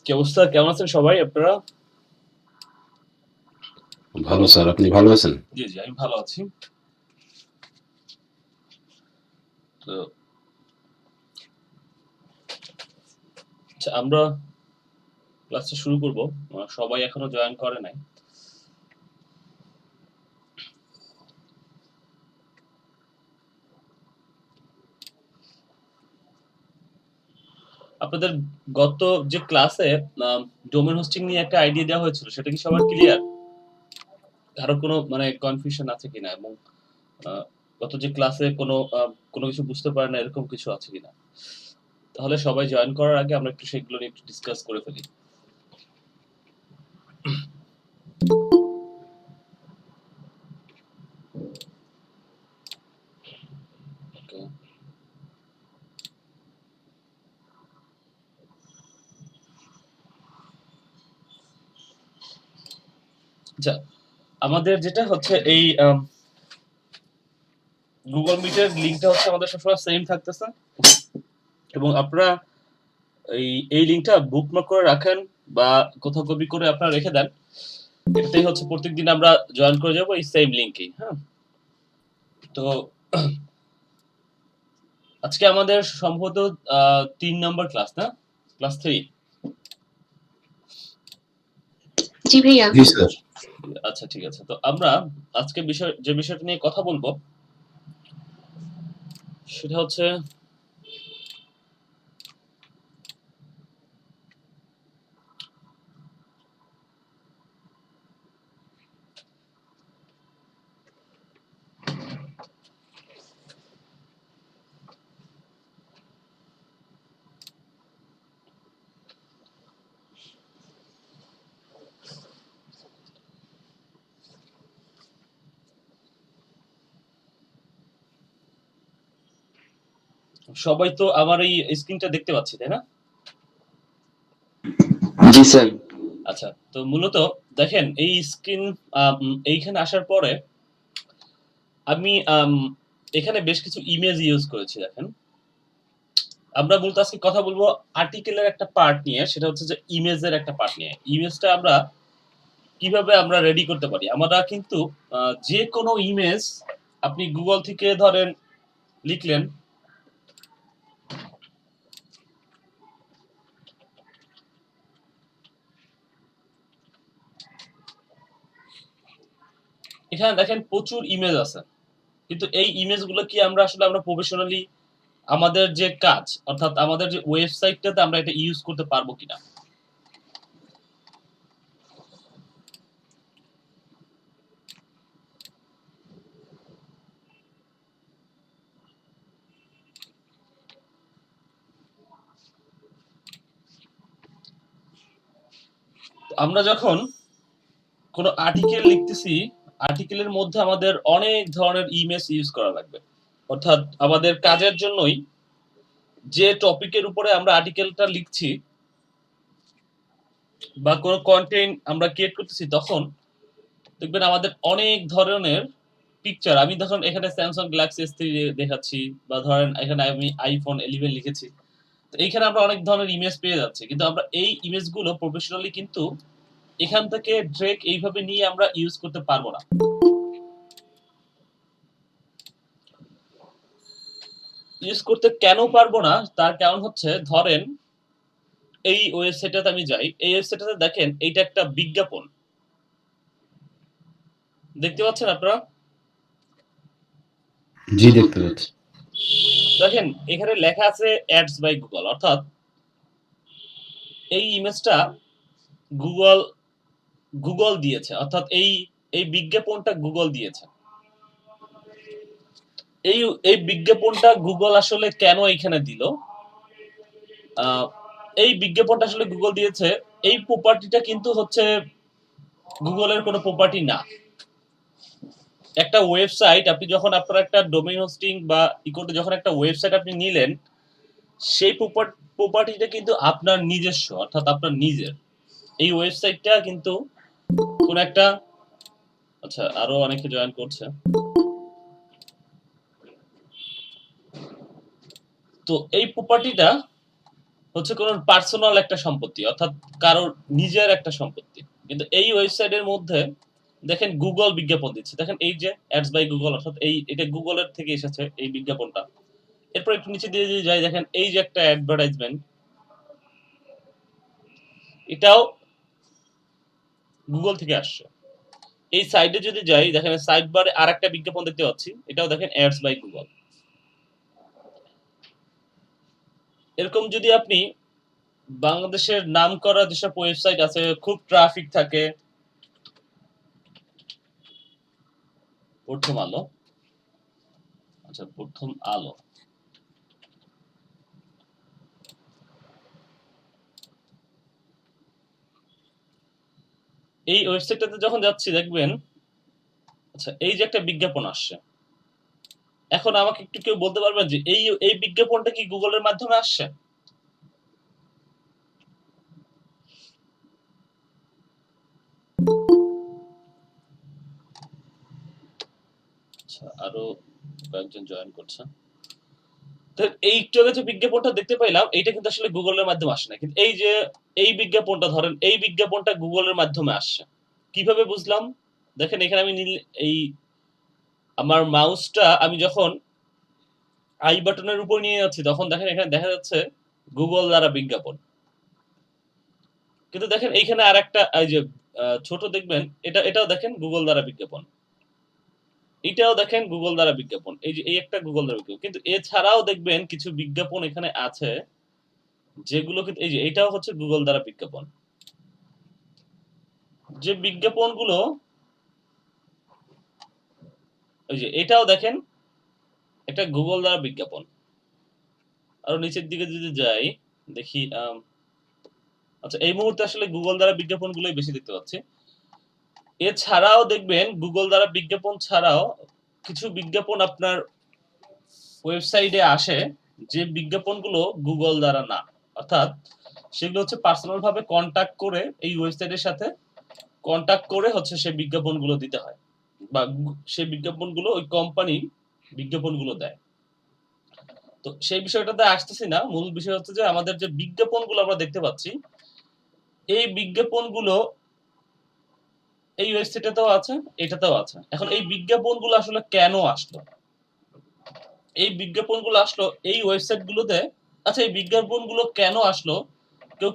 কি অবস্থা? কেমন আছেন সবাই আপনারা? ভালো স্যার, আপনি ভালো আছেন? জি, জি, আমি ভালো আছি। তো আচ্ছা আমরা ক্লাসটা শুরু করব। সবাই এখনো জয়েন করে নাই। আপনাদের গত যে ক্লাসে ডোমেইন হোস্টিং নিয়ে একটা আইডিয়া দেওয়া হয়েছিল সেটা কি সবার ক্লিয়ার? কারো কোনো মানে কনফিউশন আছে কিনা এবং আ গত যে ক্লাসে কোনো কিছু বুঝতে পারে না এরকম কিছু আছে কিনা? তাহলে সবাই জয়েন করার আগে আমরা একটু সেগুলো নিয়ে একটু ডিসকাস করে ফেলি। ওকে। আচ্ছা, আমাদের যেটা হচ্ছে এই Google Meet এর লিংকটা হচ্ছে আমাদের সবসময় সেম থাকতেছে এবং আপনারা এই লিংকটা বুকমার্ক করে রাখেন বা কোথাও কপি করে আপনারা রেখে দেন। এটাতেই হচ্ছে প্রত্যেকদিন আমরা জয়েন করে যাব এই সেম লিংকেই। হ্যাঁ? তো আজকে আমাদের সম্ভবত ৩ নাম্বার ক্লাস না? ক্লাস 3। জি ভাইয়া। জি স্যার। আচ্ছা ঠিক আছে। তো আমরা আজকে যে বিষয়টা নিয়ে কথা বলবো সেটা হচ্ছে সবাই তো আমার এই স্ক্রিনটা দেখতে পাচ্ছি, তাই না? জি স্যার। আচ্ছা, তো মূলত দেখেন এই স্ক্রিন এইখানে আসার পরে আমি এখানে বেশ কিছু ইমেজ ইউজ করেছি দেখেন। আমরা মূলত আজকে কথা বলবো আর্টিকেলের একটা পার্ট নিয়ে, সেটা হচ্ছে যে ইমেজের একটা পার্ট নিয়ে। ইমেজটা আমরা কিভাবে আমরা রেডি করতে পারি? আমরা কিন্তু যেকোনো ইমেজ আপনি Google থেকে ধরেন লিখলেন এখানে দেখেন প্রচুর ইমেজ আছে। কিন্তু এই ইমেজগুলো কি আমরা প্রফেশনালি আমাদের যে কাজ অর্থাৎ আমাদের যে ওয়েবসাইটটাতে আমরা এটা ইউজ করতে পারবো কিনা? আমরা যখন কোনো আর্টিকেল লিখতেছি, আর্টিকেলের মধ্যে আমাদের অনেক ধরনের ইমেজ ইউজ করা লাগবে। অর্থাৎ আমাদের কাজের জন্যই যে টপিকের উপরে আমরা আর্টিকেলটা লিখছি বা কোনো কনটেন্ট আমরা ক্রিয়েট করতেছি তখন দেখবেন আমাদের অনেক ধরনের পিকচার আমি ধরুন এখানে Samsung Galaxy S3 দেখাচ্ছি বা ধরেন এখানে আমি iPhone 11 লিখেছি। তো এইখানে আমরা অনেক ধরনের ইমেজ পেয়ে যাচ্ছি। কিন্তু আমরা এই ইমেজগুলো প্রফেশনালি কিন্তু এখান থেকে ডিরেক্ট এইভাবে নিয়ে আমরা ইউজ করতে পারবো না। ইউজ করতে কেন পারবো না তার কারণ হচ্ছে ধরেন এই ওয়েবসাইটটাতে আমি যাই। এই ওয়েবসাইটটাতে দেখেন এইটা একটা বিজ্ঞাপন। দেখতে পাচ্ছেন আপনারা? জি দেখতে পাচ্ছি। দেখেন এখানে লেখা আছে অ্যাডস বাই গুগল অর্থাৎ এই ইমেজটা গুগল গুগল দিয়েছে অর্থাৎ এই বিজ্ঞাপনটা গুগল দিয়েছে। এই এই বিজ্ঞাপনটা গুগল আসলে কেন এখানে দিল? এই বিজ্ঞাপনটা আসলে গুগল দিয়েছে এই প্রপার্টিটা কিন্তু হচ্ছে গুগলের কোনো প্রপার্টি না। একটা ওয়েবসাইট আপনি যখন আপনার একটা ডোমেইন হোস্টিং বা ইকোতে যখন একটা ওয়েবসাইট আপনি নিলেন সেই প্রপার্টিটা কিন্তু আপনার নিজস্ব অর্থাৎ আপনার নিজের। এই ওয়েবসাইটটা কিন্তু কোন একটা আচ্ছা আরো অনেকে জয়েন করছে। তো এই প্রপার্টিটা হচ্ছে কোন পার্সোনাল একটা সম্পত্তি, অর্থাৎ কারোর নিজের একটা সম্পত্তি। কিন্তু এই ওয়েবসাইটের মধ্যে দেখেন গুগল বিজ্ঞাপন দিচ্ছে। দেখেন এই যে অ্যাডস বাই গুগল, অর্থাৎ এটা গুগলের থেকে এসেছে এই বিজ্ঞাপনটা। এরপর একটু নিচে দিয়ে যদি যাই, দেখেন এই যে একটা অ্যাডভার্টাইজমেন্ট, এটাও গুগল থেকে আসছে। এই সাইডে যদি যাই, দেখেন সাইড বারে আরেকটা বিজ্ঞাপন দেখতে পাচ্ছি, এটাও দেখেন অ্যাডস বাই গুগল। এরকম যদি আপনি বাংলাদেশের নামকরা যেসব ওয়েবসাইট আছে, খুব ট্রাফিক থাকে, প্রথম আলো, আচ্ছা প্রথম আলো, এই ওয়েবসাইটটাতে যখন যাচ্ছি দেখবেন, আচ্ছা এই যে একটা বিজ্ঞাপন আসছে। এখন আমাকে একটু কেউ বলতে পারবেন যে এই বিজ্ঞাপনটা কি গুগলের মাধ্যমে আসছে? আচ্ছা আরো কয়েকজন জয়েন করছে। তো এইটু আগে যে বিজ্ঞাপনটা দেখতে পাইলাম, এইটা কিন্তু আসলে গুগলের মাধ্যমে আসে না। কিন্তু এই যে এই বিজ্ঞাপনটা ধরেন, এই বিজ্ঞাপনটা গুগলের মাধ্যমে আসছে। কিভাবে বুঝলাম? দেখেন এখানে আমি এই আমার মাউসটা আমি যখন আই বাটনের উপর নিয়ে যাচ্ছি, তখন দেখেন এখানে দেখা যাচ্ছে গুগল দ্বারা বিজ্ঞাপন। কিন্তু দেখেন এইখানে আরেকটা এই যে ছোট দেখবেন, এটাও দেখেন গুগল দ্বারা বিজ্ঞাপন। এটাও দেখেন গুগল দ্বারা বিজ্ঞাপন। এই যে এই একটা গুগল দ্বারা বিজ্ঞাপন। কিন্তু এছাড়াও দেখবেন কিছু বিজ্ঞাপন এখানে আছে, যেগুলো কিন্তু এই যে এটাও হচ্ছে গুগল দ্বারা বিজ্ঞাপন। যে বিজ্ঞাপনগুলো, ওই যে এটাও দেখেন এটা গুগল দ্বারা বিজ্ঞাপন। আরো নিচের দিকে যদি যাই, দেখি আচ্ছা এই মুহূর্তে আসলে গুগল দ্বারা বিজ্ঞাপনগুলোই বেশি দেখতে পাচ্ছি। এছাড়াও দেখবেন গুগল দ্বারা বিজ্ঞাপন ছাড়াও কিছু বিজ্ঞাপন আপনার ওয়েবসাইটে আসে, যে বিজ্ঞাপনগুলো গুগল দ্বারা না, অর্থাৎ সেগুলো হচ্ছে পার্সোনাল ভাবে কন্টাক্ট করে এই ওয়েবসাইটের সাথে কন্টাক্ট করে হচ্ছে সেই বিজ্ঞাপনগুলো দিতে হয়, বা সেই বিজ্ঞাপনগুলো ওই কোম্পানি বিজ্ঞাপনগুলো দেয়। তো সেই বিষয়টাতে আসতেছি না, মূল বিষয় হচ্ছে যে আমাদের যে বিজ্ঞাপনগুলো আমরা দেখতে পাচ্ছি, এই বিজ্ঞাপনগুলো এই ওয়েবসাইটেতেও আছে, এটাতেও আছে। এখন এই বিজ্ঞাপনগুলো আসলে কেন আসলো? এই বিজ্ঞাপনগুলো আসলো এই ওয়েবসাইটগুলোতে। আচ্ছা এই বিজ্ঞাপনগুলো কেন আসলো?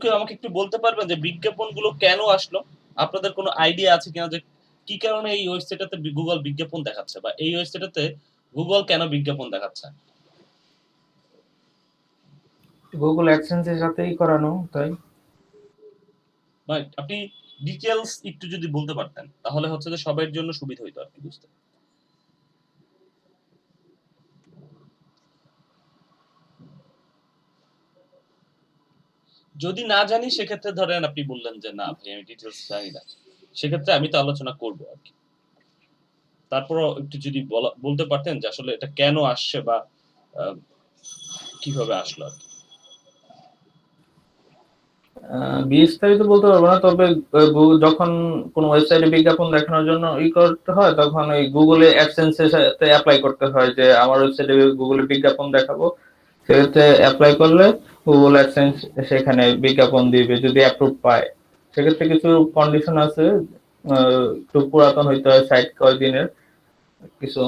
কেউ আমাকে একটু বলতে পারবেন যে বিজ্ঞাপনগুলো কেন আসলো? আপনাদের কোনো আইডিয়া আছে কিনা যে কি কারণে এই ওয়েবসাইটটাতে গুগল বিজ্ঞাপন দেখাচ্ছে, বা এই ওয়েবসাইটটাতে গুগল কেন বিজ্ঞাপন দেখাচ্ছে? গুগল অ্যাডসেন্সের সাথেই করানো তাই। ভাই আপনি ডিটেইলস একটু যদি বলতে পারতেন, তাহলে হচ্ছে যে সবার জন্য সুবিধা হইতো আর কি বুঝতে। যদি না জানি সেক্ষেত্রে ধরেন আপনি বললেন যে না ভাই আমি ডিটেইলস জানি না, সেক্ষেত্রে আমি তো আলোচনা করব আর কি। তারপরও একটু যদি বলতে পারতেন যে আসলে এটা কেন আসছে, বা আহ, কিভাবে আসলো আর কি। বিস্তারিত বলতে পারবো না, তবে যখন কোনো ওয়েবসাইটে বিজ্ঞাপন দেখানোর জন্য করতে হয়, তখন ওই গুগলে অ্যাডসেন্স এর সাথে অ্যাপ্লাই করতে হয় যে আমার ওয়েবসাইটে গুগলে বিজ্ঞাপন দেখাবো। সেক্ষেত্রে অ্যাপ্লাই করলে গুগল অ্যাডসেন্স সেখানে বিজ্ঞাপন দিবে যদি অ্যাপ্রুভ পায়। সেক্ষেত্রে কিছু কন্ডিশন আছে, একটু পুরাতন হইতে হয়, সাইট কয়দিনের কিছু,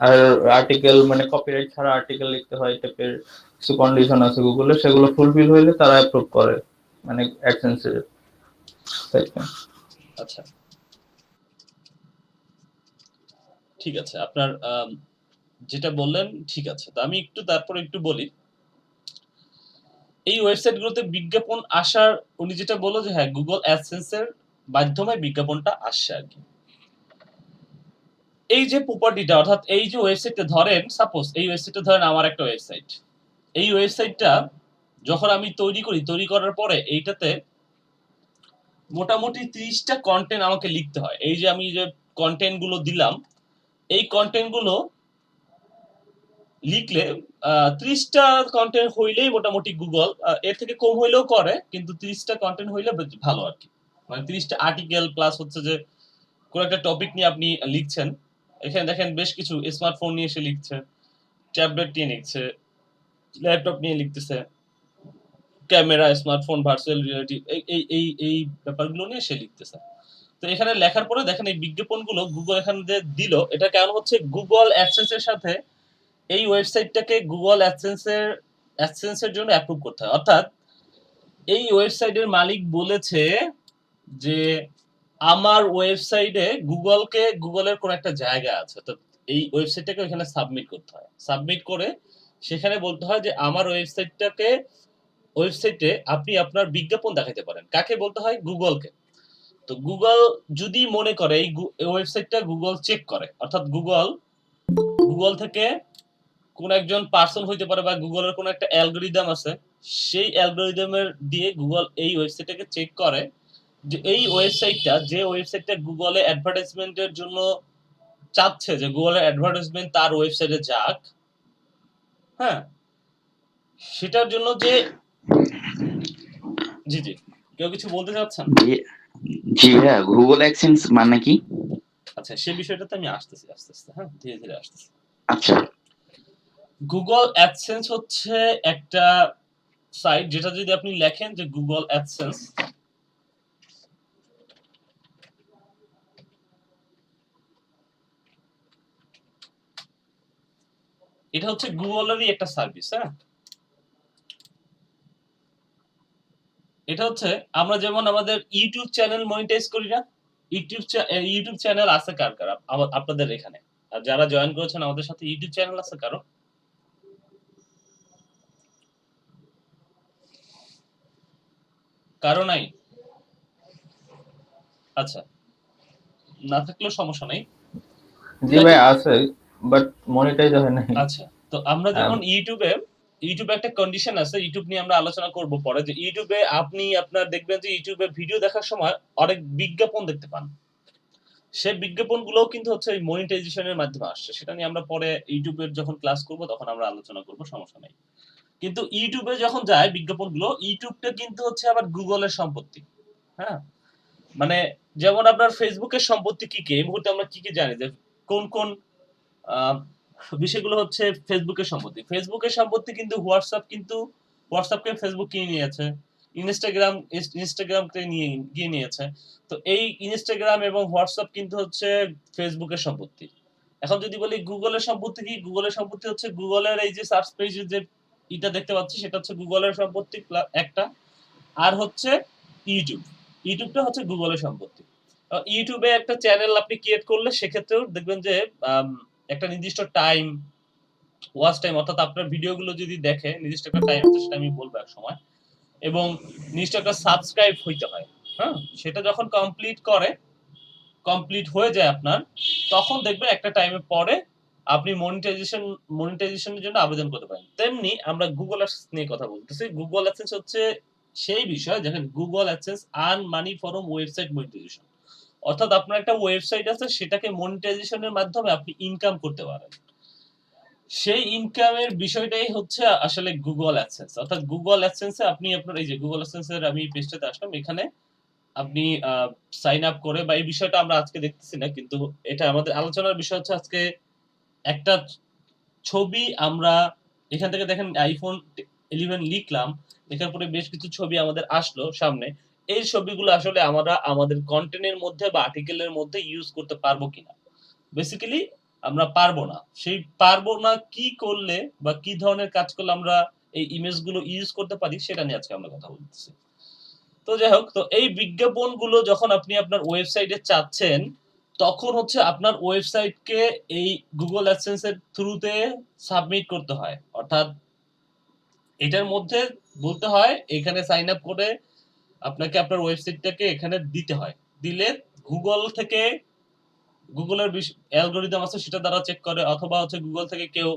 আর আর্টিকেল মানে কপিরাইট ছাড়া আর্টিকেল লিখতে হয়, টাইপের কিছু কন্ডিশন আছে গুগলে, সেগুলো ফুলফিল হইলে তারা অ্যাপ্রুভ করে, মানে অ্যাডসেন্সের সাইটটা। আচ্ছা ঠিক আছে, আপনার যেটা বললেন ঠিক আছে। তো আমি একটু তারপরে একটু বলি এই ওয়েবসাইটগুলোতে বিজ্ঞাপন আসার, উনি যেটা বললো যে হ্যাঁ গুগল অ্যাডসেন্স এর মাধ্যমে বিজ্ঞাপনটা আসছে আর কি। এই যে প্রপার্টিটা, অর্থাৎ এই যে ওয়েবসাইটটা ধরেন, সাপোজ এই ওয়েবসাইটটা ধরেন আমার একটা ওয়েবসাইট। এই ওয়েবসাইটটা যখন আমি তৈরি করার পরে এইটাতে মোটামুটি 30টা কন্টেন্ট আমাকে লিখতে হয়। এই যে আমি যে কন্টেন্ট গুলো দিলাম, এই কন্টেন্ট গুলো লিখলে 30টা কন্টেন্ট হইলেই মোটামুটি গুগল, এর থেকে কম হইলেও করে, কিন্তু 30টা কন্টেন্ট হইলে ভালো আর কি। মানে 30টা আর্টিকেল প্লাস হচ্ছে যে কোন একটা টপিক নিয়ে আপনি লিখছেন। এখানে দেখেন বেশ কিছু স্মার্টফোন নিয়ে এসে লিখছে, ট্যাবলেট নিয়ে লিখছে, ল্যাপটপ নিয়ে লিখতেছে, ক্যামেরা, স্মার্টফোন, ভার্চুয়াল রিয়ালিটি এই ব্যাপারগুলো নিয়ে সে লিখতেছে। তো এখানে লেখার পরে দেখেন এই বিজ্ঞাপনগুলো গুগল এখানে যে দিল, এটা কেন হচ্ছে গুগল অ্যাডসেন্স এর সাথে এই ওয়েবসাইটটাকে গুগল অ্যাডসেন্স এর জন্য অ্যাপ্রুভ করতে হয়। অর্থাৎ এই ওয়েবসাইটের মালিক বলেছে যে আমার ওয়েবসাইটে গুগলের কোন একটা জায়গা আছে, তো এই ওয়েবসাইটটাকে ওখানে সাবমিট করতে হয়। সাবমিট করে সেখানে বলতে হয় যে আমার ওয়েবসাইটে আপনি আপনার বিজ্ঞাপন দেখাতে পারেন। কাকে বলতে হয়? গুগলকে। তো গুগল যদি মনে করে এই ওয়েবসাইটটা গুগল চেক করে, অর্থাৎ গুগল থেকে কোন একজন পার্সন হইতে পারে বা গুগলের কোন একটা অ্যালগরিদম আছে, সেই অ্যালগরিদমের দিয়ে গুগল এই ওয়েবসাইটটাকে চেক করে যে এই যে ওয়েবসাইটটা গুগলে অ্যাডভার্টাইজমেন্টের জন্য চাচ্ছে যে গুগলের অ্যাডভার্টাইজমেন্ট তার ওয়েবসাইটে যাক, হ্যাঁ, সেটার জন্য যে জি জি কেউ কিছু বলতে চাচ্ছেন? জি হ্যাঁ, গুগল অ্যাডসেন্স মানে কি? আচ্ছা, সে বিষয়টাতে আমি আসতেছি আস্তে আস্তে, হ্যাঁ, ধীরে ধীরে আসতেছি। আচ্ছা, গুগল অ্যাডসেন্স হচ্ছে একটা সাইট, যেটা যদি আপনি লেখেন যে গুগল অ্যাডসেন্স, এটা হচ্ছে গুগলেরই একটা সার্ভিস। হ্যাঁ, এটা হচ্ছে আমরা যেমন আমাদের ইউটিউব চ্যানেল মনিটাইজ করি না, ইউটিউব চ্যানেল আছে কার কার আপনাদের এখানে? আর যারা জয়েন করেছেন আমাদের সাথে, ইউটিউব চ্যানেল আছে কারো? কারো নাই? আচ্ছা, না থাকলেও সমস্যা নাই। জি ভাই আছে, বাট মনিটাইজ হয় নাই। আচ্ছা, তো আমরা যেমন ইউটিউবে একটা কন্ডিশন আছে, ইউটিউব নিয়ে আমরা আলোচনা করব পরে, যে ইউটিউবে আপনি আপনার দেখবেন যে ইউটিউবে ভিডিও দেখার সময় অনেক বিজ্ঞাপন দেখতে পান। সেই বিজ্ঞাপনগুলোও কিন্তু হচ্ছে এই মনিটাইজেশনের মাধ্যমে আসছে। সেটা নিয়ে আমরা পরে ইউটিউবের যখন ক্লাস করব তখন আমরা আলোচনা করব, সমস্যা নাই। কিন্তু ইউটিউবে যখন যায় বিজ্ঞাপনগুলো, ইউটিউবটা কিন্তু হচ্ছে আবার গুগলের সম্পত্তি। হ্যাঁ, মানে যেমন আপনার ফেসবুকের সম্পত্তি কি কি, এই মুহূর্তে আমরা কি কি জানি যে কোন কোন আহ, বিষয়গুলো হচ্ছে ফেসবুকের সম্পত্তি। ফেসবুকের সম্পত্তি কিন্তু হোয়াটসঅ্যাপকে ফেসবুক কিনে নিয়েছে, ইনস্টাগ্রামকে গিয়ে নিয়েছে। তো এই ইনস্টাগ্রাম এবং হোয়াটসঅ্যাপ কিন্তু হচ্ছে ফেসবুকের সম্পত্তি। এখন যদি বলি গুগলের সম্পত্তি কি, গুগলের সম্পত্তি হচ্ছে গুগলের এই যে সার্চ পেজে যে এটা দেখতে পাচ্ছি, সেটা হচ্ছে গুগলের সম্পত্তি একটা। আর হচ্ছে ইউটিউবটা হচ্ছে গুগলের সম্পত্তি। ইউটিউবে একটা চ্যানেল আপনি ক্রিয়েট করলে সেক্ষেত্রেও দেখবেন যে একটা নির্দিষ্ট ওয়াচ টাইম, অর্থাৎ আপনার ভিডিওগুলো যদি দেখে নির্দিষ্ট একটা টাইম আছে, সেটা আমি বলবো এক সময়, এবং নির্দিষ্ট একটা সাবস্ক্রাইব হইতে হয়। হ্যাঁ, সেটা যখন কমপ্লিট হয়ে যায় আপনার, তখন দেখবেন একটা টাইমে পরে আপনি মনিটাইজেশনের জন্য আবেদন করতে পারেন। তেমনি আমরা গুগল অ্যাডসেন্স নিয়ে কথা বলতেছি। গুগল অ্যাডসেন্স হচ্ছে সেই বিষয়, দেখেন Google AdSense earn money from website monetization, অর্থাৎ আপনার একটা ওয়েবসাইট আছে, সেটাকে মনিটাইজেশনের মাধ্যমে আপনি ইনকাম করতে পারেন। সেই ইনকামের বিষয়টাই হচ্ছে আসলে গুগল অ্যাডসেন্স। অর্থাৎ গুগল অ্যাডসেন্সে আপনি আপনার এই যে গুগল অ্যাডসেন্সের আমি পেজটাতে আসলাম, এখানে আপনি সাইন আপ করে, বা এই বিষয়টা আমরা আজকে দেখতেছি না, কিন্তু এটা আমাদের আলোচনার বিষয় হচ্ছে আজকে একটা ছবি আমরা এখান থেকে দেখেন আইফোন 11 লিখলাম, লেখার পরে বেশ কিছু ছবি আমাদের আসলো সামনে। এই ছবিগুলো আসলে আমরা আমাদের কন্টেন্টের মধ্যে বা আর্টিকেলের মধ্যে ইউজ করতে পারবো কিনা, বেসিক্যালি আমরা পারবো না। সেই পারবো না কি করলে বা কি ধরনের কাজ করলে আমরা এই ইমেজগুলো ইউজ করতে পারি, সেটা নিয়ে আজকে আমরা কথা বলতেছি। তো যাই হোক, তো এই বিজ্ঞাপনগুলো যখন আপনি আপনার ওয়েবসাইটে চাচ্ছেন, তখন হচ্ছে আপনার ওয়েবসাইটকে এই গুগল অ্যাডসেন্স এর থ্রুতে সাবমিট করতে হয়। অর্থাৎ এটার মধ্যে বলতে হয় এখানে সাইন আপ করে আপনাকে আপনার ওয়েবসাইটটাকে এখানে দিতে হয়। দিলে গুগল থেকে গুগলের অ্যালগরিদম আছে, সেটা দ্বারা চেক করে, অথবা হচ্ছে গুগল থেকে কেউ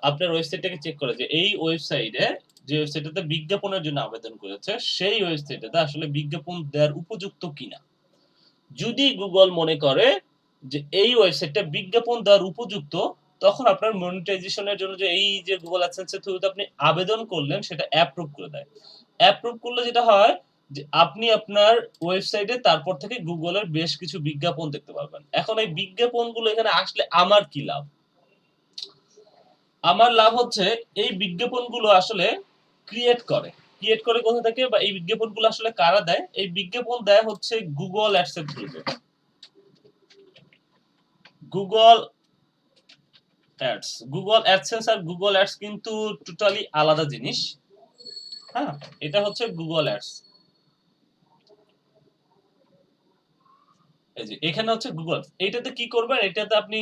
আপনার ওয়েবসাইটটাকে চেক করে যে এই ওয়েবসাইটে, যে ওয়েবসাইটটাতে বিজ্ঞাপনের জন্য আবেদন করেছে, সেই ওয়েবসাইটটাতে আসলে বিজ্ঞাপন দেওয়ার উপযুক্ত কিনা। যদি গুগল মনে করে যে এই ওয়েবসাইটটা বিজ্ঞাপন দেওয়ার উপযুক্ত, তখন আপনার মনিটাইজেশনের জন্য যে এই যে গুগল অ্যাডসেন্সের থ্রুতে আপনি আবেদন করলেন, সেটা অ্যাপ্রুভ করে দেয়। অ্যাপ্রুভ করলে যেটা হয় যে আপনি আপনার ওয়েবসাইটে তারপর থেকে গুগলের বেশ কিছু বিজ্ঞাপন দেখতে পারবেন। এখন এই বিজ্ঞাপনগুলো এখানে আসলে আমার কি লাভ? আমার লাভ হচ্ছে এই বিজ্ঞাপনগুলো আসলে ক্রিয়েট করে। ক্রিয়েট করে কোথা থেকে, বা এই বিজ্ঞাপনগুলো আসলে কারা দেয়? এই বিজ্ঞাপন দেয় হচ্ছে গুগল অ্যাডস এর থ্রুতে। গুগল গুগল অ্যাডসেন্স আর গুগল অ্যাডস কিন্তু টোটালি আলাদা জিনিস। হ্যাঁ, এটা হচ্ছে গুগল অ্যাডস। এই যে এখানে হচ্ছে গুগল, এইটাতে কি করবেন, এটাতে আপনি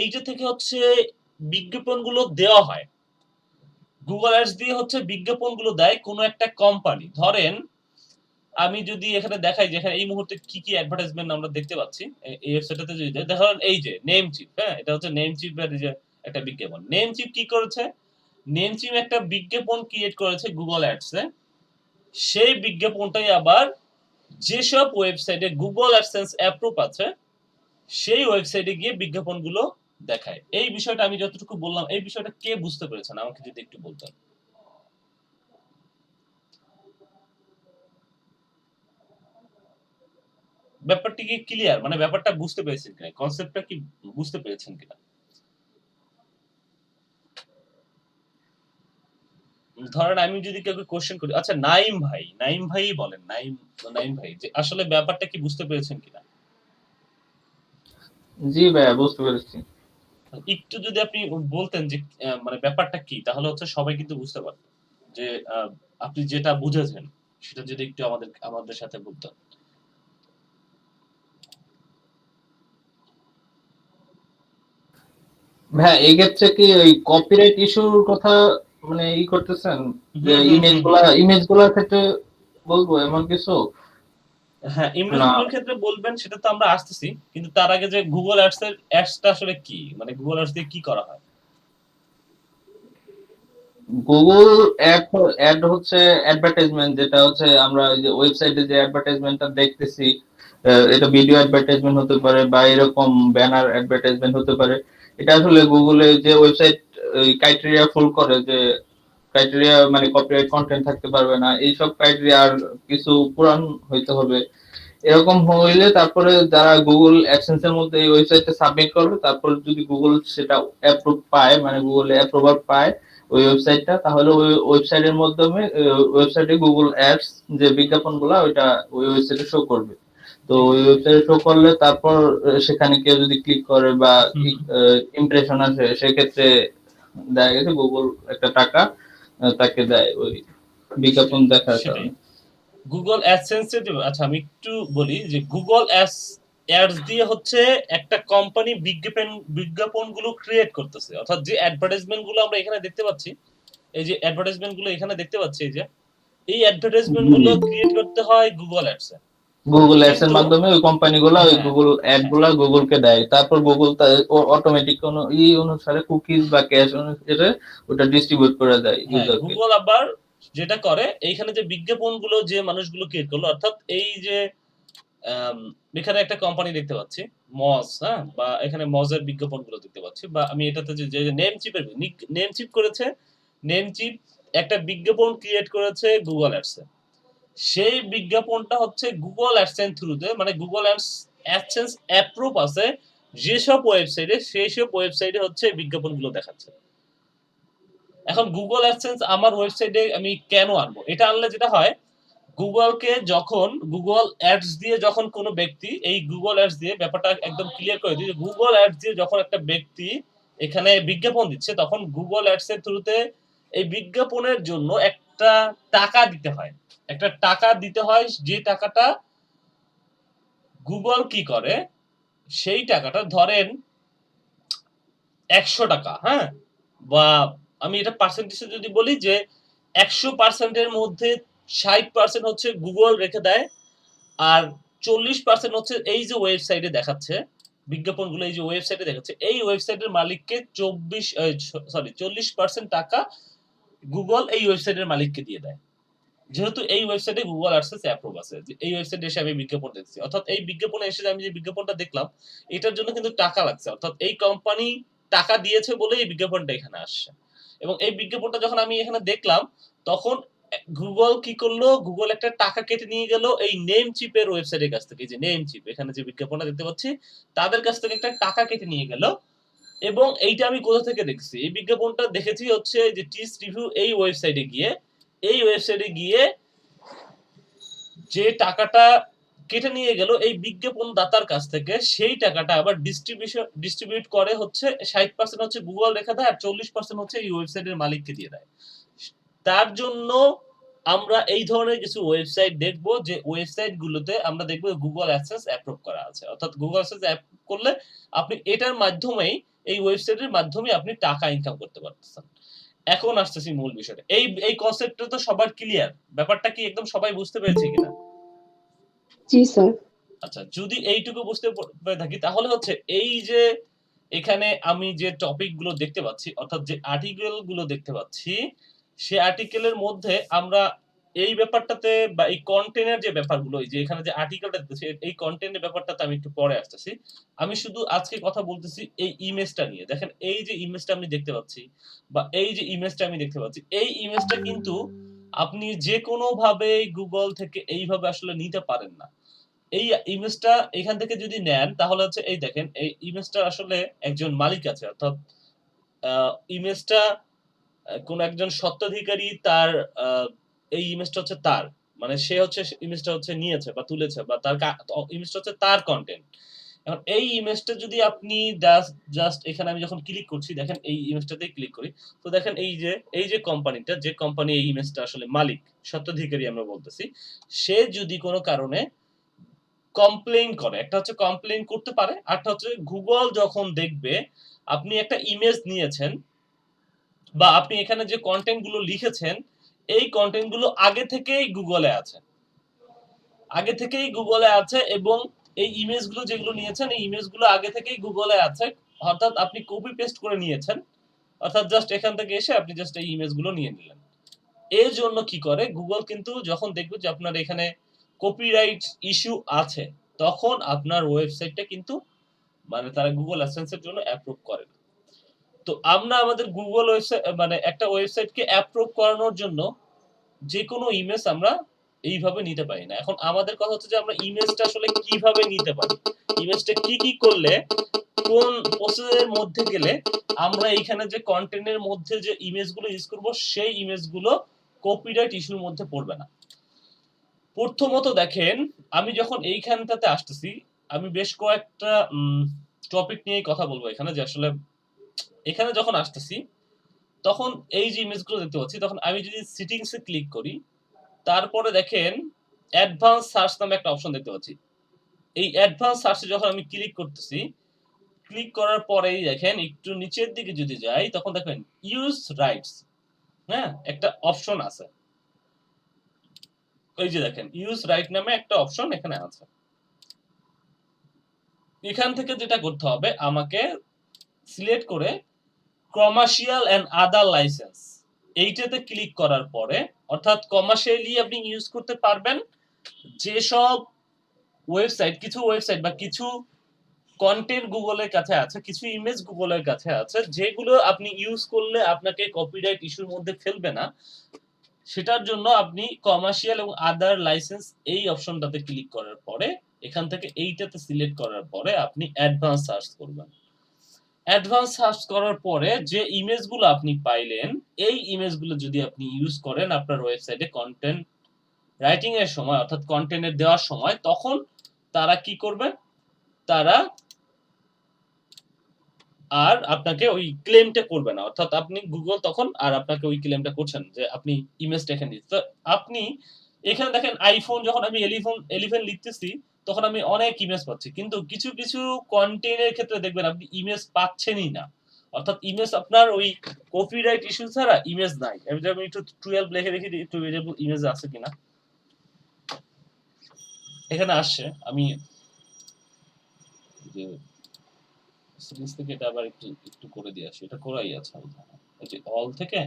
এইটা থেকে হচ্ছে বিজ্ঞাপনগুলো দেওয়া হয়। গুগল অ্যাডস দিয়ে হচ্ছে বিজ্ঞাপনগুলো দেয় কোনো একটা কোম্পানি। ধরেন আমি যদি এখানে দেখাই যে এখানে এই মুহূর্তে কি কি অ্যাডভার্টাইজমেন্ট আমরা দেখতে পাচ্ছি এই ওয়েবসাইটটাতে, যদি দেখেন এই যে নেমচিপ, হ্যাঁ এটা হচ্ছে নেমচিপের যে একটা বিজ্ঞাপন। নেমচিপ কি করেছে? নেমচিপ একটা বিজ্ঞাপন ক্রিয়েট করেছে গুগল অ্যাডসে। সেই বিজ্ঞাপনটাই আবার যেসব ওয়েবসাইটে গুগল অ্যাডসেন্স অ্যাপ্রুভ আছে সেই ওয়েবসাইটে গিয়ে বিজ্ঞাপনগুলো দেখায়। এই বিষয়টা আমি যতটুকু বললাম, এই বিষয়টা কে বুঝতে পেরেছেন আমাকে যদি একটু বলতেন। ব্যাপারটা কি ক্লিয়ার? মানে ব্যাপারটা বুঝতে পেরেছেন কিনা, কনসেপ্টটা কি বুঝতে পেরেছেন কিনা? ধরেন আমি যদি কাউকে কোশ্চেন করি, আচ্ছা নাইম ভাই বলেন, নাইম ভাই যে আসলে ব্যাপারটা কি বুঝতে পেরেছেন কিনা? জি ভাইয়া, বুঝতে পেরেছি। একটু যদি আপনি বলতেন যে মানে ব্যাপারটা কি, তাহলে হচ্ছে সবাই কিন্তু বুঝতে পারবে যে আপনি যেটা বুঝেছেন সেটা যদি একটু আমাদের সাথে বলতেন। ভাইয়া এক্ষেত্রে কি ওই কপিরাইট ইস্যুর কথা মানে করতেছেন, যে হুম হুম হুম হুম। ইমেজগুলোর ক্ষেত্রে বলবো এমন কিছু? হ্যাঁ, ইমেজ না, গুলোর ক্ষেত্রে বলবেন সেটা তো আমরা আসতেছি, কিন্তু তার আগে যে গুগল অ্যাডস এর অ্যাডসটা আসলে কি, মানে গুগল অ্যাডস দিয়ে কি করা হয়? গুগল অ্যাড হচ্ছে অ্যাডভার্টাইজমেন্ট, যেটা হচ্ছে আমরা এই যে ওয়েবসাইটে যে অ্যাডভার্টাইজমেন্টটা দেখতেছি, এটা ভিডিও অ্যাডভার্টাইজমেন্ট হতে পারে বা এরকম ব্যানার অ্যাডভার্টাইজমেন্ট হতে পারে। এটা আসলে গুগলে যে ওয়েবসাইট ক্রাইটেরিয়া ফুল করে, যে ক্রাইটেরিয়া মানে কপিরাইট কন্টেন্ট থাকতে পারবে না, এইসব ক্রাইটেরিয়া আর কিছু পূরণ হইতে হবে। এরকম হইলে তারপরে যারা গুগল অ্যাডসেন্স এর মধ্যে এই ওয়েবসাইটটা সাবমিট করবে, তারপর যদি গুগল সেটা অ্যাপ্রুভ পায়, মানে গুগল অ্যাপ্রুভাল পায় ওই ওয়েবসাইটটা, তাহলে ওই ওয়েবসাইটের মাধ্যমে ওয়েবসাইটে গুগল অ্যাডস যে বিজ্ঞাপনগুলো ওইটা ওই ওয়েবসাইটে শো করবে। তো ঠিক ওই আছে। ওয়েবসাইটে শো করলে তারপর সেখানে কেউ যদি ক্লিক করে বা হুম হুম। ইমপ্রেশন আসে, সেক্ষেত্রে দেখা গেছে গুগল একটা টাকা তাকে দেয় ওই বিজ্ঞাপন দেখার সেটাই। কারণে। গুগল অ্যাডসেন্স এর আচ্ছা আমি একটু বলি যে গুগল অ্যাডস দিয়ে হচ্ছে একটা কোম্পানি বিজ্ঞাপনগুলো ক্রিয়েট করতেছে, অর্থাৎ যে অ্যাডভার্টাইজমেন্ট গুলো আমরা এখানে দেখতে পাচ্ছি, এই যে অ্যাডভার্টাইজমেন্ট গুলো এখানে দেখতে পাচ্ছি, এই যে এই অ্যাডভার্টাইজমেন্ট গুলো ক্রিয়েট করতে হয় গুগল অ্যাডস এ। গুগল অ্যাডস এর কিন্তু মাধ্যমে ওই কোম্পানিগুলো ওই হ্যাঁ গুগল অ্যাড হ্যাঁ গুলা গুগলকে দেয়, তারপর গুগল অটোমেটিক কোনো অনুসারে কুকিজ বা ক্যাশ অনুসারে ওটা ডিস্ট্রিবিউট করে দেয় হ্যাঁ, ইউজারকে। গুগল আবার যেটা করে এইখানে যে বিজ্ঞাপনগুলো যে মানুষগুলো ক্রিয়েট করলো, অর্থাৎ এই যে আম, এখানে একটা কোম্পানি দেখতে পাচ্ছি মজ, হ্যাঁ, বা এখানে মজের বিজ্ঞাপনগুলো দেখতে পাচ্ছি, বা আমি এটাতে যে নেম চিপের নেম চিপ করেছে, নেম চিপ একটা বিজ্ঞাপন ক্রিয়েট করেছে গুগল অ্যাডস এ। সেই বিজ্ঞাপনটা হচ্ছে গুগল অ্যাডসেন্স থ্রুতে, মানে গুগল অ্যাডসেন্স অ্যাপ্রুভ আছে যেসব ওয়েবসাইটে, সেই সব ওয়েবসাইটে হচ্ছে বিজ্ঞাপনগুলো দেখাচ্ছে। এখন গুগল অ্যাডসেন্স আমার ওয়েবসাইটে আমি কেন আনবো? এটা আনলে যেটা হয়, গুগলকে যখন গুগল অ্যাডস দিয়ে যখন কোনো ব্যক্তি, এই গুগল অ্যাডস দিয়ে ব্যাপারটা একদম ক্লিয়ার করে দিই, গুগল অ্যাডস দিয়ে যখন একটা ব্যক্তি এখানে বিজ্ঞাপন দিচ্ছে, তখন গুগল অ্যাডস এর থ্রুতে এই বিজ্ঞাপনের জন্য একটা টাকা দিতে হয়। একটা টাকা দিতে হয়, যে টাকাটা গুগল কি করে, সেই টাকাটা ধরেন ১০০ টাকা, হ্যাঁ, বা আমি এটা পার্সেন্টেজে যদি বলি যে ১০০% এর মধ্যে ৬০% হচ্ছে গুগল রেখে দেয়, আর ৪০% হচ্ছে এই যে ওয়েবসাইটে দেখাচ্ছে বিজ্ঞাপনগুলো, এই যে ওয়েবসাইটে দেখাচ্ছে, এই ওয়েবসাইটের মালিককে ৪০% টাকা গুগল এই ওয়েবসাইটের মালিককে দিয়ে দেয়। যেহেতু এই ওয়েবসাইটে গুগল অ্যাডসেন্স অ্যাপ্রুভ আছে, যে এই ওয়েবসাইটে এসে আমি বিজ্ঞাপন দেখছি, অর্থাৎ এই বিজ্ঞাপনে এসে আমি যে বিজ্ঞাপনটা দেখলাম, এটার জন্য কিন্তু টাকা লাগছে, অর্থাৎ এই কোম্পানি টাকা দিয়েছে বলে এই বিজ্ঞাপনটা এখানে আসছে। এবং এই বিজ্ঞাপনটা যখন আমি এখানে দেখলাম, তখন গুগল কি করলো, গুগল একটা টাকা কেটে নিয়ে গেল এই নেম চিপের ওয়েবসাইটের কাছ থেকে, এই যে নেম চিপ এখানে যে বিজ্ঞাপনটা দেখতে পাচ্ছি, তাদের কাছ থেকে একটা টাকা কেটে নিয়ে গেল। এবং এইটা আমি কোথা থেকে দেখছি? এই বিজ্ঞাপনটা দেখেছি হচ্ছে যে টিস রিভিউ এই ওয়েবসাইটে গিয়ে যে টাকাটা কেটে নিয়ে গেল এই বিজ্ঞাপন দাতার কাছ থেকে, সেই টাকাটা আবার ডিস্ট্রিবিউট করে হচ্ছে 60% হচ্ছে গুগল রেখে দেয় আর 40% হচ্ছে এই ওয়েবসাইটের মালিককে দিয়ে দেয়। তার জন্য আমরা এই ধরনের কিছু ওয়েবসাইট দেখব যে ওয়েবসাইট গুলোতে আমরা দেখব গুগল অ্যাডসেন্স অ্যাপ্রুভ করা আছে, অর্থাৎ গুগল অ্যাডসেন্স অ্যাপ্রুভ করলে আপনি এটার মাধ্যমেই এই ওয়েবসাইটের মাধ্যমে আপনি টাকা ইনকাম করতে পারতেছেন। এখন আসতেছি মূল বিষয়টা। এই কনসেপ্টটা তো সবার ক্লিয়ার, ব্যাপারটা কি একদম সবাই বুঝতে পেরেছে কিনা? জি স্যার। আচ্ছা, যদি এইটুকু বুঝতে পেরে থাকি তাহলে হচ্ছে এই যে এখানে আমি যে টপিক গুলো দেখতে পাচ্ছি, অর্থাৎ যে আর্টিকেল গুলো দেখতে পাচ্ছি, সে আর্টিকেলের মধ্যে আমরা এই ব্যাপারটাতে বা এই কন্টেন্টের যে ব্যাপারগুলো, এই যে এখানে যে আর্টিকেলটা দেখতেছি এই কন্টেন্টের ব্যাপারটাতে আমি একটু পরে আসতেছি। আমি শুধু আজকে কথা বলতেছি এই ইমেজটা নিয়ে। দেখেন এই যে ইমেজটা আমি দেখতে পাচ্ছি বা এই যে ইমেজটা আমি দেখতে পাচ্ছি, এই ইমেজটা কিন্তু আপনি যে কোনো ভাবে গুগল থেকে এইভাবে আসলে নিতে পারেন না। এই ইমেজটা এখান থেকে যদি নেন তাহলে হচ্ছে এই দেখেন এই ইমেজটা আসলে একজন মালিক আছে, অর্থাৎ ইমেজটা কোন একজন স্বত্বাধিকারী তার এই ইমেজটা হচ্ছে তার, মানে সে হচ্ছে ইমেজটা হচ্ছে নিয়েছে বা তুলেছে বা তার ইমেজটা হচ্ছে তার কন্টেন্ট। এখন এই ইমেজটা যদি আপনি জাস্ট এখানে আমি যখন ক্লিক করছি, দেখেন এই ইমেজটাতে ক্লিক করি, তো দেখেন এই যে কোম্পানিটা, যে কোম্পানি এই ইমেজটা আসলে মালিক, স্বত্বাধিকারী আমরা বলতেছি, সে যদি কোনো কারণে কমপ্লেইন করে, একটা হচ্ছে কমপ্লেইন করতে পারে, আরটা হচ্ছে গুগল যখন দেখবে আপনি একটা ইমেজ নিয়েছেন বা আপনি এখানে যে কন্টেন্ট গুলো লিখেছেন এই কন্টেন্ট গুলো আগে থেকেই গুগলে আছে এবং এই ইমেজ গুলো যেগুলো নিয়েছেন এই ইমেজ গুলো আগে থেকেই গুগলে আছে, অর্থাৎ আপনি কপি পেস্ট করে নিয়েছেন, অর্থাৎ জাস্ট এখান থেকে এসে আপনি জাস্ট এই ইমেজ গুলো নিয়ে নিলেন। এর জন্য কি করে গুগল কিন্তু যখন দেখবে যে আপনার এখানে কপিরাইট ইস্যু আছে, তখন আপনার ওয়েবসাইটটা কিন্তু মানে তারা গুগল অ্যাডসেন্স এর জন্য অ্যাপ্রুভ করে না। তো আমরা আমাদের গুগল ওয়েবসাইট মানে একটা ওয়েবসাইটকে অ্যাপ্রুভ করানোর জন্য যে কোনো ইমেজ আমরা এইভাবে নিতে পারি না। এখন আমাদের কথা হচ্ছে যে আমরা ইমেজটা আসলে কিভাবে নিতে পারি, ইমেজটা কি করলে, কোন প্রসেসের মধ্যে গেলে আমরা এইখানে যে কন্টেন্টের মধ্যে যে ইমেজগুলো ইউজ করব সেই ইমেজগুলো কপিরাইট ইস্যুর মধ্যে পড়বে না। প্রথমত দেখেন আমি যখন এইখানটাতে আসতেছি, আমি বেশ কয়েকটা টপিক নিয়ে কথা বলবো এখানে, যে আসলে এখানে যখন আসতেছি তখন এই যে ইমেজগুলো দেখতে পাচ্ছি, তখন আমি যদি সেটিংসে ক্লিক করি, তারপরে দেখেন অ্যাডভান্স সার্চ নামে একটা অপশন দেখতে পাচ্ছি। এই অ্যাডভান্স সার্চে যখন আমি ক্লিক করতেছি, ক্লিক করার পরেই দেখেন একটু নিচের দিকে যদি যাই তখন দেখবেন ইউজ রাইটস, হ্যাঁ একটা অপশন আছে, এই যে দেখেন ইউজ রাইট নামে একটা অপশন এখানে আছে। এখান থেকে যেটা করতে হবে আমাকে সিলেক্ট করে কমার্শিয়াল এন্ড আদার লাইসেন্স এইটাতে ক্লিক করার পরে, অর্থাৎ কমার্শিয়ালি আপনি ইউজ করতে পারবেন যেসব ওয়েবসাইট, কিছু ওয়েবসাইট বা কিছু কন্টেন্ট গুগলের কাছে আছে, কিছু ইমেজ গুগলের কাছে আছে যেগুলো আপনি ইউজ করলে আপনাকে কপিরাইট ইস্যুর মধ্যে ফেলবে না, সেটার জন্য আপনি কমার্শিয়াল এবং আদার লাইসেন্স এই অপশনটাতে ক্লিক করার পরে এখান থেকে এইটাতে সিলেক্ট করার পরে আপনি অ্যাডভান্স সার্চ করবেন। অ্যাডভান্স সার্চ করার পরে যে ইমেজগুলো আপনি পাইলেন এই ইমেজগুলো যদি আপনি ইউজ করেন আপনার ওয়েবসাইটে কন্টেন্ট রাইটিং এর সময়, অর্থাৎ কন্টেন্ট দেওয়ার সময়, তখন তারা কি করবে, তারা আর আপনাকে ওই ক্লেমটা করবে না, অর্থাৎ আপনি গুগল তখন আর আপনাকে ওই ক্লেমটা করছেন যে আপনি ইমেজটা এখানে দিচ্ছেন। তো আপনি এখানে দেখেন আইফোন যখন আমি 11 লিখতেছি তখন আমি অনেক ইমেজ পাচ্ছি, কিন্তু কিছু কিছু কন্টেন্টের ক্ষেত্রে দেখবেন আপনি ইমেজ পাচ্ছেনই না, অর্থাৎ ইমেজ আপনার ওই কপিরাইট ইস্যু ছাড়া ইমেজ নাই। আমি একটু 12 লিখে দেখি একটু ইমেজ আছে কিনা, এখানে আসছে, আমি যে সিরিজ থেকে এটা আবার একটু করে দিয়ে আসি, এটা করাই আছে এই যে অল থেকে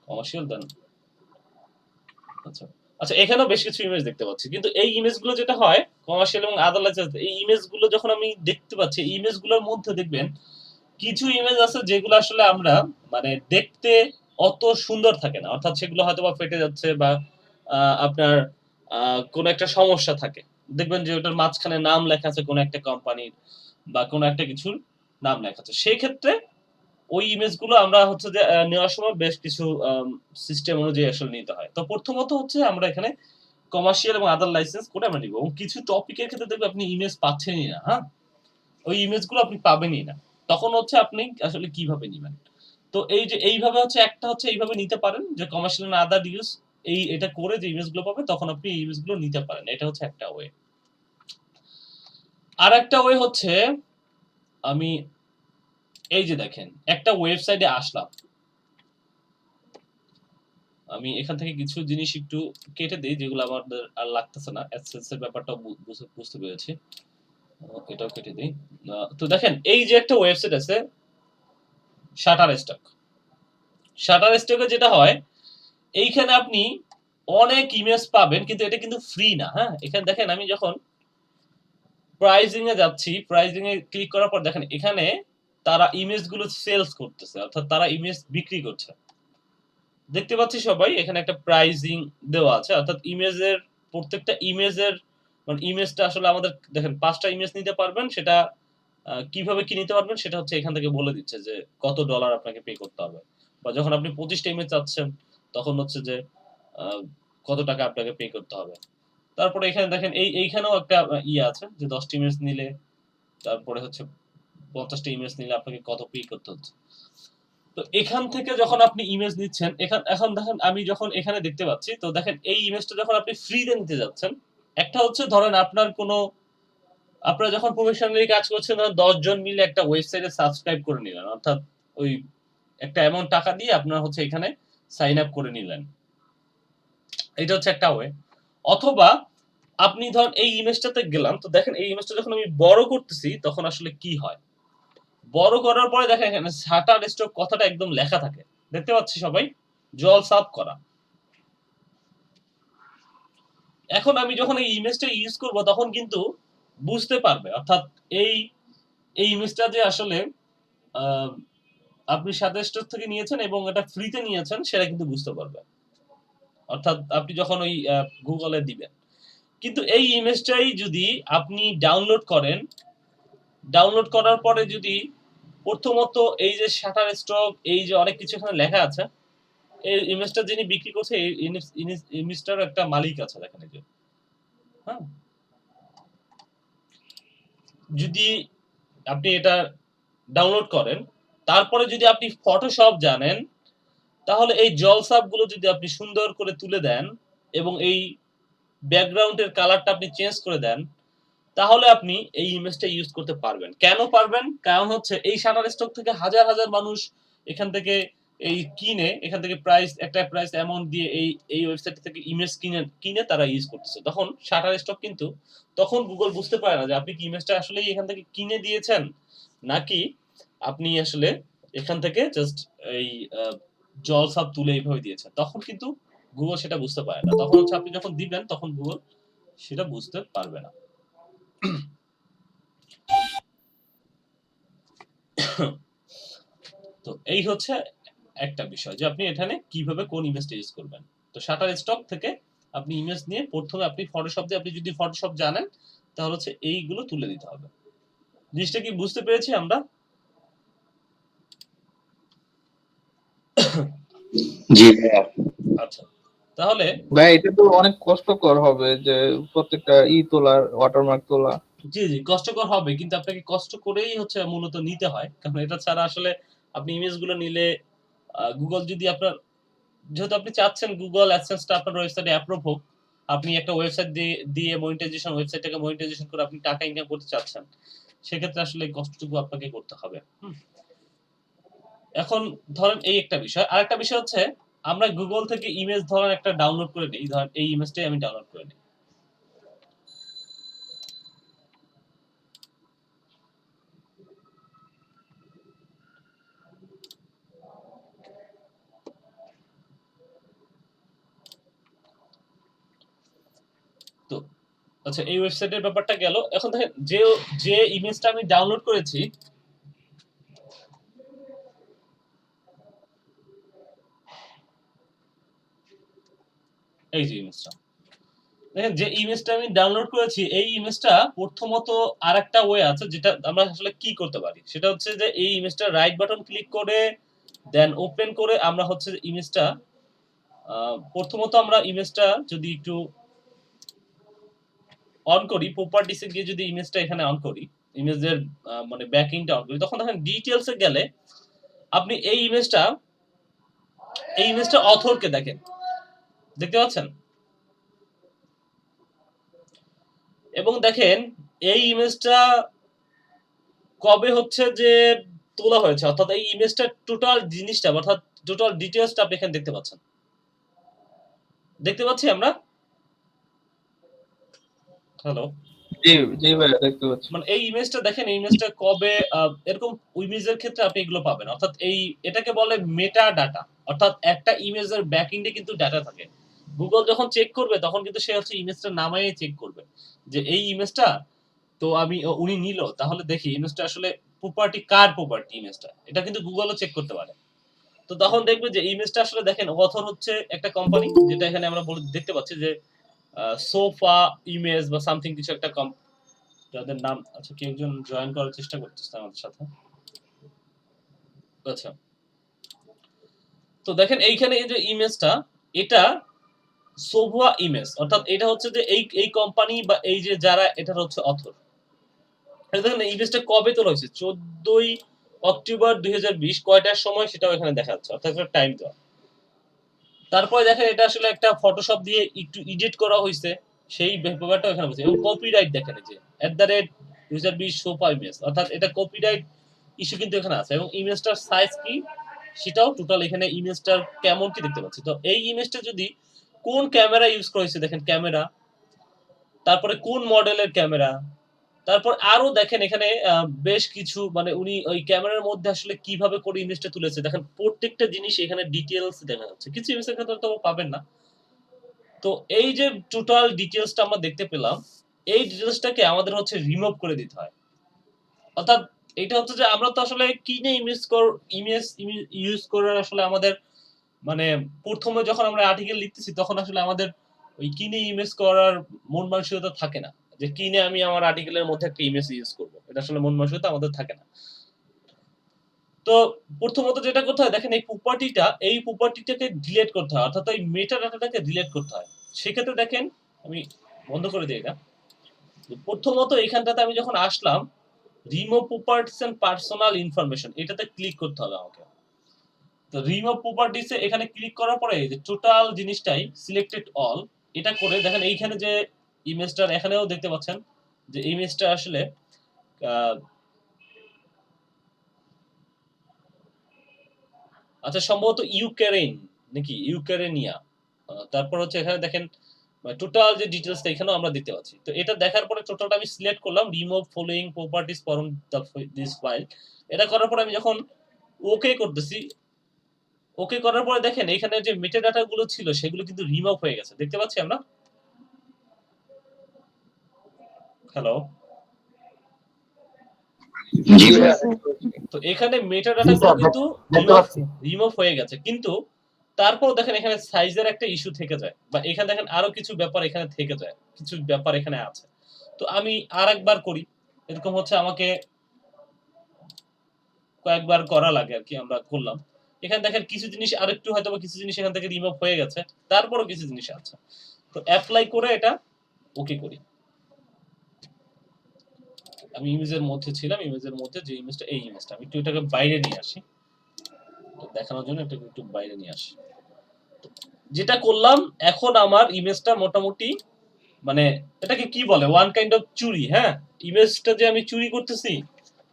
কমার্শিয়াল দেন। আচ্ছা এখানেও বেশ কিছু ইমেজ দেখতে পাচ্ছি, কিন্তু এই ইমেজগুলো যেটা হয় কমার্শিয়াল এবং আদার লাইসেন্স, এই ইমেজগুলো যখন আমি দেখতে পাচ্ছি এই ইমেজগুলোর মধ্যে দেখবেন কিছু ইমেজ আছে যেগুলো আসলে আমরা মানে দেখতে অত সুন্দর থাকে না, অর্থাৎ সেগুলো হয়তো বা ফেটে যাচ্ছে বা আপনার কোনো একটা সমস্যা থাকে, দেখবেন যে ওটার মাঝখানে নাম লেখা আছে কোনো একটা কোম্পানির বা কোনো একটা কিছুর, নাম লেখা আছে। সেই ক্ষেত্রে ওই ইমেজগুলো আমরা হচ্ছে যে নেওয়ার সময় বেশ কিছু সিস্টেম অনুযায়ী আসলে নিতে হয়। তো প্রথমত হচ্ছে আমরা এখানে কমার্শিয়াল এবং আদার লাইসেন্স করে আমরা নিব এবং কিছু টপিকের ক্ষেত্রে দেখবেন আপনি ইমেজ পাচ্ছেনই না, হ্যাঁ? ওই ইমেজগুলো আপনি পাবেনই না। তখন হচ্ছে আপনি আসলে কিভাবে নিবেন? তো এই যে এইভাবে হচ্ছে একটা হচ্ছে এইভাবে নিতে পারেন যে কমার্শিয়াল না আদার ইউজ এটা করে যে ইমেজগুলো পাবে তখন আপনি এই ইমেজগুলো নিতে পারেন। এটা হচ্ছে একটা ওয়ে। আরেকটা ওয়ে হচ্ছে আমি এই যে দেখেন একটা ওয়েবসাইটে আসলাম। আমি এখান থেকে কিছু জিনিস একটু কেটে দেই যেগুলো আমাদের আর লাগতেছে না। অ্যাডসেন্স এর ব্যাপারটাও বুঝতে পেরেছি। এটাও কেটে দেই। তো দেখেন এই যে একটা ওয়েবসাইট আছে Shutterstock। Shutterstock এ যেটা হয় এইখানে আপনি অনেক ইমেজ পাবেন কিন্তু এটা কিন্তু ফ্রি না, হ্যাঁ? এখানে দেখেন আমি যখন প্রাইজিং এ যাচ্ছি, প্রাইজিং এ ক্লিক করার পর দেখেন এখানে তারা ইমেজগুলো সেলস করতেছে। অর্থাৎ তারা ইমেজ বিক্রি করছে। দেখতে পাচ্ছি সবাই এখানে একটা প্রাইজিং দেওয়া আছে। অর্থাৎ ইমেজের প্রত্যেকটা ইমেজের মানে ইমেজটা আসলে আমাদের দেখেন ৫ টা ইমেজ নিতে পারবেন সেটা কিভাবে কি নিতে পারবেন সেটা হচ্ছে এখান থেকে বলে দিচ্ছে যে কত ডলার আপনাকে পে করতে হবে। বা যখন আপনি ২৫ টা ইমেজ চাচ্ছেন তখন হচ্ছে যে আ কত টাকা আপনাকে পে করতে হবে। তারপরে এখানে দেখেন এইখানেও একটা ইয়ে আছে যে ১০ টা ইমেজ নিলে তারপরে হচ্ছে ৫০ টা ইমেজ নিলে আপনাকে কত পে করতে হচ্ছে। তো এখান থেকে যখন আপনি ইমেজ নিচ্ছেন এখন দেখেন আমি যখন এখানে দেখতে পাচ্ছি তো দেখেন এই ইমেজটা যখন আপনি ফ্রিতে নিতে যাচ্ছেন একটা হচ্ছে ধরেন আপনারা যখন প্রফেশনালি কাজ করছেন ধরেন ১০ জন মিলে একটা ওয়েবসাইটে সাবস্ক্রাইব করে নিলেন। অর্থাৎ ওই একটা অ্যামাউন্ট টাকা দিয়ে আপনারা হচ্ছে এখানে সাইন আপ করে নিলেন। এটা হচ্ছে একটা ওয়ে। অথবা আপনি ধরেন এই ইমেজটাতে গেলাম তো দেখেন এই ইমেজটা যখন আমি বড় করতেছি তখন আসলে কি হয়? বড় করার পরে দেখেন এখানে শাটার স্টক কথাটা একদম লেখা থাকে। দেখতে পাচ্ছি সবাই? জল সাফ করা। এখন আমি যখন এই ইমেজটা ইউজ করব তখন কিন্তু বুঝতে পারবে। অর্থাৎ এই এই ইমেজটা যে আসলে আ আপনি Shutterstock থেকে নিয়েছেন এবং এটা ফ্রিতে নিয়েছেন সেটা কিন্তু বুঝতে পারবে। অর্থাৎ আপনি যখন ওই Google এ দিবেন। কিন্তু এই ইমেজটাই যদি আপনি ডাউনলোড করেন, ডাউনলোড করার পরে যদি প্রথমত এই যে Shutterstock এই যে অনেক কিছু এখানে লেখা আছে, এই ইমেজটা যিনি বিক্রি করছে এই ইমেজটারও একটা মালিক আছে দেখেন এই যে। হ্যাঁ? যদি আপনি এটা ডাউনলোড করেন, তারপরে যদি আপনি Photoshop জানেন, তাহলে এই জলসাপগুলো যদি আপনি সুন্দর করে তুলে দেন এবং এই ব্যাকগ্রাউন্ডের কালারটা আপনি চেঞ্জ করে দেন, তাহলে আপনি এই ইমেজটা ইউজ করতে পারবেন। কেন পারবেন? কারণ হচ্ছে এই Shutterstock থেকে হাজার, হাজার মানুষ এখান থেকে এখান থেকে একটা প্রাইস অ্যামাউন্ট দিয়ে এই ওয়েবসাইট থেকে ইমেজ কিনে তারা ইউজ করতেছে। তখন Shutterstock কিন্তু তখন Google বুঝতে পারে না যে আপনি কি ইমেজটা আসলেই এখান থেকে কিনে দিয়েছেন নাকি আপনি আসলে এখান থেকে জাস্ট এই আ জলসাপ তুলে এভাবে দিয়েছেন। তখন কিন্তু Google সেটা বুঝতে পারে না। তখন হচ্ছে আপনি যখন দিবেন তখন Google সেটা বুঝতে পারবে না। তো এই হচ্ছে একটা বিষয় যে আপনি এখানে কিভাবে কোন ইমেজটা ইউজ করবেন। তো Shutterstock থেকে আপনি ইমেজ নিয়ে ১ম এ আপনি Photoshop দিয়ে আপনি যদি Photoshop জানেন তাহলে হচ্ছে এইগুলো তুলে দিতে হবে। জিনিসটা কি বুঝতে পেরেছি আমরা? জি ভাইয়া। আচ্ছা। তাহলে ভাই এটা তো অনেক কষ্টকর হবে যে প্রত্যেকটা তোলা, ওয়াটারমার্ক তোলা। জি, জি কষ্টকর হবে কিন্তু আপনাকে কষ্ট করেই হচ্ছে মূলত নিতে হয়। কারণ এটা ছাড়া আসলে আপনি ইমেজগুলো নিলে Google যদি আপনার যেহেতু আপনি চাচ্ছেন Google AdSense টা আপনার ওয়েবসাইটে অ্যাপ্রুভ হোক। আপনি একটা ওয়েবসাইট দিয়ে ওয়েবসাইটটাকে মনিটাইজেশন করে আপনি টাকা ইনকাম করতে চাচ্ছেন। সেক্ষেত্রে আসলে এই কষ্টটুকু আপনাকে করতে হবে। এখন ধরেন এই একটা বিষয়। আরেকটা বিষয় হচ্ছে আমরা Google থেকে ইমেজ ধরেন একটা ডাউনলোড করে নেই। ধরেন এই ইমেজটাই আমি ডাউনলোড করে নেই। তো আচ্ছা এই ওয়েবসাইটের ব্যাপারটা গেল। এখন দেখেন যে ইমেজটা আমি ডাউনলোড করেছি এই যে ইমেজটা। দেখেন যে ইমেজটা আমি ডাউনলোড করেছি এই ইমেজটা প্রথমত আরেকটা ওয়ে আছে যেটা আমরা আসলে কি করতে পারি সেটা হচ্ছে যে এই ইমেজটা রাইট বাটন ক্লিক করে দেন ওপেন করে আমরা হচ্ছে ইমেজটা প্রথমত আমরা ইমেজটা যদি একটু অন করি প্রপার্টিসে গিয়ে যদি ইমেজটা এখানে অন করি ইমেজের মানে ব্যাকিংটা অন করি তখন দেখেন ডিটেইলসে গেলে আপনি এই ইমেজটা অথরকে দেখেন দেখতে পাচ্ছেন এবং দেখেন এই ইমেজটা কবে হচ্ছে যে তোলা হয়েছে অর্থাৎ এই ইমেজটা টোটাল জিনিসটা অর্থাৎ টোটাল ডিটেইলসটা আপনি এখানে দেখতে পাচ্ছেন দেখতে পাচ্ছি আমরা হ্যালো জি জি ভাই দেখতে পাচ্ছি। মানে এই ইমেজটা দেখেন এই ইমেজটা কবে এরকম ইমেজের ক্ষেত্রে আপনি এগুলো পাবেন অর্থাৎ এটাকে বলে মেটা ডাটা অর্থাৎ একটা ইমেজের ব্যাকএন্ডে কিন্তু ডাটা থাকে গুগল যখন চেক করবে তখন কিন্তু সে হচ্ছে ইমেজটা নামায়ে চেক করবে যে এই ইমেজটা তো আমি উনি নিল তাহলে দেখি ইমেজটা আসলে প্রপার্টি কার প্রপার্টি ইমেজটা এটা কিন্তু গুগলও চেক করতে পারে তো তখন দেখবে যে ইমেজটা আসলে দেখেন অথর হচ্ছে একটা কোম্পানি যেটা এখানে আমরা দেখতে পাচ্ছি যে সোফা ইমেজ বা সামথিং কিছু একটা যাদের নাম আচ্ছা কেউ একজন জয়েন করার চেষ্টা করতেছে আমাদের সাথে আচ্ছা তো দেখেন এইখানে এই যে ইমেজটা এটা সোভা ইমেজ অর্থাৎ এটা হচ্ছে যে এই কোম্পানি বা এই যে যারা এটার হচ্ছে অথর এটা দেখেন ইমেজটা কবে তোলা হয়েছে 14ই অক্টোবর 2020 কয়টার সময় সেটাও এখানে দেখা যাচ্ছে অর্থাৎ একটা টাইম দেওয়া তারপরে দেখেন এটা আসলে একটা ফটোশপ দিয়ে একটু এডিট করা হয়েছে সেই ব্যাপারটা এখানে বলছে এবং কপিরাইট দেখেন এই যে @2020 সোফা ইমেজ অর্থাৎ এটা কপিরাইট ইস্যু কিন্তু এখানে আছে এবং ইমেজটার সাইজ কি সেটাও টোটাল এখানে ইমেজটার কেমন কি দেখতে পাচ্ছি তো এই ইমেজটা যদি কোন ক্যামেরা ইউজ করা হয়েছে দেখেন ক্যামেরা তারপরে কোন মডেলের ক্যামেরা তারপর আরো দেখেন এখানে বেশ কিছু মানে উনি ওই ক্যামেরার মধ্যে আসলে কিভাবে করে ইমেজটা তুলেছে দেখেন প্রত্যেকটা জিনিস এখানে ডিটেইলস দেখা যাচ্ছে কিছু ইমেজের ক্ষেত্রে তো পাবেন না তো এই যে টোটাল ডিটেইলসটা আমরা দেখতে পেলাম এই ডিটেইলসটাকে আমাদের হচ্ছে রিমুভ করে দিতে হয় অর্থাৎ এটা হচ্ছে যে আমরা তো আসলে কিনে ইমেজ ইউজ করার আসলে আমাদের মানে প্রথমে যখন আমরা আর্টিকেল লিখতেছি তখন আসলে আমাদের ওই কিনে ইমেজ করার মন মানসিকতা থাকে না যে কিনে আমি আমার আর্টিকেলের মধ্যে একটা ইমেজ ইউজ করব এটা আসলে মন মানসিকতা আমাদের থাকে না তো প্রথমত যেটা করতে হয় দেখেন এই প্রপার্টিটাকে ডিলিট করতে হয় অর্থাৎ এই মেটা ডাটাটাকে ডিলিট করতে হয় সেক্ষেত্রে দেখেন আমি বন্ধ করে দিই এটা প্রথমত এখানটাতে আমি যখন আসলাম remove properties and personal information এটাতে ক্লিক করতে হবে আমাকে তো রিমুভ প্রপার্টিস এ এখানে ক্লিক করার পরে যে টোটাল জিনিসটাই সিলেক্টেড অল এটা করে দেখেন এইখানে যে ইমেজটা এখানেও দেখতে পাচ্ছেন যে ইমেজটা আসলে আচ্ছা সম্ভবত ইউক্রেন নাকি ইউক্রেনিয়া তারপর হচ্ছে এখানে দেখেন টোটাল যে ডিটেইলসটা এখানেও আমরা দেখতে পাচ্ছি তো এটা দেখার পরে টোটালটা আমি সিলেক্ট করলাম remove following properties from this file এটা করার পরে আমি যখন ওকে করতেছি ওকে করার পরে দেখেন এখানে যে মেটা ডাটা গুলো ছিল সেগুলো কিন্তু রিমুভ হয়ে গেছে দেখতে পাচ্ছি আমরা হ্যালো জি ভাইয়া তো এখানে মেটা ডাটা গুলো কিন্তু রিমুভ হয়ে গেছে কিন্তু তারপর দেখেন এখানে সাইজের একটা ইস্যু থেকে যায় বা এখানে দেখেন আরো কিছু ব্যাপার এখানে থেকে যায় কিছু ব্যাপার এখানে আছে তো আমি আরেকবার করি এরকম হচ্ছে আমাকে কয়েকবার করা লাগে আর কি আমরা করলাম এখানে দেখেন কিছু জিনিস আরেকটু হয়তো বা কিছু জিনিস এখান থেকে রিমুভ হয়ে গেছে তারপরও কিছু জিনিস আছে তো অ্যাপ্লাই করে এটা ওকে করি আমি ইমেজের মধ্যে ছিলাম ইমেজের মধ্যে যে ইমেজটা এই ইমেজটা আমি একটু এটাকে বাইরে নিয়ে আসি তো দেখানোর জন্য এটাকে একটু বাইরে নিয়ে আসি যেটা করলাম এখন আমার ইমেজটা মোটামুটি মানে এটাকে কি বলে ওয়ান কাইন্ড অফ চুরি হ্যাঁ ইমেজটা যে আমি চুরি করতেছি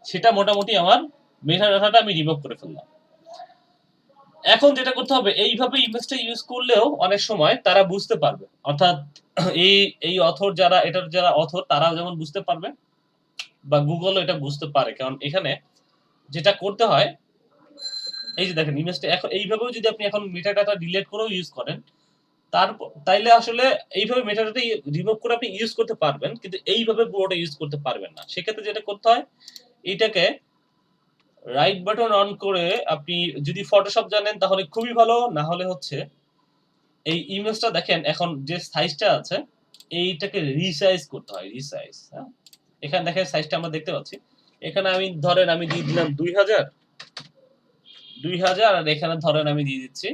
সেটা মোটামুটি আমার মেটা ডাটাটা আমি রিমুভ করে ফেললাম এখন যেটা করতে হবে এইভাবে ইমেজটা ইউজ করলেও অনেক সময় তারা বুঝতে পারবে অর্থাৎ এই অথর যারা অথর তারা যেমন বুঝতে পারবে বা গুগলও এটা বুঝতে পারে কারণ এখানে যেটা করতে হয় এই যে দেখেন ইমেজটা এখন এইভাবেও যদি আপনি এখন মেটা ডাটা ডিলিট করেও ইউজ করেন তাইলে আসলে এইভাবে মেটা ডাটা রিমুভ করে আপনি ইউজ করতে পারবেন কিন্তু এইভাবে পুরোটা ইউজ করতে পারবেন না সেক্ষেত্রে যেটা করতে হয় এইটাকে রাইট বাটন অন করে আপনি যদি ফটোশপ জানেন তাহলে খুবই ভালো না হলে হচ্ছে এই ইমেজটা দেখেন এখন যে সাইজটা আছে এইটাকে রিসাইজ করতে হয়, রিসাইজ। হ্যাঁ, এখানে দেখেন সাইজটা আমরা দেখতে পাচ্ছি। এখানে আমি ধরেন আমি দিয়ে দিলাম 2000 আর এখানে ধরেন আমি দিয়ে দিচ্ছি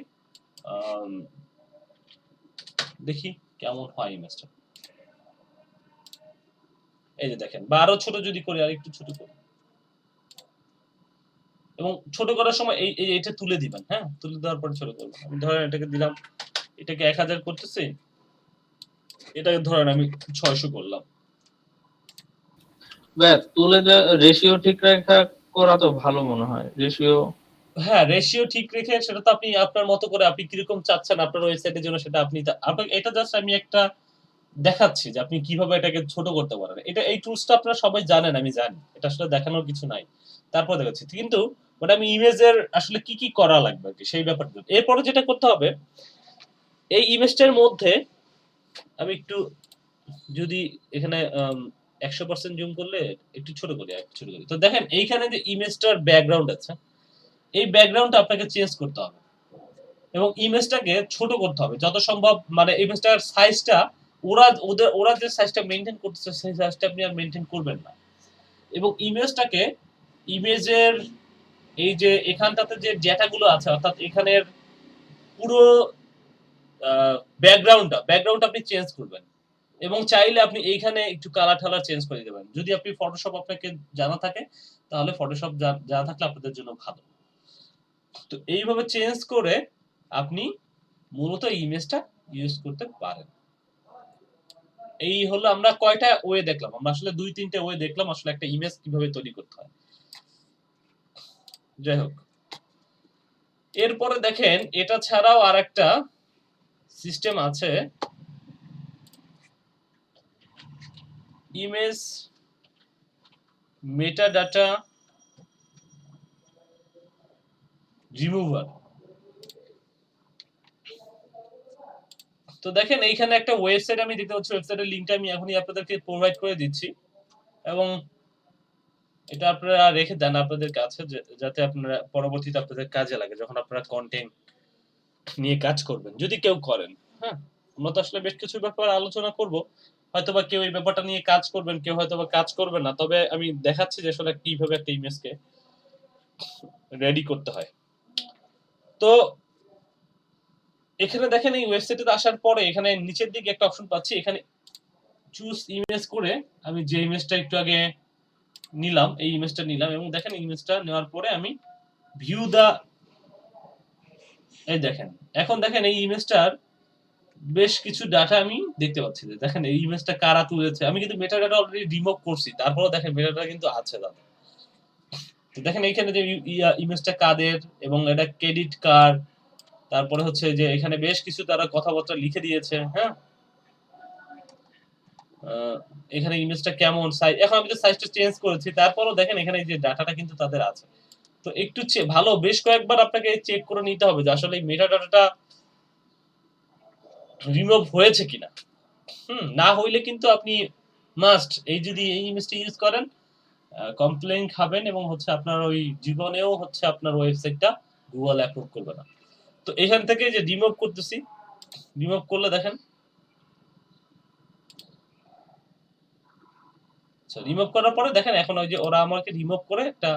দেখি কেমন হয় ইমেজটা। এই যে দেখেন, বা আরো ছোট যদি করি, আর একটু ছোট করি, এবং ছোট করার সময় এটা তুলে দিবেন। হ্যাঁ, তুলে দেওয়ার পর ছোট করবেন। আমি ধরেন এটাকে দিলাম, এটাকে 1000 করতেছি, এটাকে ধরেন আমি 600 করলাম। ব্যাস, তুলে রেশিও ঠিক রাখা করা তো ভালো মনে হয়। রেশিও, হ্যাঁ, রেশিও ঠিক রেখে সেটা তো আপনি আপনার মতো করে আপনি কিরকম চাচ্ছেন আপনার ওয়েবসাইটের জন্য, সেটা আপনি আপনাকে এটা জাস্ট আমি একটা দেখাচ্ছি যে আপনি কিভাবে এটাকে ছোট করতে পারেন। এটা এই টুলসটা আপনারা সবাই জানেন, আমি জানি। এটা আসলে দেখানোর কিছু নাই। তারপর দেখাচ্ছি। কিন্তু মানে আমি ইমেজের আসলে কি করা লাগবে আরকি সেই ব্যাপারটা। এরপরে যেটা করতে হবে, এই ইমেজটার মধ্যে আমি একটু যদি এখানে 100% জুম করলে একটু ছোট করি, একটু ছোট করি। তো দেখেন এইখানে যে ইমেজটার ব্যাকগ্রাউন্ড আছে, এই ব্যাকগ্রাউন্ডটা আপনাকে চেঞ্জ করতে হবে এবং ইমেজটাকে ছোট করতে হবে যত সম্ভব। মানে ইমেজটার সাইজটা ওরা যে সাইজটা মেনটেন করতেছে সেই সাইজটা আপনি আর মেনটেন করবেন না। এবং ইমেজের এই যে এখানটাতে যে ডেটাগুলো আছে, অর্থাৎ এখানের পুরো ব্যাকগ্রাউন্ডটা আপনি চেঞ্জ করবেন এবং চাইলে আপনি এইখানে একটু কালার ঠালার চেঞ্জ করে দেবেন। যদি আপনি ফটোশপ আপনাকে জানা থাকে, তাহলে ফটোশপ জানা থাকলে আপনাদের জন্য ভালো। তো এইভাবে চেঞ্জ করে আপনি মূলত ইমেজটা ইউজ করতে পারেন। এই হলো আমরা কয়টা ওয়ে দেখলাম, আমরা আসলে 2-3টে ওয়ে দেখলাম আসলে একটা ইমেজ কিভাবে তৈরি করতে হয়। যাই হোক, এরপরে দেখেন এটা ছাড়াও আরেকটা সিস্টেম আছে, ইমেজ মেটাডাটা রিমুভার। তো দেখেন এইখানে একটা ওয়েবসাইট আমি দেখতে পাচ্ছি, ওয়েবসাইটের লিংকটা আমি এখনই আপনাদেরকে প্রোভাইড করে দিচ্ছি এবং এটা আপনারা রেখে দেন আপনাদের কাছে, যাতে আপনারা পরবর্তীতে আপনাদের কাজে লাগে যখন আপনারা কন্টেন্ট নিয়ে কাজ করবেন, যদি কেউ করেন। হ্যাঁ, আমরা তো আসলে বেশ কিছু ব্যাপার আলোচনা করব। হয়তোবা কেউ এই ব্যাপারটা নিয়ে কাজ করবেন, কেউ হয়তোবা কাজ করবেন না। তবে আমি দেখাচ্ছি যে আসলে কিভাবে একটা ইমেজকে রেডি করতে হয়। তো এখানে দেখেন এই ওয়েবসাইটে আসার পরে এখানে নিচের দিকে একটা অপশন পাচ্ছি, এখানে চুজ ইমেজ করে আমি যে ইমেজটা একটু আগে নিলাম, এই ইমেজটা নিলাম এবং দেখেন ইমেজটা নেওয়ার পরে আমি ভিউ দা, এই দেখেন এখন দেখেন এই ইমেজটার বেশ কিছু ডাটা আমি দেখতে পাচ্ছি। যে দেখেন এই ইমেজটা কারা তুলেছে, আমি কিন্তু মেটা ডাটা অলরেডি রিমুভ করছি, তারপরেও দেখেন মেটা ডাটা কিন্তু আছে দাদা। তো দেখেন এইখানে যে ইমেজটা কাদের এবং এটা ক্রেডিট কার্ড, তারপরে হচ্ছে যে এখানে বেশ কিছু তারা কথাবার্তা লিখে দিয়েছে। হ্যাঁ, এখানে ইমেজটা কেমন সাইজ, এখন আমি যে সাইজটা চেঞ্জ করেছি তারপরেও দেখেন এখানে যে ডাটাটা কিন্তু তাদের আছে। তো একটু ভালো বেশ কয়েকবার আপনাকে চেক করে নিতে হবে যে আসলে এই মেটা ডাটাটা রিমুভ হয়েছে কিনা। না হইলে কিন্তু আপনি মাস্ট যদি এই ইমেজটা ইউজ করেন, কমপ্লেইন খাবেন এবং হচ্ছে আপনার ওই জীবনেও হচ্ছে আপনার ওয়েবসাইটটা গুগল অ্যাপ্রুভ করবে না। তো এখান থেকে যে রিমুভ করতেছি, রিমুভ করলে দেখেন, আচ্ছা রিমুভ করার পরে দেখেন এখন ওই যে ওরা আমাকে রিমুভ করে একটা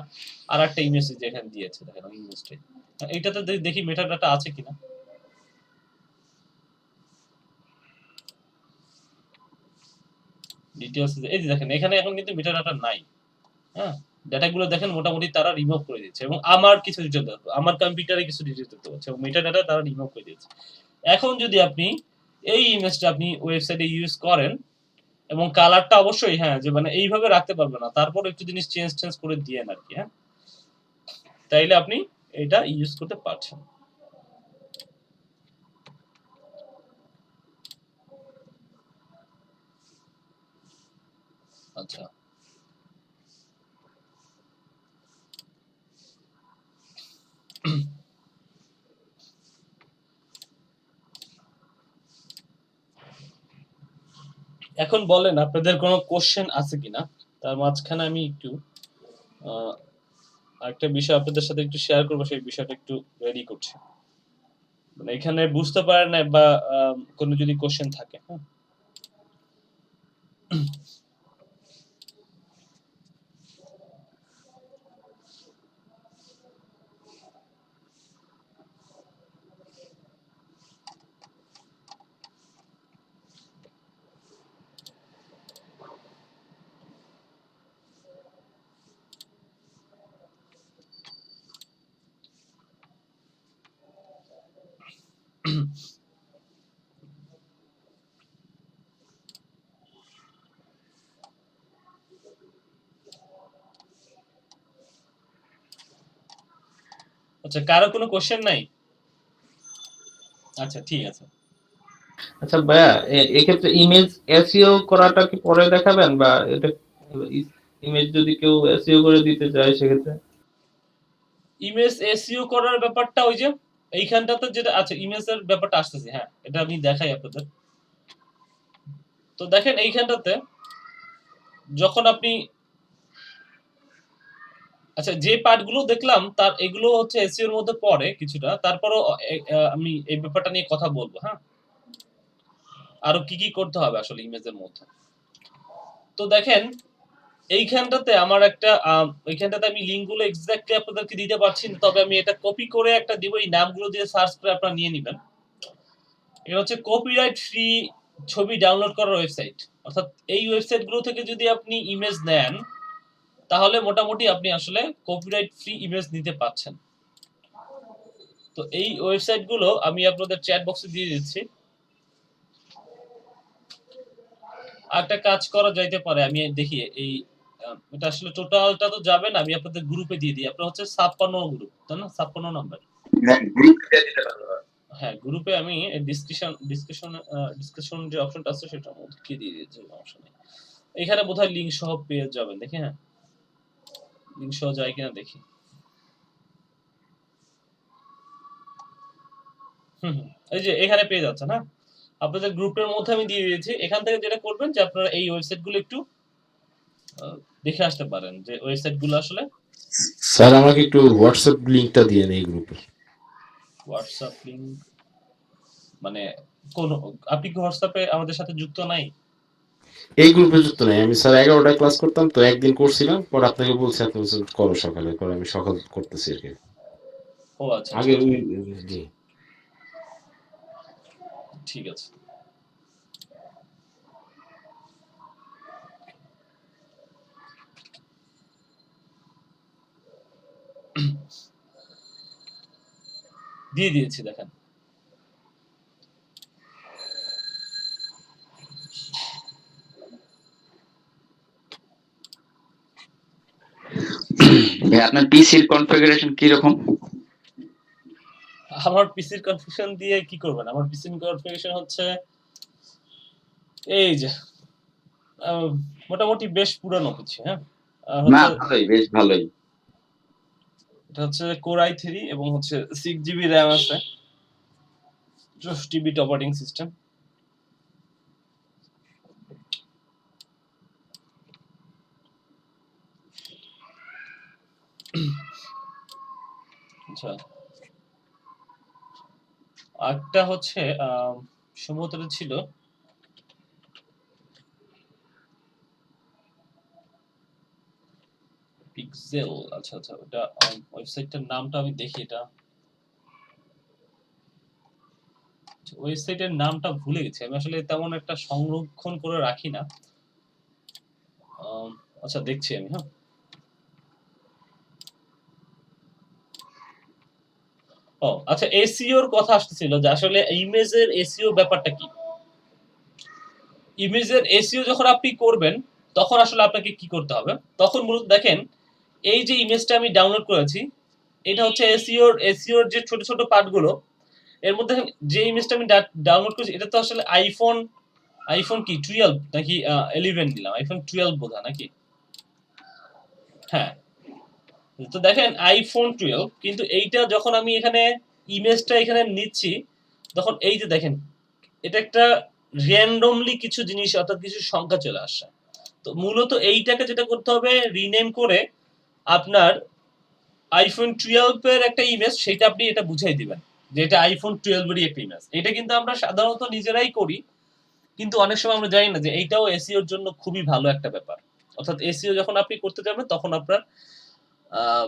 আরেকটা ইমেজ যে এখানে দিয়েছে, দেখেন ওই ইমেজটাই। এইটাতে দেখি মেটা ডাটা আছে কিনা। ডিটেইলস এই যে দেখেন এখানে এখন কিন্তু মেটা ডাটা নাই। হ্যাঁ, ডাটাগুলো দেখেন মোটামুটি তারা রিমুভ করে দিয়েছে এবং আমার কিছু ডিটেইলস, আমার কম্পিউটারে কিছু ডিটেইলস দেখতে পাচ্ছি এবং মেটা ডাটা তারা রিমুভ করে দিয়েছে। এখন যদি আপনি এই ইমেজটা আপনি ওয়েবসাইটে ইউজ করেন এবং কালারটা অবশ্যই হ্যাঁ যে মানে এইভাবে রাখতে পারবে না, তারপর একটু জিনিস চেঞ্জ করে দিয়েন আর কি। হ্যাঁ, তাইলে আপনি এটা ইউজ করতে পারছেন। আচ্ছা, এখন বলেন আপনাদের কোনো কোশ্চেন আছে কিনা। তার মাঝখানে আমি একটু আরেকটা বিষয় আপনাদের সাথে একটু শেয়ার করবো, সেই বিষয়টা একটু রেডি করছি। মানে এখানে বুঝতে পারেন না বা কোনো যদি কোশ্চেন থাকে। হ্যাঁ, আচ্ছা, কারো কোনো কোশ্চেন নাই? আচ্ছা, ঠিক আছে। আচ্ছা ভাইয়া, এক্ষেত্রে ইমেজ এসইও করাটা কি পরে দেখাবেন, বা এটা ইমেজ যদি কেউ এসইও করে দিতে চায় সেক্ষেত্রে? ইমেজ এসইও করার ব্যাপারটা ওই যে এইখানটাতে যেটা আচ্ছা, ইমেজের ব্যাপারটা আসতেছে। হ্যাঁ, এটা আমি দেখাই আপনাদের। তো দেখেন এইখানটাতে যখন আপনি আচ্ছা, যে পার্টগুলো দেখলাম তার এগুলো হচ্ছে এসইও এর মধ্যে পড়ে কিছুটা। তারপরও আমি এই ব্যাপারটা নিয়ে কথা বলবো, হ্যাঁ? আরো কি করতে হবে আসলে ইমেজের মধ্যে। তো দেখেন এইখানটাতে আমার একটা এইখানটাতে আমি লিঙ্কগুলো এক্স্যাক্টলি আপনাদেরকে দিতে পারছি না, তবে আমি এটা কপি করে একটা দিব। এই নামগুলো দিয়ে সার্চ করে আপনারা নিয়ে নেবেন। এটা হচ্ছে কপিরাইট ফ্রি ছবি ডাউনলোড করার ওয়েবসাইট। অর্থাৎ এই ওয়েবসাইটগুলো থেকে যদি আপনি ইমেজ নেন তাহলে মোটামুটি আপনি আসলে কপিরাইট ফ্রি ইমেজ নিতে পাচ্ছেন। তো এই ওয়েবসাইটগুলো আমি আপনাদের চ্যাট বক্সে দিয়ে দিচ্ছি। একটা কাজ করা যাইতে পারে, আমি দেখি এই এটা আসলে টোটালটা তো যাবে না, আমি আপনাদের গ্রুপে দিয়ে দিই। আপনার হচ্ছে 56 গ্রুপ, তাই না? 56 নাম্বার। হ্যাঁ, গ্রুপে আমি ডিসকাশন যে অপশনটা আছে সেটার মধ্যে কি দিয়ে দিয়েছি, সমস্যা নেই। এখানে বোধহয় লিংক সহ পেয়ে যাবেন, দেখি। হ্যাঁ, লিংক সহ যায় কিনা দেখি। এই যে এখানে পেয়ে যাচ্ছে না, আপনাদের গ্রুপের মধ্যে আমি দিয়ে দিয়েছি। এখান থেকে যেটা করবেন যে আপনারা এই ওয়েবসাইটগুলো একটু দেখে আসতে পারেন, যে ওয়েবসাইটগুলো আসলে। স্যার আমাকে একটু হোয়াটসঅ্যাপ লিংকটা দিয়ে এই গ্রুপে। হোয়াটসঅ্যাপ লিংক মানে কোন, আপনি কি হোয়াটসঅ্যাপে আমাদের সাথে যুক্ত নাই? এই গ্রুপে যুক্ত নাই আমি স্যার। 11টায় ক্লাস করতাম তো, একদিন করছিলাম, পর আপনাকে বলছি, আপনি বলছেন করো সকালে, পরে আমি সকাল করতেছি আর কি। ও আচ্ছা, আগে জি। ঠিক আছে। দিয়ে দিয়েছি, দেখেন। ভাই আপনার পিসির কনফিগারেশন কি রকম? আমার পিসির কনফিগারেশন দিয়ে কি করবেন? আমার পিসির কনফিগারেশন হচ্ছে এই যে মোটামুটি বেশ পুরানো কিছু। হ্যাঁ, না হচ্ছে ভালোই, বেশ ভালোই। এটা হচ্ছে কোর i3 এবং হচ্ছে 6 জিবি র্যাম আছে, 64 বিট অপারেটিং সিস্টেম। আচ্ছা, আরেকটা হচ্ছে সম্ভবত এটা ছিল পিক্সেল। আচ্ছা আচ্ছা, ওটা ওয়েবসাইটটার নামটা আমি দেখি। এটা ওয়েবসাইটের নামটা ভুলে গেছি আমি, আসলে তেমন একটা সংরক্ষণ করে রাখি না। আচ্ছা, দেখছি আমি। হ্যাঁ, ও আচ্ছা, এসইও এর কথা আসতেছিল যে আসলে ইমেজের এসইও ব্যাপারটা কি। ইমেজের এসইও যখন আপনি করবেন তখন আসলে আপনাকে কি করতে হবে, তখন মূলত দেখেন এই যে ইমেজটা আমি ডাউনলোড করেছি, এটা হচ্ছে এসইওর যে ছোট ছোট পার্টগুলো। এর মধ্যে যে ইমেজটা আমি ডাউনলোড করেছি এটা তো আসলে আইফোন কি 12 নাকি 11 নিলাম, আইফোন 12 বোধহয় নাকি। হ্যাঁ, তো দেখেন আইফোন 12, কিন্তু এইটা যখন আমি এখানে ইমেজটা এখানে নিচ্ছি তখন এই যে দেখেন এটা একটা র্যান্ডমলি কিছু জিনিস অর্থাৎ কিছু সংখ্যা চলে আসছে। তো মূলত এইটাকে যেটা করতে হবে, রিনেম করে আপনার আইফোন 12 এর একটা ইমেজ, সেটা আপনি এটা বুঝাই দিবেন যে এটা আইফোন 12 এরই একটা ইমেজ। এটা কিন্তু আমরা সাধারণত নিজেরাই করি, কিন্তু অনেক সময় আমরা জানি না যে এইটাও এসইওর জন্য খুবই ভালো একটা ব্যাপার। অর্থাৎ এসইও যখন আপনি করতে যাবেন তখন আপনার আহ,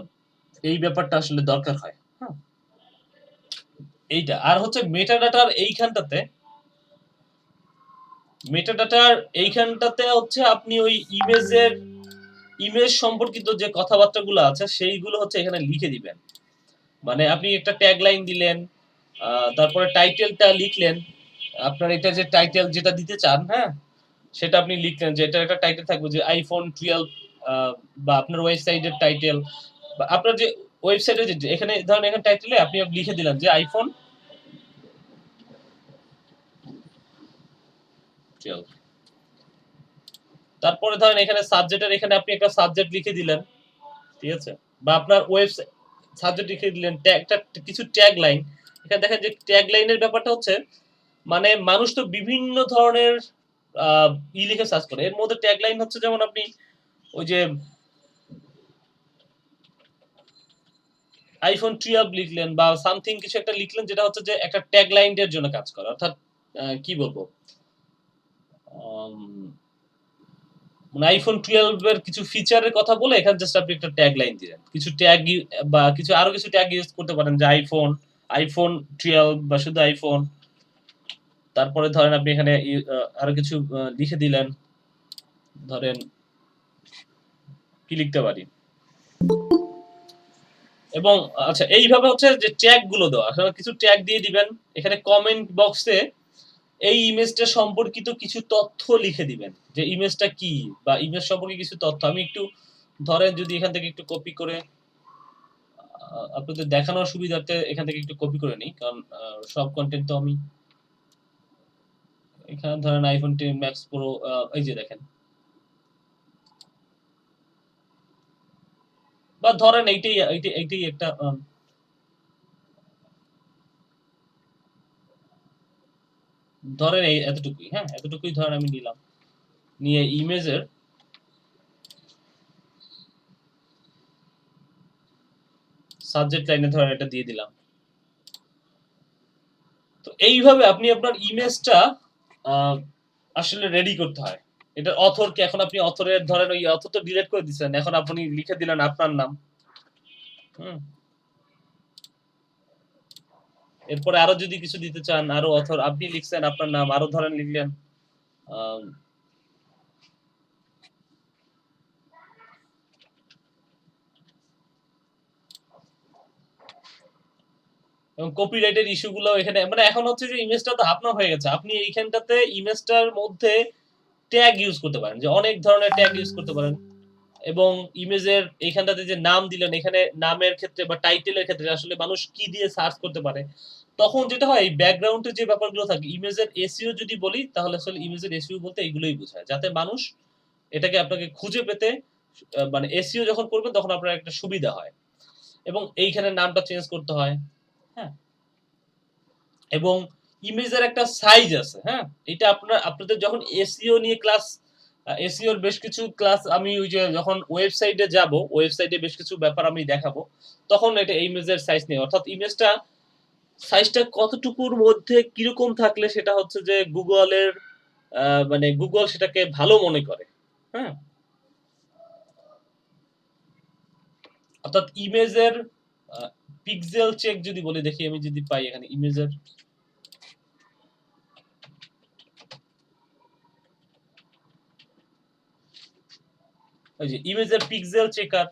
এই ব্যাপারটা আসলে দরকার হয়। হ্যাঁ, এইটা আর হচ্ছে মেটাডাটার এইখানটাতে হচ্ছে আপনি ওই ইমেজ সম্পর্কিত যে কথাবার্তাগুলো আছে সেইগুলো হচ্ছে এখানে লিখে দিবেন। মানে আপনি একটা ট্যাগ লাইন দিলেন, তারপরে টাইটেলটা লিখলেন, আপনার এটা যে টাইটেল যেটা দিতে চান, হ্যাঁ, সেটা আপনি লিখলেন যে এটা একটা টাইটেল থাকবে যে আইফোন 12, বা আপনার ওয়েবসাইটের টাইটেল, বা আপনার যে ওয়েবসাইটে যে এখানে ধরেন এখানে টাইটেলে আপনি লিখে দিলেন যে আইফোন 12। তারপরে ধরেন এখানে সাবজেক্টের এখানে আপনি একটা সাবজেক্ট লিখে দিলেন, ঠিক আছে, বা আপনার ওয়েবসাইট সাবজেক্ট লিখে দিলেন, একটা কিছু ট্যাগ লাইন। এখানে দেখেন যে ট্যাগ লাইনের ব্যাপারটা হচ্ছে মানে মানুষ তো বিভিন্ন ধরনের লিখে সার্চ করে, এর মধ্যে ট্যাগ লাইন হচ্ছে যেমন আপনি ওই যে আইফোন 12 লিখলেন বা সামথিং কিছু একটা লিখলেন যেটা হচ্ছে যে একটা ট্যাগ লাইনের জন্য কাজ করে। অর্থাৎ কি বলবো, মানে আইফোন 12 এর কিছু ফিচারের কথা বলে এখানে জাস্ট আপনি একটা ট্যাগ লাইন দিলেন, কিছু ট্যাগ বা আরো কিছু ট্যাগ ইউজ করতে পারেন যে আইফোন 12 বা শুধু আইফোন। তারপরে ধরেন আপনি এখানে আরো কিছু লিখে দিলেন, ধরেন কি লিখতে পারি, এবং আচ্ছা এইভাবে হচ্ছে যে ট্যাগ গুলো দেওয়া, আসলে কিছু ট্যাগ দিয়ে দিবেন। এখানে কমেন্ট বক্সে এই ইমেজটা সম্পর্কিত কিছু তথ্য লিখে দিবেন, যে ইমেজটা কি বা ইমেজ সম্পর্কে কিছু তথ্য। আমি একটু ধরেন যদি এখান থেকে একটু কপি করে আপনাদের দেখানোর সুবিধার্থে এখান থেকে একটু কপি করে নিই, কারণ সব কন্টেন্ট তো আমি এখানে ধরেন আইফোন 10 ম্যাক্স প্রো, এই যে দেখেন, বা ধরেন এইটাই একটা ধরেন এই এতটুকুই, হ্যাঁ, এতটুকুই ধরেন আমি নিলাম, নিয়ে ইমেজের সাবজেক্ট লাইনে ধরেন এটা দিয়ে দিলাম। তো এইভাবে আপনি আপনার ইমেজটা আসলে রেডি করতে হয়। এটার অথরকে এখন আপনি অথরের ধরেন ওই অথর তো ডিলিট করে দিচ্ছেন, এখন আপনি লিখে দিলেন আপনার নাম। হুম, এরপরে আরো যদি কিছু দিতে চান, আরো অথর আপনি লিখছেন আপনার নাম, আরো ধরেন লিখলেন এবং কপিরাইটের ইস্যুগুলো এখানে, মানে এখন হচ্ছে যে ইমেজটা তো আপনার হয়ে গেছে, আপনি এইখানটাতে ইমেজটার মধ্যে ট্যাগ ইউজ করতে পারেন, যে অনেক ধরনের ট্যাগ ইউজ করতে পারেন। এবং ইমেজের এইখানটাতে যে নাম দিলেন, এখানে নামের ক্ষেত্রে বা টাইটেলের ক্ষেত্রে আসলে মানুষ কি দিয়ে সার্চ করতে পারে, তখন যেটা হয় এই ব্যাকগ্রাউন্ডে যে ব্যাপারগুলো থাকে, ইমেজের এসইও যদি বলি তাহলে আসলে ইমেজের এসইও বলতে এইগুলোই বোঝায়, যাতে মানুষ এটাকে আপনাকে খুঁজে পেতে, মানে এসইও যখন করবেন তখন আপনার একটা সুবিধা হয়। এবং এইখানে নামটা চেঞ্জ করতে হয়, হ্যাঁ, এবং ইমেজের একটা সাইজ আছে, হ্যাঁ, এটা আপনাদের যখন এসইও নিয়ে ক্লাস, এসইওর বেশ কিছু ক্লাস আমি ওই যে যখন ওয়েবসাইটে যাব, ওয়েবসাইটে বেশ কিছু ব্যাপার আমি দেখাবো, তখন এটা ইমেজের সাইজ নিয়ে, অর্থাৎ ইমেজটা সাইজটা কতটুকুর মধ্যে কিরকম থাকলে সেটা হচ্ছে যে গুগলের মানে গুগল সেটাকে ভালো মনে করে, হ্যাঁ, অর্থাৎ ইমেজের পিক্সেল চেক যদি বলি, দেখি আমি যদি পাই এখানে ইমেজের, ওই যে ইমেজের পিক্সেল চেকার,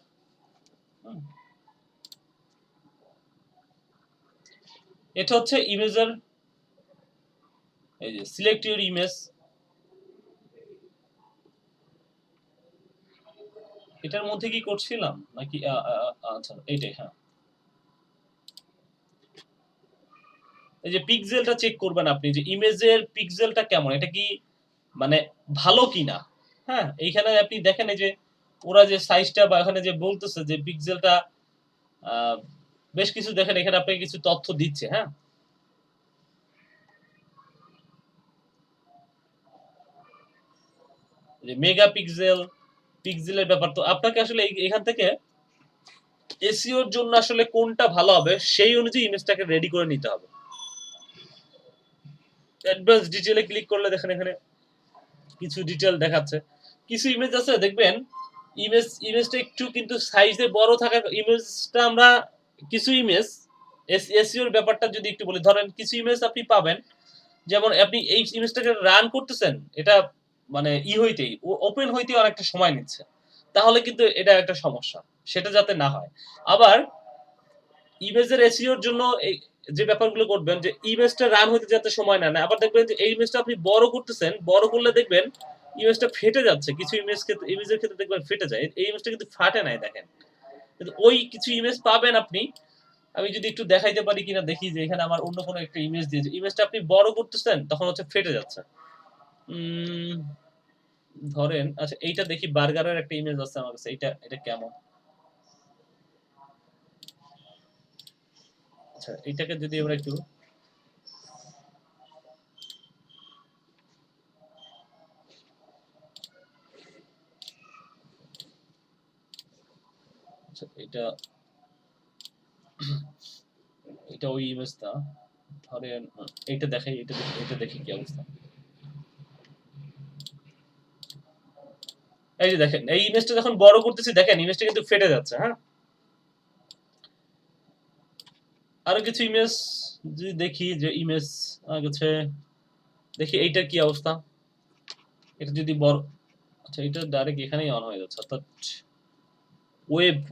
এটা হচ্ছে ইমেজের, এই যে সিলেক্ট ইউর ইমেজ, এটার মধ্যে কি করছিলাম নাকি আচ্ছা এইটাই, হ্যাঁ, এই যে পিক্সেলটা চেক করবেন আপনি, যে ইমেজের পিক্সেলটা কেমন, এটা কি মানে ভালো কিনা, হ্যাঁ, এইখানে আপনি দেখেন এই যে ওরা যে সাইজটা বা এখানে যে বলতেছে যে পিক্সেলটা বেশ কিছু দেখেন এখানে আপনাকে কিছু তথ্য দিচ্ছে, হ্যাঁ, যে মেগাপিক্সেল, পিক্সেলের ব্যাপার, তো আপনাকে আসলে এখান থেকে এসইওর জন্য আসলে কোনটা ভালো হবে সেই অনুযায়ী ইমেজটাকে রেডি করে নিতে হবে। অ্যাডভান্স ডিটেইলে ক্লিক করলে দেখেন এখানে কিছু ডিটেইল দেখাচ্ছে। কিছু ইমেজ আছে দেখবেন ইমেজটা একটু কিন্তু সাইজে বড় থাকা ইমেজটা আমরা কিছু ইমেজ এসইও এর ব্যাপারটা যদি একটু বলি, ধরেন কিছু ইমেজ আপনি পাবেন যেমন আপনি এই ইমেজটাকে রান করতেছেন, এটা মানে হইতেই ওপেন হইতেই অনেকটা সময় নিচ্ছে, তাহলে কিন্তু এটা একটা সমস্যা, সেটা যাতে না হয়। আবার ইমেজের এসইওর জন্য যে ব্যাপারগুলো করবেন যে ইমেজটা রান হইতে যাতে সময় না নেয়। আবার দেখবেন যে এই ইমেজটা আপনি বড় করতেছেন, বড় করলে দেখবেন ইমেজটা ফেটে যাচ্ছে, কিছু ইমেজের ক্ষেত্রে দেখবেন ফেটে যায়, এই ইমেজটা কিন্তু ফাটে নাই দেখেন। কিন্তু ওই কিছু ইমেজ পাবেন আপনি, আমি যদি একটু দেখাইতে পারি কিনা দেখি যে এখানে আমার অন্য কোনো একটা ইমেজ দিয়েছে, ইমেজটা আপনি বড় করতেছেন তখন হচ্ছে ফেটে যাচ্ছে। ধরেন আচ্ছা এইটা দেখি, বার্গারের একটা ইমেজ আছে আমার কাছে, এটা কেমন, আচ্ছা এইটাকে যদি আমরা একটু আচ্ছা এটা ওই ইমেজটা, ধরেন এইটা দেখাই, এটা দেখি কি অবস্থা। এই যে দেখেন এই ইমেজটা যখন বড় করতেছি দেখেন ইমেজটা কিন্তু ফেটে যাচ্ছে। হ্যাঁ, আরো কিছু ইমেজ যদি দেখি, যে ইমেজ কাছে দেখি এইটার কি অবস্থা, এটা যদি বড়, আচ্ছা এটা ডাইরেক্ট এখানেই অন হয়ে যাচ্ছে, অর্থাৎ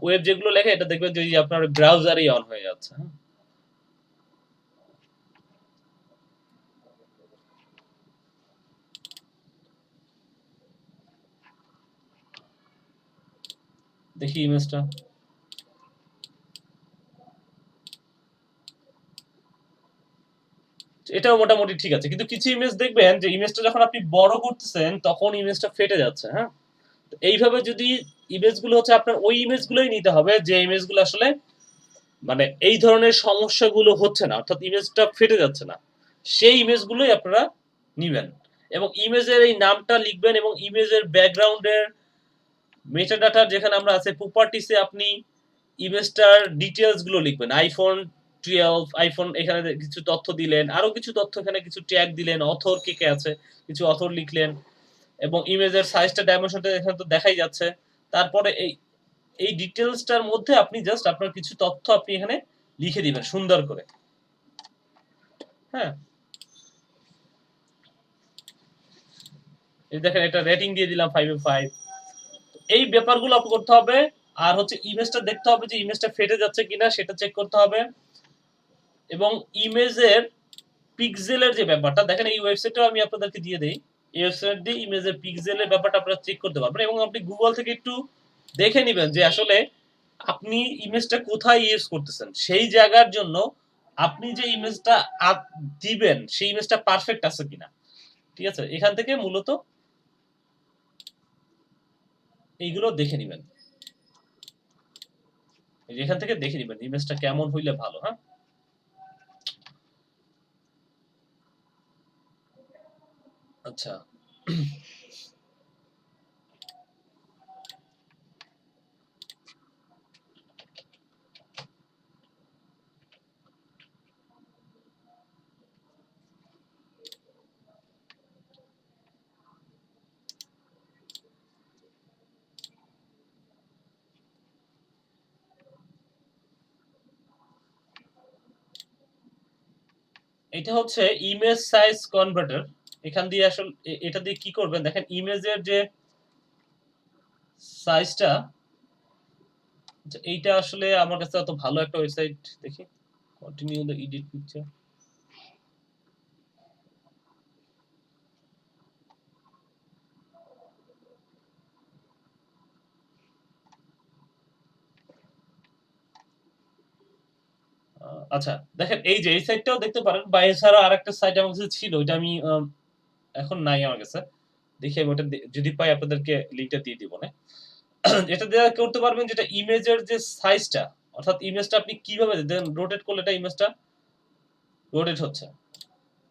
ওয়েব যেগুলো লেখে এটা দেখবেন যে আপনার ব্রাউজারেই অন হয়ে যাচ্ছে। হ্যাঁ, দেখি ইমেজটা, এটাও মোটামুটি ঠিক আছে, কিন্তু কিছু ইমেজ দেখবেন যে ইমেজটা যখন আপনি বড় করতেছেন তখন ইমেজটা ফেটে যাচ্ছে। হ্যাঁ, এইভাবে যদি ইমেজগুলো হচ্ছে আপনার ওই ইমেজগুলোই নিতে হবে যে ইমেজগুলো আসলে মানে এই ধরনের সমস্যাগুলো হচ্ছে না, অর্থাৎ ইমেজটা ফেটে যাচ্ছে না, সেই ইমেজগুলোই আপনারা নিবেন। এবং ইমেজের এই নামটা লিখবেন এবং ইমেজের ব্যাকগ্রাউন্ডের মেটাডাটা যেখানে আমরা আছে প্রপার্টিসে আপনি ইমেজটার ডিটেইলস গুলো লিখবেন। আইফোন 12 আইফোন, এখানে কিছু তথ্য দিলেন, আরো কিছু তথ্য এখানে কিছু ট্যাগ দিলেন, অথর কে কে আছে কিছু অথর লিখলেন, এবং ইমেজের সাইজটা ডাইমেনশনটা এখানে তো দেখাই যাচ্ছে। তারপরে এই ডিটেইলসটার মধ্যে আপনি জাস্ট আপনার কিছু তথ্য আপনি এখানে লিখে দিবেন সুন্দর করে। হ্যাঁ, এই দেখেন এটা রেটিং দিয়ে দিলাম 5 এ 5। এই ব্যাপারগুলো আপনি করতে হবে। আর হচ্ছে ইমেজটা দেখতে হবে যে ইমেজটা ফেটে যাচ্ছে কিনা সেটা চেক করতে হবে। এবং ইমেজের পিক্সেলের যে ব্যাপারটা দেখেন, এই ওয়েবসাইটটাও আমি আপনাদেরকে দিয়ে দেই, এই ওয়েবসাইট দিয়ে ইমেজের পিক্সেলের ব্যাপারটা আপনারা চেক করতে পারবেন। এবং আপনি গুগল থেকে একটু দেখে নেবেন যে আসলে আপনি ইমেজটা কোথায় ইউজ করতেছেন, সেই জায়গার জন্য আপনি যে ইমেজটা দিবেন সেই ইমেজটা পারফেক্ট আছে কিনা। ঠিক আছে, এখান থেকে মূলত এইগুলো দেখে নেবেন, এখান থেকে দেখে নেবেন ইমেজটা কেমন হইলে ভালো। হ্যাঁ, আচ্ছা এটা হচ্ছে ইমেজ সাইজ কনভার্টার। এখান দিয়ে আসলে এটা দিয়ে কি করবেন দেখেন, ইমেজের যে সাইজটা, এইটা আসলে আমার কাছে অত ভালো একটা ওয়েবসাইট দেখি, কন্টিনিউ দ্য এডিট পিকচার। আচ্ছা দেখেন এই যে এই সাইটটাও দেখতে পারেন, বা এছাড়া আরেকটা সাইট আমার কাছে ছিল, এটা আমি এখন নাই আমার কাছে, দেখি আমি ওটা যদি পাই আপনাদেরকে লিংকটা দিয়ে দিব না। এটা দিয়ে করতে পারবেন যেটা ইমেজের যে সাইজটা, অর্থাৎ ইমেজটা আপনি কিভাবে দেন, রোটেট করলে এটা ইমেজটা রোটেট হচ্ছে,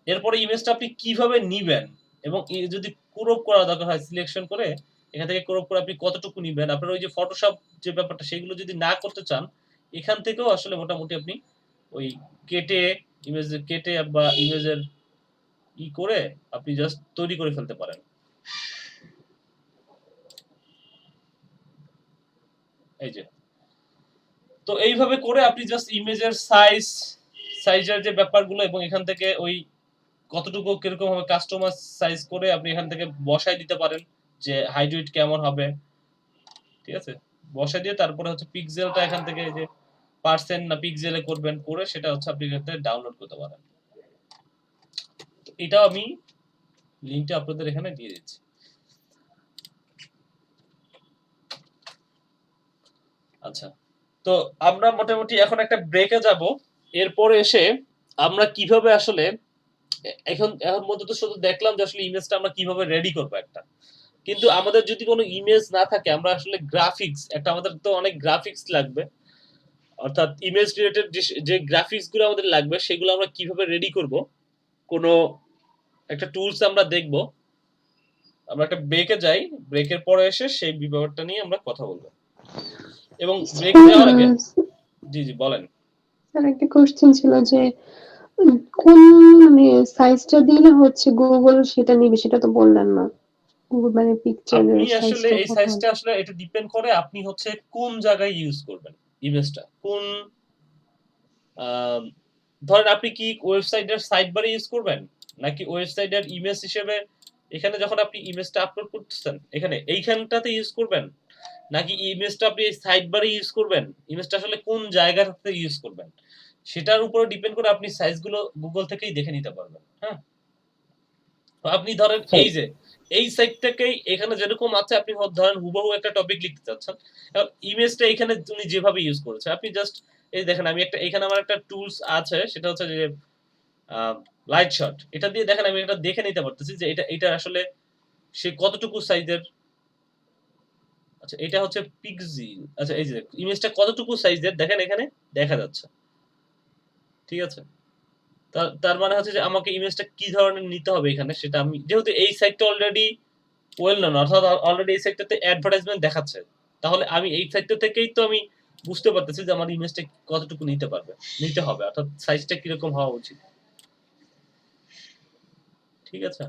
এরপরে ইমেজটা আপনি কিভাবে নিবেন, এবং যদি ক্রপ করা দরকার হয় সিলেকশন করে এখান থেকে ক্রপ করে আপনি কতটুকু নিবেন, আপনার ওই যে ফটোশপ যে ব্যাপারটা সেগুলো যদি না করতে চান এখান থেকেও আসলে মোটামুটি আপনি ওই কেটে ইমেজ কেটে বা ইমেজের করে আপনি জাস্ট তৈরি করে ফেলতে পারেন। এই যে, তো এইভাবে করে আপনি জাস্ট ইমেজের সাইজের যে ব্যাপারগুলো এবং এখান থেকে ওই কতটুকু কিরকম ভাবে কাস্টমার সাইজ করে আপনি এখান থেকে বসাই দিতে পারেন যে হাইট উইডথ কেমন হবে, ঠিক আছে? বসাই দিয়ে তারপরে হচ্ছে পিক্সেলটা এখান থেকে যে পার্সেন্ট না পিক্সেলে করবেন, করে সেটা হচ্ছে আপনি এখানে ডাউনলোড করতে পারেন। তো এটাও আমি লিংকটা আপনাদের এখানে দিয়ে দিচ্ছি। আচ্ছা, তো আমরা মোটামুটি এখন একটা ব্রেকে যাব। এরপরে এসে আমরা কিভাবে আসলে এখন এখন মধ্যে শুধু দেখলাম যে আসলে ইমেজটা আমরা কিভাবে রেডি করবো একটা, কিন্তু আমাদের যদি কোনো ইমেজ না থাকে আমরা আসলে গ্রাফিক্স একটা, আমাদের তো অনেক গ্রাফিক্স লাগবে, অর্থাৎ ইমেজ রিলেটেড যে গ্রাফিক্স গুলো আমাদের লাগবে সেগুলো আমরা কিভাবে রেডি করব, কোনো একটা টুলস আমরা দেখব। আমরা একটা ব্রেকে যাই, ব্রেকের পরে এসে সেই ব্যাপারটা নিয়ে আমরা কথা বলবো। এবং ব্রেক যাওয়ার আগে জি জি বলেন। স্যার একটা কোশ্চেন ছিল যে কোন মানে সাইজটা দিলে হচ্ছে গুগল সেটা নিবে, সেটা তো বললেন না। গুগল মানে পিকচারের আপনি আসলে সাইজটা এই কত সাইজটা আসলে এটা ডিপেন্ড করে আপনি হচ্ছে কোন জায়গায় ইউজ করবেন ইমেজটা, কোন ধরেন আপনি কি ওয়েবসাইটের সাইড বারে ইউজ করবেন নাকি ওয়েবসাইটের ইমেজ হিসেবে এখানে যখন আপনি ইমেজটা আপলোড করতেছেন এখানে এইখানটাতে ইউজ করবেন, নাকি ইমেজটা আপনি সাইড বারে ইউজ করবেন, ইমেজটা আসলে কোন জায়গাটাতে ইউজ করবেন সেটার উপরে ডিপেন্ড করে আপনি সাইজগুলো গুগল থেকেই দেখে নিতে পারবেন। হ্যাঁ, তো আপনি ধরেন স্যার, এই যে এই সাইটটাকেই এখানে যেরকম আছে আপনি ধরেন হুবহু একটা টপিক লিখতে চাচ্ছেন, এখন ইমেজটা এখানে তুমি যেভাবে ইউজ করেছে আপনি জাস্ট এই দেখেন আমি একটা এখানে আমার একটা টুলস আছে সেটা হচ্ছে যে লাইট শট, এটা দিয়ে দেখেন আমি এটা দেখে নিতে পারতেছি যে এটা আসলে সে কতটুকু সাইজের। আচ্ছা এটা হচ্ছে পিক্সেল, আচ্ছা এই যে ইমেজটা কতটুকু সাইজের দেখেন এখানে দেখা যাচ্ছে, ঠিক আছে? তার মানে হচ্ছে যে আমাকে ইমেজটা কি ধরনের নিতে হবে এখানে সেটা আমি, যেহেতু এই সাইটটা অলরেডি ওয়েল নন, অর্থাৎ অলরেডি এই সাইটটাতে অ্যাডভার্টাইজমেন্ট দেখাচ্ছে, তাহলে আমি এই সাইটটা থেকেই তো আমি বুঝতে পারতেছি যে আমার ইমেজটা কতটুকু নিতে হবে, অর্থাৎ সাইজটা কিরকম হওয়া উচিত, ঠিক আছে?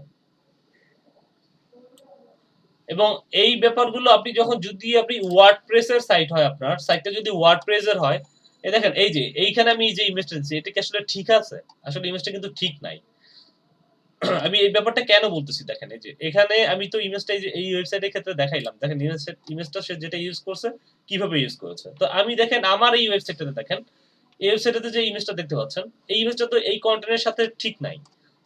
এবং এই ব্যাপারগুলো আপনি যখন যদি আপনি ওয়ার্ডপ্রেসের সাইট হয়, আপনার সাইটটা যদি ওয়ার্ডপ্রেসের হয়, এই দেখেন এই যে এইখানে আমি যে ইমেজটা দিচ্ছি এটা কি আসলে ঠিক আছে? আসলে ইমেজটা কিন্তু ঠিক নাই। আমি এই ব্যাপারটা কেন বলতেছি দেখেন, এই যে এখানে আমি তো ইমেজটা এই যে এই ওয়েবসাইটের ক্ষেত্রে দেখাইলাম, দেখেন ইমেজটা সে যেটা ইউজ করছে কিভাবে ইউজ করেছে। তো আমি দেখেন আমার এই ওয়েবসাইটটাতে দেখেন, এই ওয়েবসাইটে যে ইমেজটা দেখতে পাচ্ছেন এই ইমেজটা তো এই কন্টেন্টের সাথে ঠিক নাই।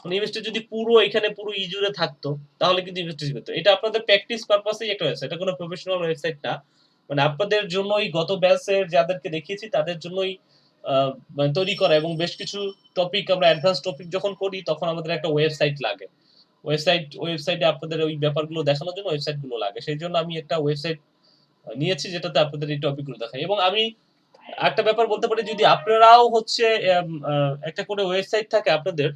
মানে ইমেজটা যদি পুরো এখানে পুরো জুড়ে থাকতো তাহলে কিন্তু ইমেজটা ঠিক হতো। এটা আপনাদের প্র্যাকটিস পারপাসেই একটা ওয়েবসাইট, এটা কোনো প্রফেশনাল ওয়েবসাইট না। মানে আপনাদের জন্যই গত ব্যাচের যাদেরকে দেখিয়েছি তাদের জন্যই মানে তৈরি করা, এবং বেশ কিছু টপিক আমরা অ্যাডভান্স টপিক যখন করি তখন আমাদের একটা ওয়েবসাইট লাগে। ওয়েবসাইটে আপনাদের ওই ব্যাপারগুলো দেখানোর জন্য ওয়েবসাইট গুলো লাগে, সেই জন্য আমি একটা ওয়েবসাইট নিয়েছি যেটাতে আপনাদের এই টপিকগুলো দেখাই। এবং আমি একটা ব্যাপার বলতে পারি, যদি আপনারাও হচ্ছে একটা করে ওয়েবসাইট থাকে আপনাদের,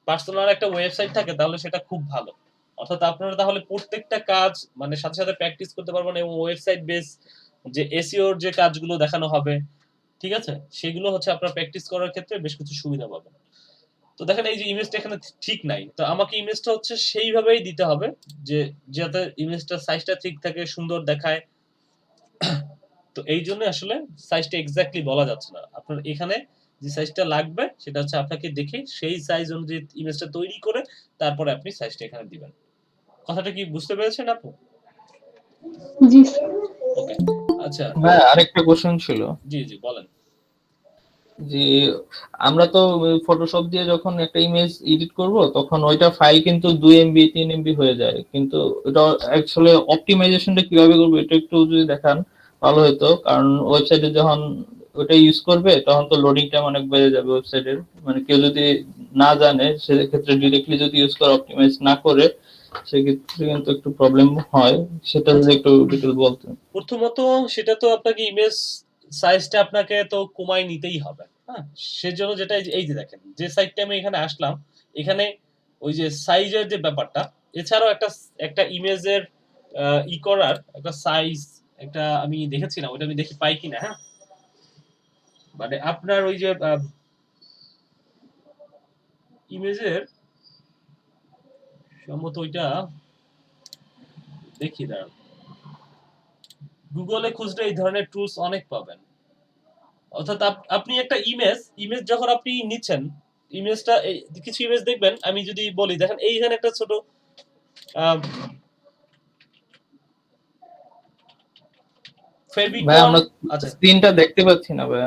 পার্সোনাল একটা ওয়েবসাইট থাকে, তাহলে সেটা খুব ভালো। অর্থাৎ আপনারা তাহলে প্রত্যেকটা কাজ মানে সাথে সাথে প্র্যাকটিস করতে পারবেন, এবং ওয়েবসাইট বেস যে এসইওর যে কাজগুলো দেখানো হবে, ঠিক আছে, সেগুলো হচ্ছে আপনারা প্র্যাকটিস করার ক্ষেত্রে বেশ কিছু সুবিধা পাবেন। তো দেখেন এই যে ইমেজটা এখানে ঠিক নাই, তো আমাকে ইমেজটা হচ্ছে সেইভাবেই দিতে হবে যে যাতে ইমেজটা সাইজটা ঠিক থাকে, সুন্দর দেখায়। তো এই জন্য আসলে সাইজটা এক্স্যাক্টলি বলা যাচ্ছে না। আপনার এখানে যে সাইজটা লাগবে সেটা হচ্ছে আপনাকে দেখে সেই সাইজ অনুযায়ী ইমেজটা তৈরি করে তারপরে আপনি সাইজটা এখানে দিবেন। কথাটা কি বুঝতে পেরেছেন আপু? জি স্যার। ওকে, আচ্ছা, ভাই আরেকটা কোশ্চেন ছিল জি জি বলেন। যে আমরা তো ফটোশপ দিয়ে যখন একটা ইমেজ এডিট করব তখন ওইটা ফাইল কিন্তু 2 এমবি 3 এমবি হয়ে যায়, কিন্তু এটা অ্যাকচুয়ালি অপটিমাইজেশনটা কিভাবে করবো এটা একটু যদি দেখান ভালো হতো, কারণ ওয়েবসাইটে যখন ওটা ইউজ করবে তখন তো লোডিং টাইম অনেক বেড়ে যাবে ওয়েবসাইটের। মানে কেউ যদি না জানে সেক্ষেত্রে ডিরেক্টলি যদি ইউজ করে অপটিমাইজ না করে সেক্ষেত্রে কিন্তু একটু প্রবলেম হয়, সেটা যদি একটু ডিটেল বলতেন। প্রথমত সেটা তো আপনাকে ইমেজ সাইজটা আপনাকে তো কমাই নিতেই হবে। হ্যাঁ, সেজন্য যেটা এই যে দেখেন যে সাইটটা আমি এখানে আসলাম, এখানে ওই যে সাইজের যে ব্যাপারটা, এছাড়াও একটা একটা ইমেজের করার একটা সাইজ একটা আমি দেখেছিলাম, ওটা আমি দেখি পাই কিনা। হ্যাঁ, মানে আপনার ওই যে ইমেজের সম্ভবত ওইটা দেখি দাঁড়ান। গুগলে খুঁজলে এই ধরনের টুলস অনেক পাবেন। অর্থাৎ আপনি একটা ইমেজ যখন আপনি নিচ্ছেন, ইমেজটা কিছু ইমেজ দেখবেন, আমি যদি বলি দেখেন এইখানে একটা ছোট ভাই ফেভিকন। আমরা আচ্ছা স্ক্রিনটা দেখতে পাচ্ছি না ভাই।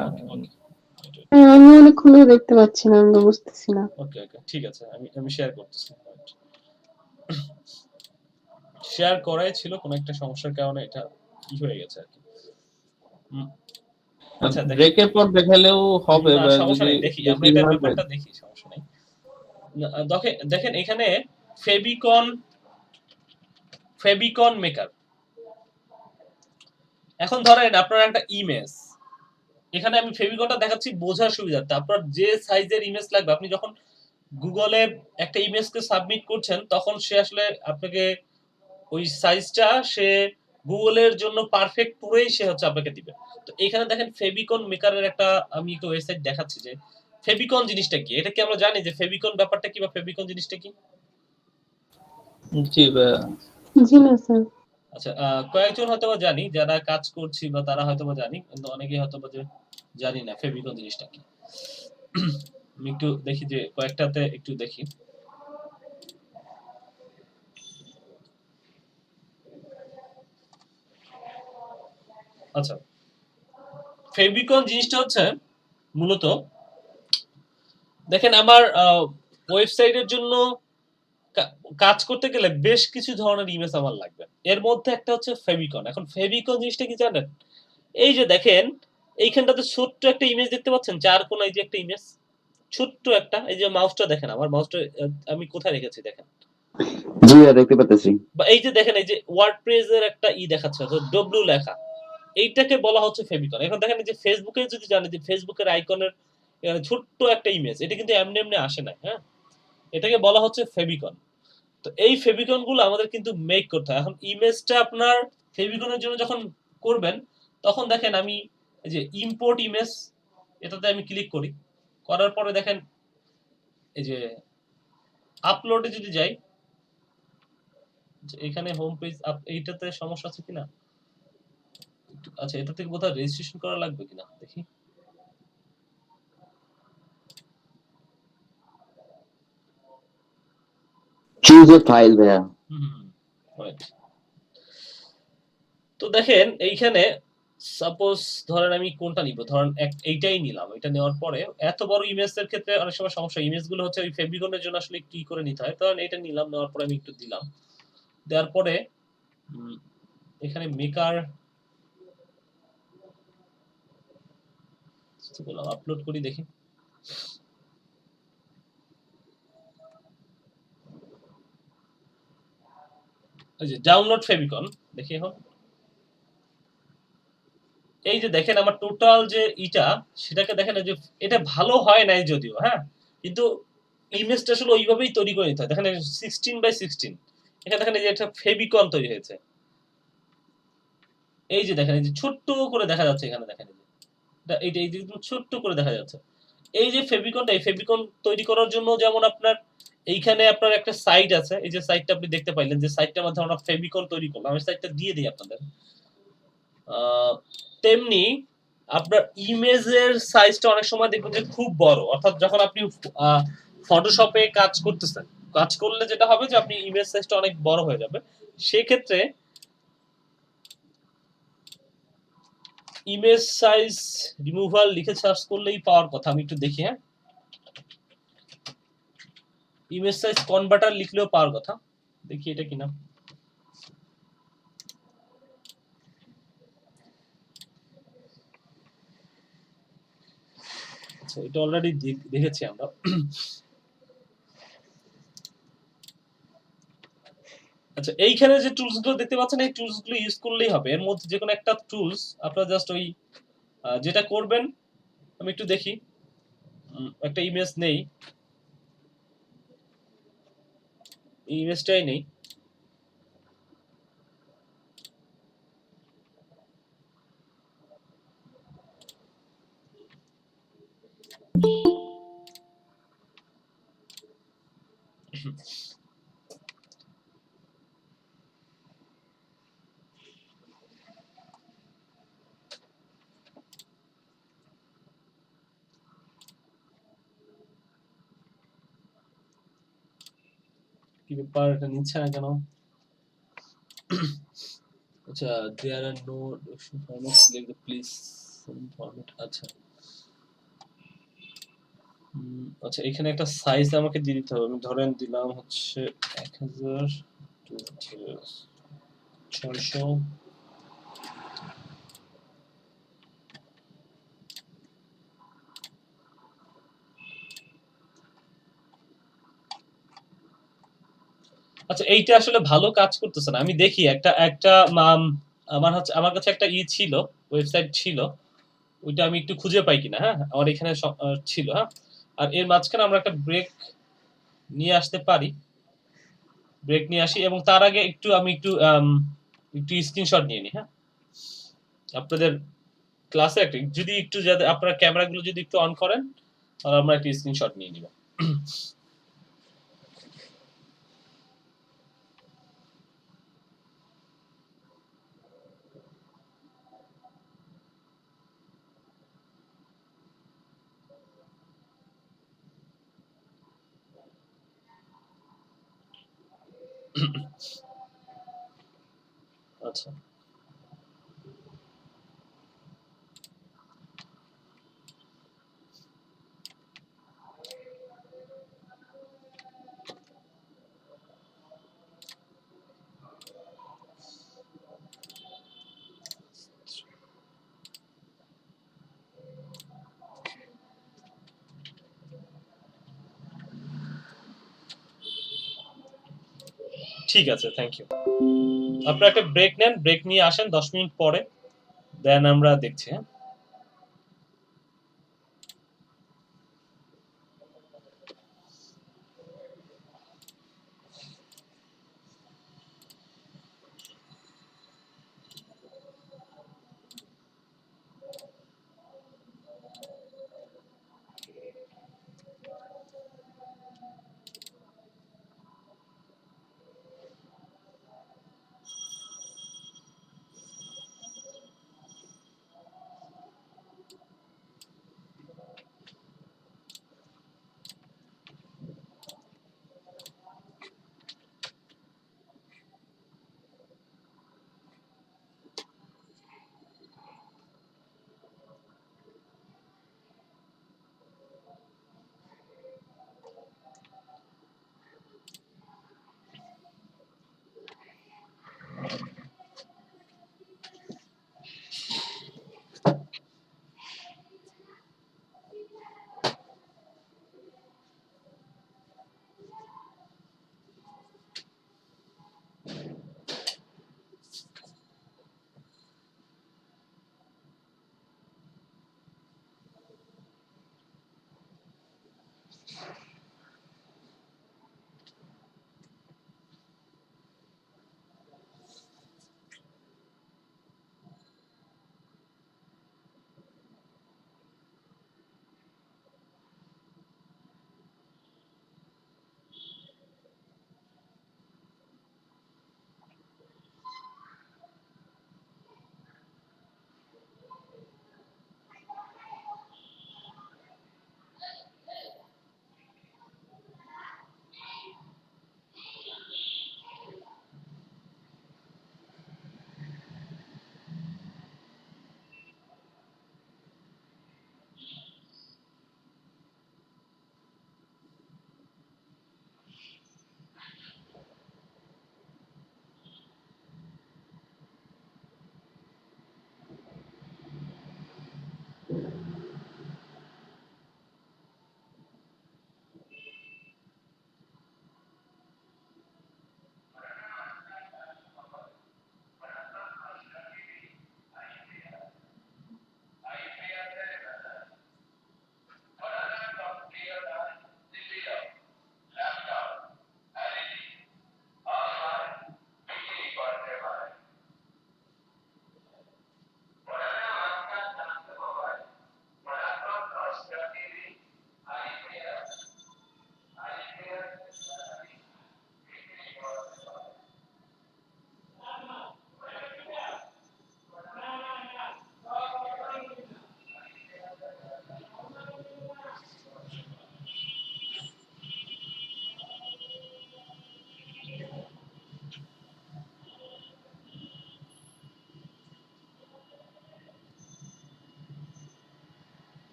হ্যাঁ, আমি অনেকক্ষণ ধরে দেখতে পাচ্ছি না, আমি তো বুঝতেছি না। ওকে ওকে ঠিক আছে, আমি শেয়ার করতেছি। শেয়ার করাই ছিল, কোনো একটা সমস্যার কারণে এটা কি হয়ে গেছে আর কি। আচ্ছা দেখি, ব্রেকের পর দেখালেও হবে না বা সমস্যা যদি নেই, দেখি আমরা বেশি এটার হয় ব্যাপারটা দেখি, সমস্যা নেই। দেখেন এখানে ফেভিকন মেকার। এখন ধরেন আপনার একটা ইমেজ, এখানে আমি ফেভিকনটা দেখাচ্ছি বোঝার সুবিধার্থে। আপনার যে সাইজের ইমেজ লাগবে, আপনি যখন গুগলে একটা ইমেজকে সাবমিট করছেন, তখন সে আসলে আপনাকে ওই সাইজটা সে গুগলের জন্য পারফেক্ট করেই সে হচ্ছে আপনাকে দিবে। তো এখানে দেখেন ফেভিকন মেকারের একটা আমি একটা ওয়েবসাইট দেখাচ্ছি যে ফেভিকন জিনিসটা কি। এটা কি আমরা জানি যে ফেভিকন ব্যাপারটা কি বা ফেভিকন জিনিসটা কি? জি ভাই। জি না স্যার। আচ্ছা কয়েকজন হয়তোবা জানি, যারা কাজ করছি বা তারা হয়তোবা জানি, কিন্তু অনেকেই হয়তোবা যে জানি না ফেভিকন জিনিসটা কি। আমি একটু দেখি যে কয়েকটাতে একটু দেখি। আচ্ছা ফেভিকন জিনিসটা হচ্ছে মূলত, দেখেন আমার ওয়েবসাইটের জন্য কাজ করতে গেলে বেশ কিছু ধরনের ইমেজ আমার লাগবে। এর মধ্যে একটা হচ্ছে ফেভিকন। এখন ফেভিকন জিনিসটা কি জানেন? এই যে দেখেন এইখানটাতে ছোট্ট একটা ইমেজ দেখতে পাচ্ছেন, চার কোনায় যে একটা ইমেজ, ছোট্ট একটা, এই যে মাউসটা দেখেন, আমার মাউসটা আমি কোথায় রেখেছি দেখেন, জি ভাইয়া দেখতে পাচ্ছি। বা এই যে দেখেন এই যে ওয়ার্ডপ্রেস এর একটা দেখাচ্ছে, ডব্লিউ লেখা, এইটাকে বলা হচ্ছে ফেভিকন। এখন দেখেন এই যে ফেসবুকে যদি জানেন যে ফেসবুকের আইকনের ছোট্ট একটা ইমেজ, এটা কিন্তু এমনি এমনি আসে না, হ্যাঁ, এটাকে বলা হচ্ছে ফেভিকন। তো এই ফেভিকন গুলো আমাদের কিন্তু মেক করতে হয়। এখন ইমেজটা আপনার ফেভিকনের জন্য যখন করবেন, তখন দেখেন আমি এই যে ইম্পোর্ট ইমেজ, এটাতে আমি ক্লিক করি, করার পরে দেখেন এই যে আপলোডে যদি যাই, এখানে হোম পেজ এইটাতে সমস্যা আছে কিনা, আচ্ছা এটা থেকে বোধহয় রেজিস্ট্রেশন করা লাগবে কিনা দেখি। চুজ এ ফাইল ভাইয়া। রাইট। তো দেখেন এইখানে সাপোজ ধরেন আমি কোনটা নিব, ধরেন এইটাই নিলাম। এটা নেওয়ার পরে এত বড় ইমেজের ক্ষেত্রে অনেক সময় সমস্যা, ইমেজগুলো হচ্ছে ওই ফেভিকনের জন্য আসলে কি করে নিতে হয়। ধরেন এটা নিলাম, নেওয়ার পরে আমি একটু দিলাম, দেওয়ার পরে এখানে মেকার আপলোড করি দেখি। এই যে ডাউনলোড ফেভিকন, দেখি এখন এই যে দেখেন আমার টোটাল যে সেটাকে দেখেন যে এটা ভালো হয় নাই যদিও, হ্যাঁ, কিন্তু ইমেজটা আসলে ওইভাবেই তৈরি করে নিতে হয়। দেখেন 16x16, এখানে দেখেন এই যে একটা ফেভিকন তৈরি হয়েছে। এই যে দেখেন এই যে ছোট্ট করে দেখা যাচ্ছে, এখানে দেখেন এইটা এই যে ছোট্ট করে দেখা যাচ্ছে। এই যে ফেভিকনটা, এই ফেভিকন তৈরি করার জন্য যেমন আপনার এইখানে আপনার একটা সাইট আছে, এই যে সাইটটা আপনি দেখতে পাইলেন, যে সাইটটার মাধ্যমে আমরা ফেভিকন তৈরি করলাম, আমি সাইটটা দিয়ে দিই আপনাদের। তেমনি আপনার ইমেজের সাইজটা অনেক সময় দেখবেন যে খুব বড়, অর্থাৎ যখন আপনি ফটোশপে কাজ করতেছেন, কাজ করলে যেটা হবে যে আপনি ইমেজ সাইজটা অনেক বড় হয়ে যাবে। সেক্ষেত্রে ইমেজ সাইজ রিমুভাল লিখে সার্চ করলেই পাওয়ার কথা। আমি একটু দেখি, হ্যাঁ, ইমেজ সাইজ কনভার্টার লিখলেও পাওয়ার কথা, দেখি এটা কিনা। আচ্ছা এটা অলরেডি দেখেছি আমরা। আচ্ছা এইখানে যে টুলস গুলো দেখতে পাচ্ছেন, এই টুলস গুলো ইউজ করলেই হবে। এর মধ্যে যে কোনো একটা টুলস আপনারা জাস্ট ওই যেটা করবেন, আমি একটু দেখি, একটা ইমেজ নেই, ইমেজটাই নেই। ব্যাপার, এটা নিচ্ছে না কেন? আচ্ছা, there are no format, select the please format. আচ্ছা আচ্ছা, এখানে একটা সাইজ আমাকে দিয়ে দিতে হবে। আমি ধরেন দিলাম হচ্ছে 1000 600। আচ্ছা, এইটা আসলে ভালো কাজ করতেছে না। আমি দেখি একটা একটা আমার কাছে একটা ছিল, ওয়েবসাইট ছিল। ওইটা আমি একটু খুঁজে পাই কিনা, হ্যাঁ? আমার এখানে ছিল, হ্যাঁ? আর এর মাঝখানে আমরা একটা ব্রেক নিয়ে আসতে পারি। ব্রেক নিয়ে আসি এবং তার আগে একটু স্ক্রিনশট নিয়ে নিই, হ্যাঁ? আপনাদের ক্লাসে যদি একটু যাতে আপনারা ক্যামেরাগুলো যদি একটু অন করেন, তাহলে আমরা একটা স্ক্রিনশট নিয়ে নিব। আচ্ছা। ঠিক আছে, থ্যাংক ইউ। আপনারা একটা ব্রেক নেন, ব্রেক নিয়ে আসেন 10 মিনিট পরে, দেন আমরা দেখছি, হ্যাঁ?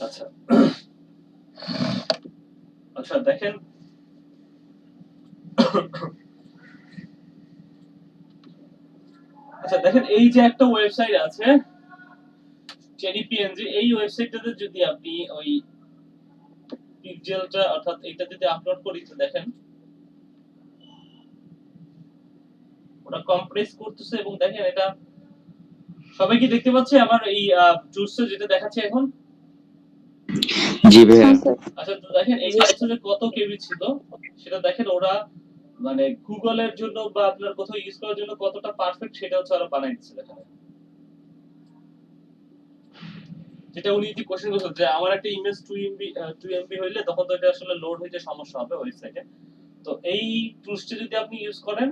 আচ্ছা আচ্ছা দেখেন আচ্ছা দেখেন এই যে একটা ওয়েবসাইট আছে চেরি পিএনজি, এই ওয়েবসাইটটাতে যদি আপনি ওই পিক্সেলটা অর্থাৎ এটা যদি আপলোড করি তো দেখেন ওটা কম্প্রেস করতেছে এবং দেখেন এটা সবাই কি দেখতে পাচ্ছে আমার এই টুলসে যেটা দেখাচ্ছে এখন? জি ভাইয়া। হ্যাঁ স্যার। আচ্ছা তো দেখেন এই যে কত কেবি ছিল সেটা দেখেন ওরা মানে গুগলের জন্য বা আপনার কোথাও ইউজ করার জন্য কতটা পারফেক্ট সেটা হচ্ছে ওরা বানাই দিচ্ছে দেখেন। যেটা উনি যে কোশ্চেন করছেন যে আমার একটা ইমেজ 2 এমবি হইলে তখন তো এটা আসলে লোড হইতে সমস্যা হবে ওয়েবসাইটে। তো এই টুলসটা যদি আপনি ইউজ করেন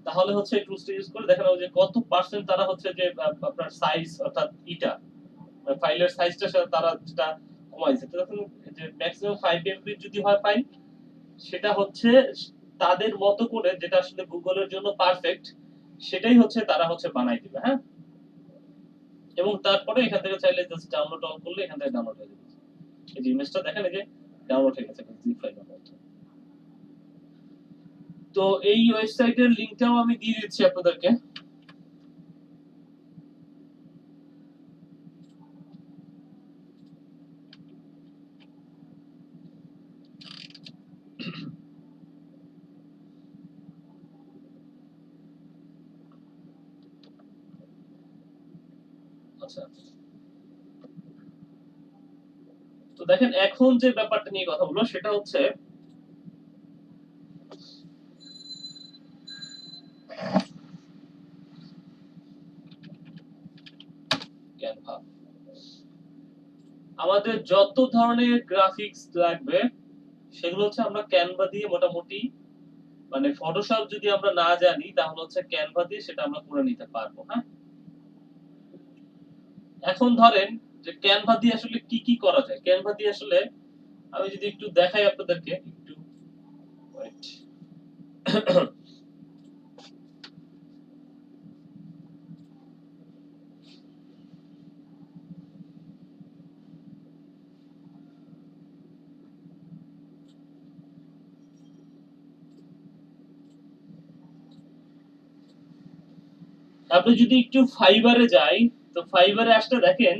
তাহলে হচ্ছে এই টুলসটা ইউজ করে দেখেন যে কত পার্সেন্ট তারা হচ্ছে যে আপনার সাইজ অর্থাৎ ইটা ফাইলের সাইজটা তারা যেটা কমাইছে তো তখন যে ম্যাক্সিমাম 5 এমবি যদি হয় ফাইল সেটা হচ্ছে তাদের মতো করে যেটা আসলে গুগলের জন্য পারফেক্ট সেটাই হচ্ছে তারা হচ্ছে বানাই দিবে হ্যাঁ এবং তারপরে এখান থেকে চাইলে জাস্ট ডাউনলোড অন করলে এখান থেকে ডাউনলোড হয়ে যাবে এই যে ইমেজটা দেখেন এই যে ডাউনলোড হয়ে গেছে জিপ ফাইলের মতো তো এই ওয়েবসাইটের লিংকটাও আমি দিয়ে দিচ্ছি আপনাদেরকে আচ্ছা তো দেখেন এখন যে ব্যাপারটা নিয়ে কথা বলবো সেটা হচ্ছে ক্যানভা আমাদের যত ধরনের গ্রাফিক্স লাগবে সেগুলো হচ্ছে আমরা ক্যানভা দিয়ে মোটামুটি মানে ফটোশপ যদি আমরা না জানি তাহলে হচ্ছে ক্যানভা দিয়ে সেটা আমরা করে নিতে পারবো। হ্যাঁ, এখন ধরেন যে ক্যানভা দিয়ে আসলে কি কি করা যায়। ক্যানভা দিয়ে আসলে আমি যদি একটু দেখাই আপনাদেরকে, একটু ওয়েট। আপনি যদি একটু ফাইবারে যাই, তো ফাইবারে আসলে দেখেন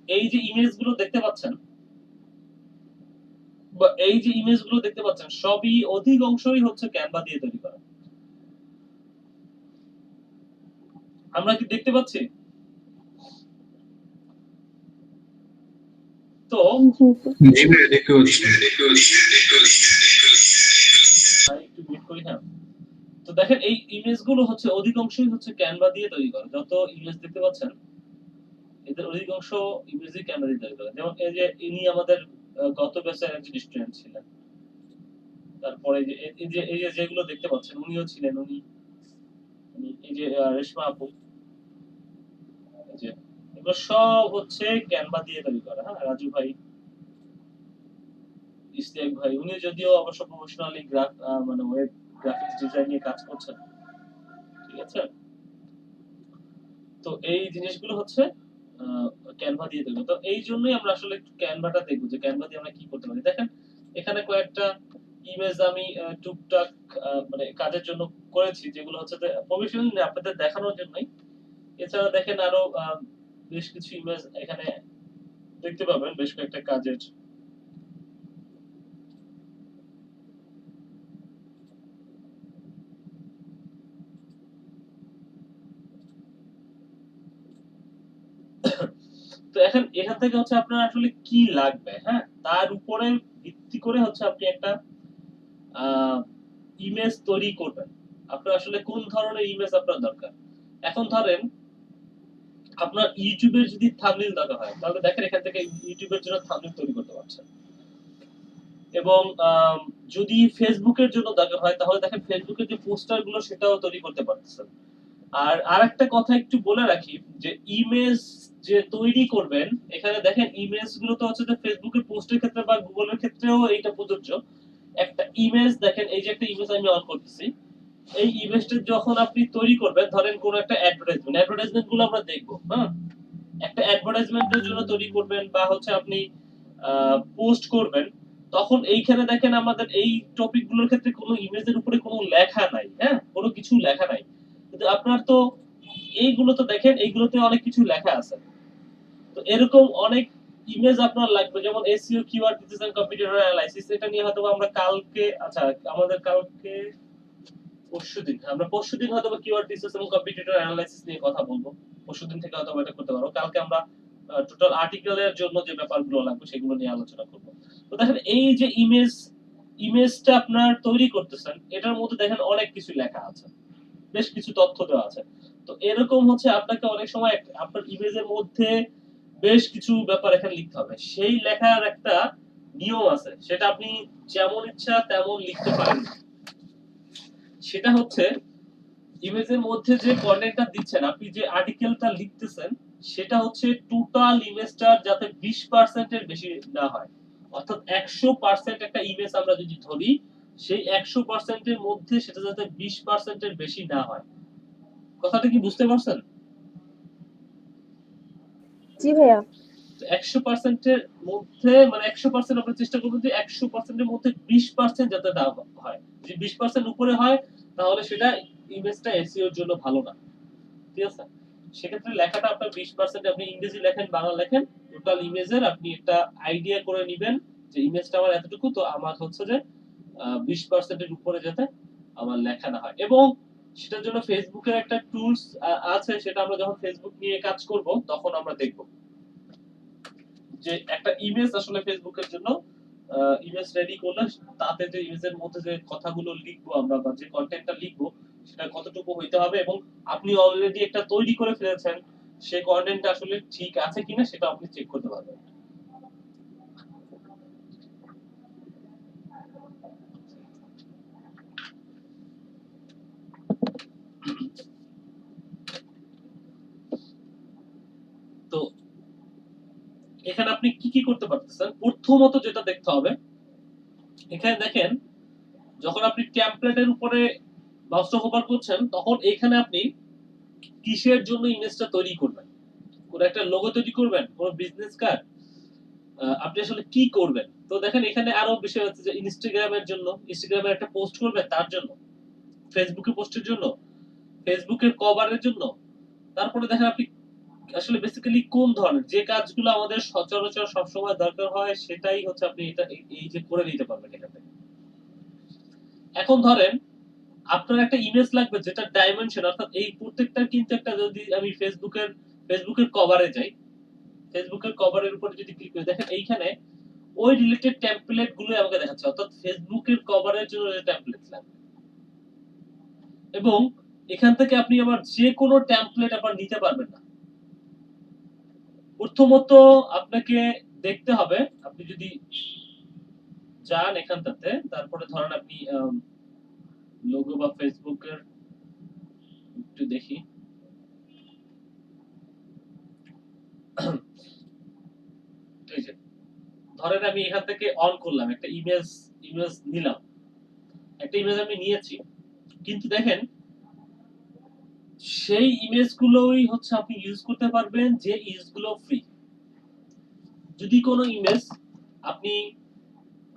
এই যে ইমেজগুলো দেখতে পাচ্ছেন, বা এই যে ইমেজগুলো দেখতে পাচ্ছেন সবই অধিকাংশই হচ্ছে ক্যানভা দিয়ে তৈরি করা। আমরা কি দেখতে পাচ্ছি? তো জি একটু মিট করি। হ্যাঁ, তো দেখেন এই ইমেজগুলো হচ্ছে অধিকাংশই হচ্ছে ক্যানভা দিয়ে তৈরি করা। যত ইমেজ দেখতে পাচ্ছেন এদের অধিকাংশ ইমেজই ক্যানভা দিয়ে তৈরি করা। যেমন এই যে ইনি আমাদের গত ব্যাচের একজন স্টুডেন্ট ছিলেন। তারপরে এই যে যেগুলো দেখতে পাচ্ছেন উনিও ছিলেন। উনি এই যে রেশমা আপু, এই যে এগুলো সব হচ্ছে ক্যানভা দিয়ে তৈরি করা। হ্যাঁ, রাজু ভাই, ইশতিয়াক ভাই, উনি যদিও অবশ্য প্রফেশনালি মানে ওয়েব গ্রাফিক্স ডিজাইন নিয়ে কাজ করছেন। ঠিক আছে, তো এই জিনিসগুলো হচ্ছে ক্যানভা দিয়ে তৈরি। তো এই জন্যই আমরা আসলে একটু ক্যানভাটা দেখবো যে ক্যানভা দিয়ে আমরা কি করতে পারি। দেখেন এখানে কয়েকটা ইমেজ আমি টুকটাক মানে কাজের জন্য করেছি, যেগুলো হচ্ছে প্রফেশনালি আপনাদের দেখানোর জন্যই। এছাড়া দেখেন আরো বেশ কিছু ইমেজ এখানে দেখতে পাবেন, বেশ কয়েকটা কাজের। তো এখন এখান থেকে হচ্ছে আপনার আসলে কি লাগবে, হ্যাঁ, তার উপরে ভিত্তি করে হচ্ছে আপনি একটা ইমেজ তৈরি করবেন। আপনার আসলে কোন ধরনের ইমেজ আপনার দরকার। এখন ধরেন আপনার ইউটিউবের যদি থাম্বনেইল দরকার হয়, তাহলে দেখেন এখান থেকে ইউটিউবের জন্য থাম্বনেইল তৈরি করতে পারছেন। এবং যদি ফেসবুকের জন্য দরকার হয় তাহলে দেখেন ফেসবুকের যে পোস্টার গুলো সেটাও তৈরি করতে পারতেছেন। আর আরেকটা কথা একটু বলে রাখি যে ইমেজ যে তৈরি করবেন, এখানে দেখেন ইমেজ গুলো তো হচ্ছে যে ফেসবুকের পোস্টের ক্ষেত্রে বা গুগলের ক্ষেত্রেও এইটা প্রযোজ্য। একটা ইমেজ দেখেন, এই যে একটা ইমেজ আমি অন করতেছি, এই ইমেজটা যখন আপনি তৈরি করবেন, ধরেন কোন একটা অ্যাডভার্টাইজমেন্ট গুলো আমরা দেখবো। হ্যাঁ, একটা অ্যাডভার্টাইজমেন্টের জন্য তৈরি করবেন বা হচ্ছে আপনি পোস্ট করবেন, তখন এইখানে দেখেন আমাদের এই টপিক গুলোর ক্ষেত্রে কোনো ইমেজের উপরে কোনো লেখা নাই। হ্যাঁ, কোনো কিছু লেখা নাই। কিন্তু আপনার তো এইগুলো তো দেখেন এইগুলোতে অনেক কিছু লেখা আছে। তো এরকম অনেক ইমেজ আপনার লাগবে, যেমন SEO keyword design computer analysis, এটা নিয়ে হয়তো আমরা কালকে, আচ্ছা আমাদের কালকে পরশুদিন হয়তো কিওয়ার্ড রিসার্চ এবং কম্পিটিটর অ্যানালাইসিস নিয়ে কথা বলবো। পরশুদিন থেকে হয়তো এটা করতে পারবো। কালকে আমরা টোটাল আর্টিকেলের জন্য যে ব্যাপারগুলো লাগবে সেগুলো নিয়ে আলোচনা করব। তো দেখেন এই যে ইমেজটা আপনার তৈরি করতেছেন, এটার মধ্যে দেখেন অনেক কিছু লেখা আছে, বেশ কিছু তথ্য দেওয়া আছে। তো এরকম হচ্ছে আপনাকে অনেক সময় আপনার ইমেজের মধ্যে বেশ কিছু ব্যাপার এখানে লিখতে হবে। সেই লেখার একটা নিয়ম আছে, সেটা আপনি যেমন ইচ্ছা তেমন লিখতে পারেন। সেটা হচ্ছে ইমেজের মধ্যে যে কন্টেন্টটা দিচ্ছেন, আপনি যে আর্টিকেলটা লিখতেছেন, সেটা হচ্ছে টোটাল ইমেজটার যাতে 20% এর বেশি না হয়। অর্থাৎ 100% একটা ইমেজ আমরা যদি ধরি, সেই 100% এর মধ্যে সেটা যাতে 20% এর বেশি না হয়। কথাটা কি বুঝতে পারছেন? জি ভাইয়া। 100% এর মধ্যে মানে 100% আমরা চেষ্টা করব যে 100% এর মধ্যে 20% যাতে না হয়। যদি 20% উপরে হয় তাহলে সেটা ইমেজটা এসইও এর জন্য ভালো না। ঠিক আছে? সেক্ষেত্রে লেখাটা আপনার 20% আপনি ইংরেজি লেখেন, বাংলা লেখেন, টোটাল ইমেজের আপনি একটা আইডিয়া করে নিবেন যে ইমেজটা আমার এতটুকু, তো আমার হচ্ছে যে 20% এর উপরে যাতে আমার লেখা না হয়। এবং সেটার জন্য ফেসবুকের একটা টুলস আছে, সেটা আমরা যখন ফেসবুক নিয়ে কাজ করব তখন আমরা দেখব যে একটা ইমেজ আসলে ফেসবুকের জন্য ইমেজ রেডি করলে তাতে যে ইমেজের মধ্যে যে কথাগুলো লিখবো আমরা বা যে কন্টেন্টটা লিখবো সেটা কতটুকু হইতে হবে, এবং আপনি অলরেডি একটা তৈরি করে ফেলেছেন, সেই কন্টেন্টটা আসলে ঠিক আছে কিনা সেটা আপনি চেক করতে পারবেন। এখানে আপনি কি কি করতে পারতেছেন, প্রথমত যেটা দেখতে হবে, এখানে দেখেন যখন আপনি টেমপ্লেটের উপরে মাউসটা হোভার করছেন তখন এখানে আপনি কিসের জন্য ইমেজটা তৈরি করবেন, কোন একটা লোগো তৈরি করবেন, কোন বিজনেস কার্ড, আপনি আসলে কি করবেন। তো দেখেন এখানে আরো বিষয় হচ্ছে যে ইনস্টাগ্রামের জন্য, ইনস্টাগ্রামে একটা পোস্ট করবেন তার জন্য, ফেসবুকে পোস্টের জন্য, ফেসবুকের কভারের জন্য। তারপরে দেখেন আপনি আসলে বেসিক্যালি কোন ধরনের যে কাজগুলো আমাদের সচরাচর সবসময় দরকার হয় সেটাই হচ্ছে আপনি এটা এই যে করে নিতে পারবেন এখান থেকে। এখন ধরেন আপনার একটা ইমেজ লাগবে যেটা ডাইমেনশন, অর্থাৎ এই প্রত্যেকটা কিন্তু একটা, যদি আমি ফেসবুকের কভারে যাই, ফেসবুকের কভারের উপরে যদি ক্লিক করি দেখেন এইখানে ওই রিলেটেড টেমপ্লেট গুলো আমাকে দেখাচ্ছে, অর্থাৎ ফেসবুকের কভারের জন্য যে টেমপ্লেট লাগবে। এবং এখান থেকে আপনি আবার যে কোনো টেমপ্লেট আবার নিতে পারবেন না। প্রথমত আপনাকে দেখতে হবে, আপনি যদি যান এখানটাতে, তারপরে ধরেন আপনি লোগো বা ফেসবুকের একটু দেখি, এই যে ধরেন আমি এখান থেকে অন করলাম, একটা ইমেজ নিলাম, একটা ইমেজ আমি নিয়েছি, কিন্তু দেখেন সেই ইমেজগুলোই হচ্ছে আপনি ইউজ করতে পারবেন যে ইমেজগুলো ফ্রি। যদি কোনো ইমেজ আপনি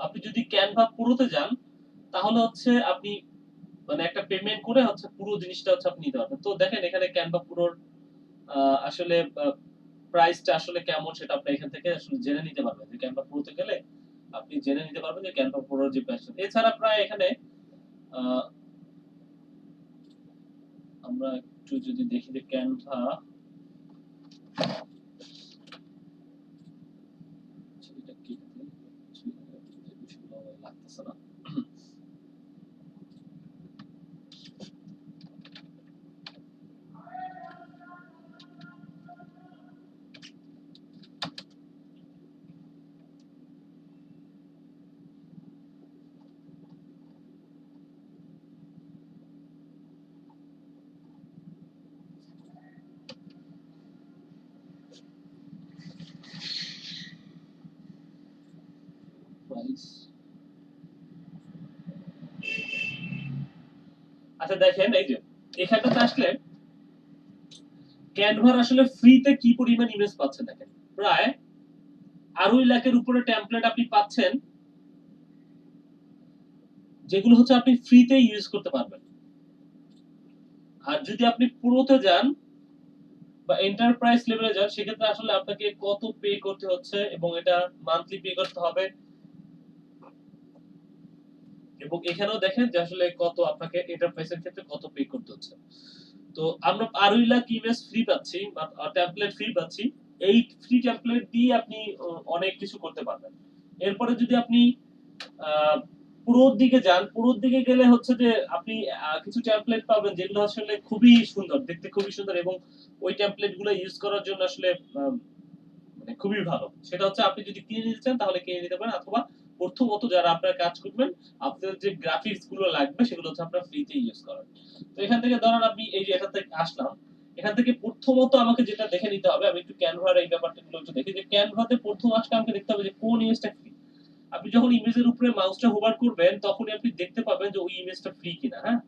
আপনি যদি ক্যানভা প্রোতে যান তাহলে হচ্ছে আপনি মানে একটা পেমেন্ট করে হচ্ছে পুরো জিনিসটা হচ্ছে আপনি নিতে পারবেন। তো দেখেন এখানে ক্যানভা প্রোর আসলে প্রাইসটা আসলে কেমন সেটা আপনি এখান থেকে আসলে জেনে নিতে পারবেন, যে ক্যানভা প্রোতে গেলে আপনি জেনে নিতে পারবেন যে ক্যানভা প্রোর যে প্রাইস। এছাড়া প্রায় এখানে আহ, আমরা একটু যদি দেখি যে ক্যানভা এটা কি লাগতেছে না। প্রাইস, আচ্ছা দেখেন এই যে এখানটাতে আসলে ক্যানভার আসলে ফ্রিতে কি পরিমাণ ইমেজ পাচ্ছেন দেখেন, প্রায় 2.5 লাখের উপরে টেমপ্লেট আপনি পাচ্ছেন, যেগুলো হচ্ছে আপনি ফ্রিতে ইউজ করতে পারবেন। আর যদি আপনি পুরোতে যান বা এন্টারপ্রাইজ লেভেলে যান সেক্ষেত্রে আসলে আপনাকে কত পে করতে হচ্ছে, এবং এটা মান্থলি পে করতে হবে, এবং এখানেও দেখেন যে আসলে কত আপনাকে এন্টারপ্রাইজের ক্ষেত্রে কত পে করতে হচ্ছে। তো আমরা 2.5 লাখ ইমেজ ফ্রি পাচ্ছি বা টেমপ্লেট ফ্রি পাচ্ছি, এই ফ্রি টেমপ্লেট দিয়ে আপনি অনেক কিছু করতে পারবেন। এরপরে যদি আপনি পুরোর দিকে যান, পুরোর দিকে গেলে হচ্ছে যে আপনি কিছু টেমপ্লেট পাবেন যেগুলো আসলে খুবই সুন্দর, দেখতে খুবই সুন্দর, এবং ওই টেমপ্লেট গুলো ইউজ করার জন্য আসলে মানে খুবই ভালো। সেটা হচ্ছে আপনি যদি কিনে নিতে চান তাহলে কিনে নিতে পারেন, অথবা প্রথমত যারা আপনার কাজ করবেন আপনাদের যে গ্রাফিক্স গুলো লাগবে সেগুলো হচ্ছে আপনার ফ্রিতে ইউজ করেন। তো এখান থেকে ধরেন আপনি এই যে এটা থেকে আসলাম, এখান থেকে প্রথমত আমাকে যেটা দেখে নিতে হবে, আমি একটু ক্যানভার এই ব্যাপারটা গুলো একটু দেখি যে ক্যানভাতে প্রথম আসলে আমাকে দেখতে হবে যে কোন ইমেজটা ফ্রি। আপনি যখন ইমেজের উপরে মাউসটা হোভার করবেন তখনই আপনি দেখতে পাবেন যে ওই ইমেজটা ফ্রি কিনা। হ্যাঁ,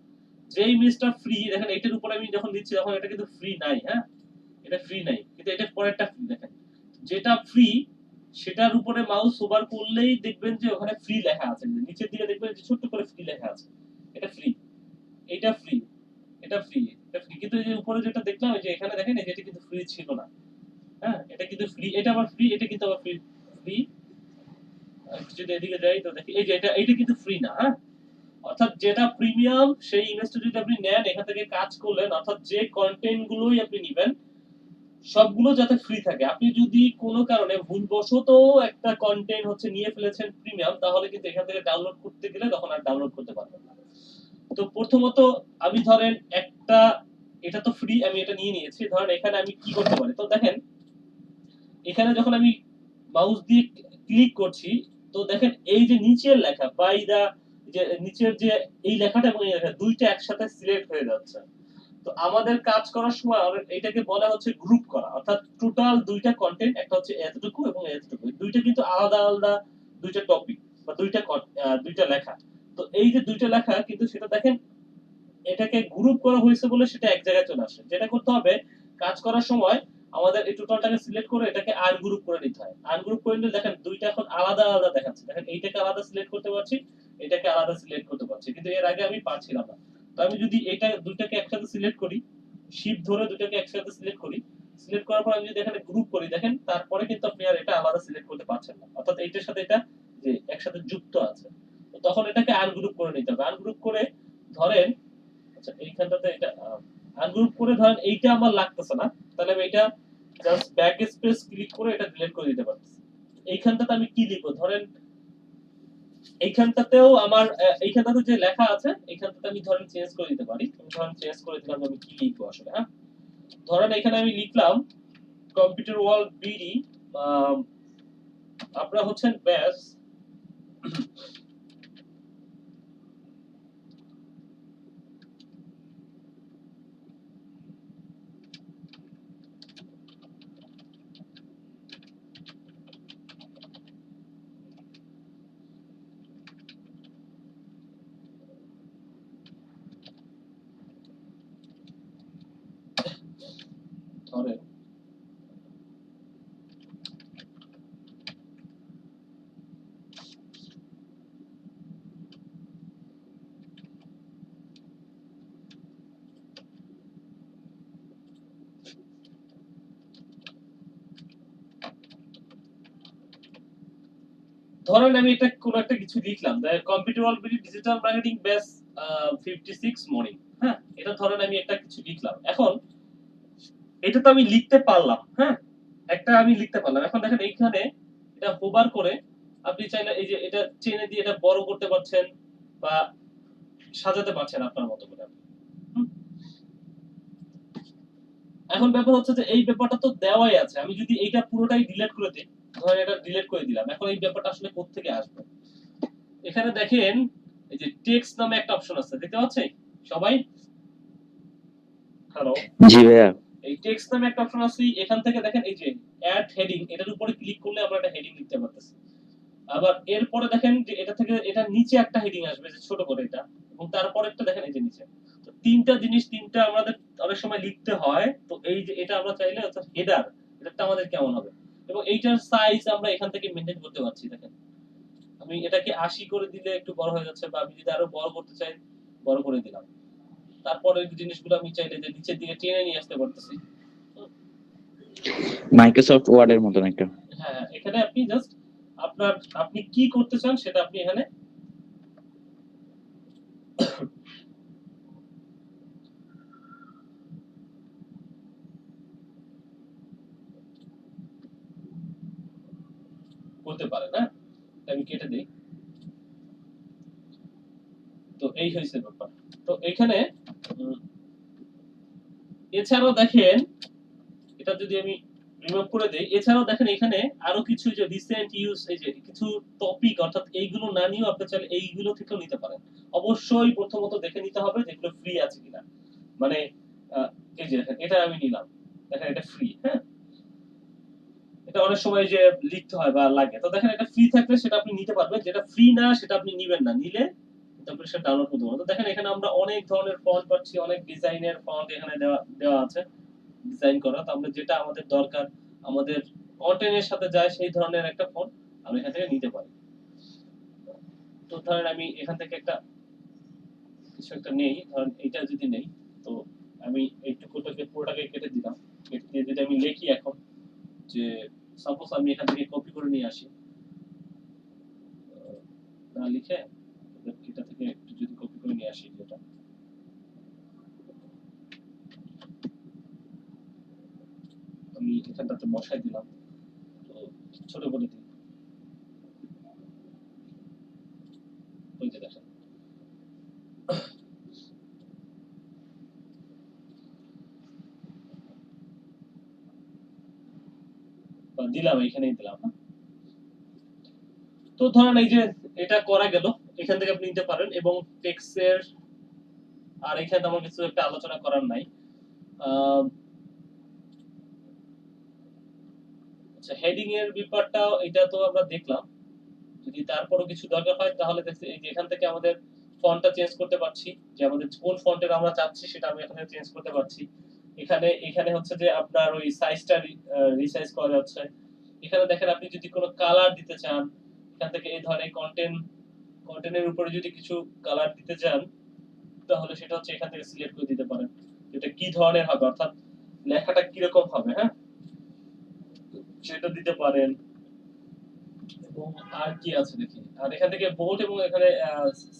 যে ইমেজটা ফ্রি, দেখেন এটার উপরে আমি যখন দিচ্ছি তখন এটা কিন্তু ফ্রি নাই। হ্যাঁ, এটা ফ্রি নাই, কিন্তু এটা পরেরটা ফ্রি। দেখেন যেটা ফ্রি সেটার উপরে মাউস হোভার করলেই দেখবেন যে ওখানে ফ্রি লেখা আছে, নিচের দিকে দেখবেন যে ছোট্ট করে ফ্রি লেখা আছে, এটা ফ্রি, এটা ফ্রি, এটা ফ্রি, এটা ফ্রি। কিন্তু এই যে উপরে যেটা দেখলাম এই যে এখানে দেখেন এই যে এটা কিন্তু ফ্রি ছিল না। হ্যাঁ, এটা কিন্তু ফ্রি, এটা আবার ফ্রি, এটা কিন্তু আবার ফ্রি। ফ্রি যদি এদিকে যাই তো দেখি এই যে এটা কিন্তু ফ্রি না। হ্যাঁ, অর্থাৎ যেটা প্রিমিয়াম সেই ইমেজটা যদি আপনি নেন এখান থেকে কাজ করলেন, অর্থাৎ যে কন্টেন্ট গুলোই আপনি নেবেন সবগুলো যাতে ফ্রি থাকে। আপনি যদি কোনো কারণে ভুলবশত একটা কন্টেন্ট হচ্ছে নিয়ে ফেলেছেন প্রিমিয়াম, তাহলে কিন্তু এখান থেকে ডাউনলোড করতে গেলে তখন আর ডাউনলোড করতে পারবেন না। তো প্রথমত আমি ধরেন একটা, এটা তো ফ্রি, আমি এটা নিয়ে নিয়েছি, ধরেন এখানে আমি কি করতে পারি, তো দেখেন এখানে যখন আমি মাউস দিয়ে ক্লিক করছি তো দেখেন এই যে নিচের লেখা বাই দা, যে নিচের যে এই লেখাটা এবং এই লেখা দুইটা একসাথে সিলেক্ট হয়ে যাচ্ছে। তো আমাদের কাজ করার সময় এটাকে বলা হচ্ছে গ্রুপ করা, অর্থাৎ টোটাল দুইটা কন্টেন্ট, একটা হচ্ছে এতটুকু এবং এতটুকু, দুইটা কিন্তু আলাদা আলাদা দুইটা টপিক বা দুইটা লেখা। তো এই যে দুইটা লেখা কিন্তু সেটা দেখেন এটাকে গ্রুপ করা হয়েছে বলে সেটা এক জায়গায় চলে আসে। যেটা করতে হবে কাজ করার সময় আমাদের এই টোটালটাকে সিলেক্ট করে এটাকে আনগ্রুপ করে নিতে হয়। আনগ্রুপ করে নিলে দেখেন দুইটা এখন আলাদা আলাদা দেখাচ্ছে। দেখেন এইটাকে আলাদা সিলেক্ট করতে পারছি, এটাকে আলাদা সিলেক্ট করতে পারছি, কিন্তু এর আগে আমি পারছিলাম না। তো আমি যদি এটা দুইটাকে একসাথে সিলেক্ট করি, শিফট ধরে দুইটাকে একসাথে সিলেক্ট করি, সিলেক্ট করার পর আমি যদি এখানে গ্রুপ করি, দেখেন তারপরে কিন্তু আপনি আর এটা আলাদা সিলেক্ট করতে পারছেন না, অর্থাৎ এইটার সাথে এটা যে একসাথে যুক্ত আছে। তো তখন এটাকে আনগ্রুপ করে নিতে হবে। আনগ্রুপ করে ধরেন, আচ্ছা এইখানটাতে এটা আনগ্রুপ করে ধরেন এইটা আমার লাগতেছে না, তাহলে আমি এটা জাস্ট ব্যাক স্পেস ক্লিক করে এটা ডিলিট করে দিতে পারতেছি। এইখানটাতে আমি কি লিখবো, ধরেন এইখানটাতেও আমার এইখানটাতে যে লেখা আছে এইখানটাতে আমি ধরেন চেঞ্জ করে দিতে পারি। আমি ধরেন চেঞ্জ করে দিলাম যে আমি কি লিখবো আসলে। হ্যাঁ, ধরেন এখানে আমি লিখলাম কম্পিউটার ওয়ার্ল্ড বিডি, আপনারা হচ্ছেন ব্যাস ধরেন ধরেন আমি এটা কোন একটা কিছু লিখলাম, computer world BD digital marketing batch 56 morning. হ্যাঁ, এটা ধরেন আমি একটা কিছু লিখলাম। এখন এটা তো আমি লিখতে পারলাম। হ্যাঁ, একটা আমি লিখতে পারলাম। এখন দেখেন এইখানে এটা হোভার করে আপনি চাইলে এই যে এটা চেনে দিয়ে এটা বড় করতে পারছেন বা সাজাতে পারছেন আপনার মতো করে। হুম? এখন ব্যাপার হচ্ছে যে এই ব্যাপারটা তো দেওয়াই আছে, আমি যদি এইটা পুরোটাই ডিলিট করে দিই, ধরেন এটা ডিলিট করে দিলাম, এখন এই ব্যাপারটা আসলে কোত্থেকে আসবে? এখানে দেখেন এই যে টেক্সট নামে একটা অপশন আছে, দেখতে পাচ্ছেন সবাই? হ্যালো, জি ভাইয়া। এই টেক্সট নামে একটা অপশন আছে, এখান থেকে দেখেন এই যে অ্যাড হেডিং, এটার উপরে ক্লিক করলে আমরা একটা হেডিং লিখতে পারতেছি। আবার এরপরে দেখেন যে এটা থেকে এটা নিচে একটা হেডিং আসবে যে ছোট করে এটা, এবং তারপরে একটা দেখেন এই যে নিচে। তো তিনটা জিনিস তিনটা আমাদের অনেক সময় লিখতে হয়। তো এই যে এটা আমরা চাইলে অর্থাৎ হেডার, এটা আমাদের কেমন হবে, এবং এইটার সাইজ আমরা এখান থেকে মেইনটেইন করতে পারছি। দেখেন আমি এটাকে 80 করে দিলে একটু বড় হয়ে যাচ্ছে, বা আমি যদি আরো বড় করতে চাই বড় করে দিলাম। তারপরে জিনিসগুলো আমি চাইলে যে নিচের দিকে টেনে নিয়ে আসতে পারতেছি। মাইক্রোসফট ওয়ার্ডের মতন একটা। হ্যাঁ, এখানে আপনি জাস্ট আপনি কি করতে চান সেটা আপনি এখানে করতে পারেন। হ্যাঁ, আমি কেটে দিই। তো এই হয়েছে ব্যাপার। তো এখানে এছাড়াও দেখেন এটা যদি আমি রিমুভ করে দেই, এছাড়াও দেখেন এখানে আরো কিছু যে রিসেন্ট ইউজ, এই যে কিছু টপিক, অর্থাৎ এইগুলো না নিয়েও আপনি চাইলে এইগুলো থেকেও নিতে পারেন। অবশ্যই প্রথমত দেখে নিতে হবে যেগুলো ফ্রি আছে কিনা। মানে এই যে দেখেন এটা আমি নিলাম, দেখেন এটা ফ্রি। হ্যাঁ, এটা অনেক সময় যে লিখতে হয় বা লাগে, তো দেখেন এটা ফ্রি থাকলে সেটা আপনি নিতে পারবেন, যেটা ফ্রি না সেটা আপনি নিবেন না, নিলে তারপরে সেটা ডাউনলোড করতে পারবেন। তো দেখেন এখানে আমরা অনেক ধরনের ফন্ট পাচ্ছি, অনেক ডিজাইনের ফন্ট এখানে দেওয়া আছে ডিজাইন করা। তো আমরা যেটা আমাদের দরকার, আমাদের কন্টেন্টের সাথে যায় সেই ধরনের একটা ফন্ট আমরা এখান থেকে নিতে পারি। তো ধরেন আমি এখান থেকে একটা কিছু একটা নেই, ধরেন এটা যদি নেই, তো আমি এইটুকুটাকে পুরোটাকে কেটে দিলাম। কেটে দিয়ে যদি আমি লিখি এখন যে সাপোজ আমি এখান থেকে কপি করে নিয়ে আসি, না লিখে এটা থেকে একটু যদি কপি করে নিয়ে আসি, যেটা আমি এখানটাতে বসাই দিলাম, তো ছোট করে দিই, ওই যে দেখেন দিলাম, এখানেই দিলাম। তো ধরেন এই যে এটা করা গেল, এখান থেকে আপনি নিতে পারেন। এবং টেক্সটের আর এখানে আমার কিছু একটা আলোচনা করার নাই। আহ, আচ্ছা, হেডিং এর ব্যাপারটাও এটা তো আমরা দেখলাম। যদি তারপরও কিছু দরকার হয় তাহলে দেখছি এই যে এখান থেকে আমাদের ফন্টটা চেঞ্জ করতে পারছি, যে আমাদের কোন ফন্টের আমরা চাচ্ছি সেটা আমি এখানে চেঞ্জ করতে পারছি। এখানে এখানে হচ্ছে যে আপনার ওই সাইজটা রিসাইজ করা যাচ্ছে। এখানে দেখেন আপনি যদি কোনো কালার দিতে চান, এখান থেকে এই ধরনের কন্টেন্টের উপরে যদি কিছু কালার দিতে চান তাহলে সেটা হচ্ছে এখান থেকে সিলেক্ট করে দিতে পারেন এটা কি ধরনের হবে, অর্থাৎ লেখাটা কিরকম হবে, হ্যাঁ, সেটা দিতে পারেন। এবং আর কি আছে দেখি, আর এখান থেকে বোল্ড এবং এখানে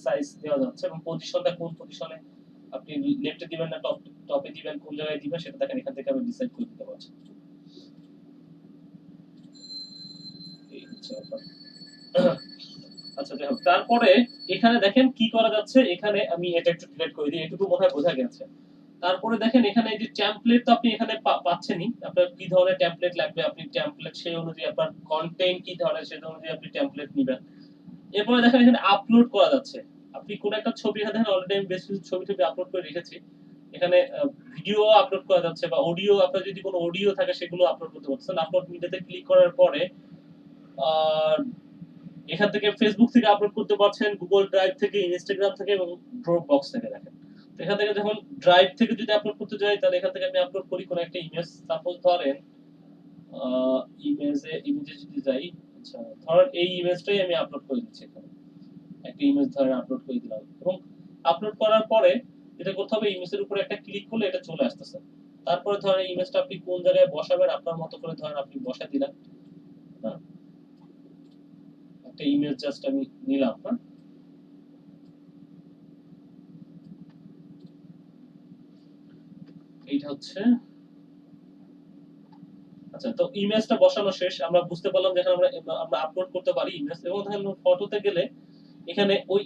সাইজ দেওয়া যাচ্ছে এবং পজিশনটা কোন পজিশনে আপনি লেফটে দিবেন না টপে দিবেন, কোন জায়গায় দিবেন সেটা দেখেন এখান থেকে আমি ডিসাইড করে দিতে পারছি। এই হচ্ছে ব্যাপার। আচ্ছা যাই হোক, তারপরে এখানে দেখেন কি করা যাচ্ছে, এখানে আমি এটা একটু ডিলিট করে দিই, এটুকু মনে হয় বোঝা গেছে। তারপরে দেখেন এখানে এই যে টেমপ্লেট তো আপনি এখানে পাচ্ছেনই, আপনার কি ধরনের টেমপ্লেট লাগবে আপনি টেমপ্লেট সেই অনুযায়ী, আপনার কন্টেন্ট কি ধরনের সেই অনুযায়ী আপনি টেমপ্লেট নেবেন। এরপরে দেখেন এখানে আপলোড করা যাচ্ছে, আপনি কোন একটা ছবি দেখেন অলরেডি আমি বেশ কিছু ছবি আপলোড করে রেখেছি। এখানে ভিডিও আপলোড করা যাচ্ছে বা অডিও, আপনার যদি কোনো অডিও থাকে সেগুলো আপলোড করতে পারছেন। আপলোড মিডিয়াতে ক্লিক করার পরে এখান থেকে ফেসবুক থেকে আপলোড করতে পারছেন, গুগল ড্রাইভ থেকে, ইনস্টাগ্রাম থেকে এবং ড্রপ বক্স থেকে। দেখেন এখান থেকে যখন ড্রাইভ থেকে যদি আপলোড করতে যাই তাহলে এখান থেকে আমি আপলোড করি কোন একটা ইমেজ, সাপোজ ধরেন ইমেজে যদি যাই, আচ্ছা ধরেন এই ইমেজটাই আমি আপলোড করে দিচ্ছি, এখানে একটা ইমেজ ধরেন আপলোড করে দিলাম এবং আপলোড করার পরে যেটা করতে হবে ইমেজের উপরে একটা ক্লিক করলে এটা চলে আসতেছে। তারপরে ধরেন ইমেজটা আপনি কোন জায়গায় বসাবেন আপনার মতো করে ধরেন আপনি বসা দিলেন, হ্যাঁ, একটা ইমেজ জাস্ট আমি নিলাম, হ্যাঁ, এইটা হচ্ছে। আচ্ছা, তো ইমেজটা বসানো শেষ, আমরা বুঝতে পারলাম যে আমরা আমরা আপলোড করতে পারি ইমেজ। এবং দেখেন ফটোতে গেলে এখানে ওই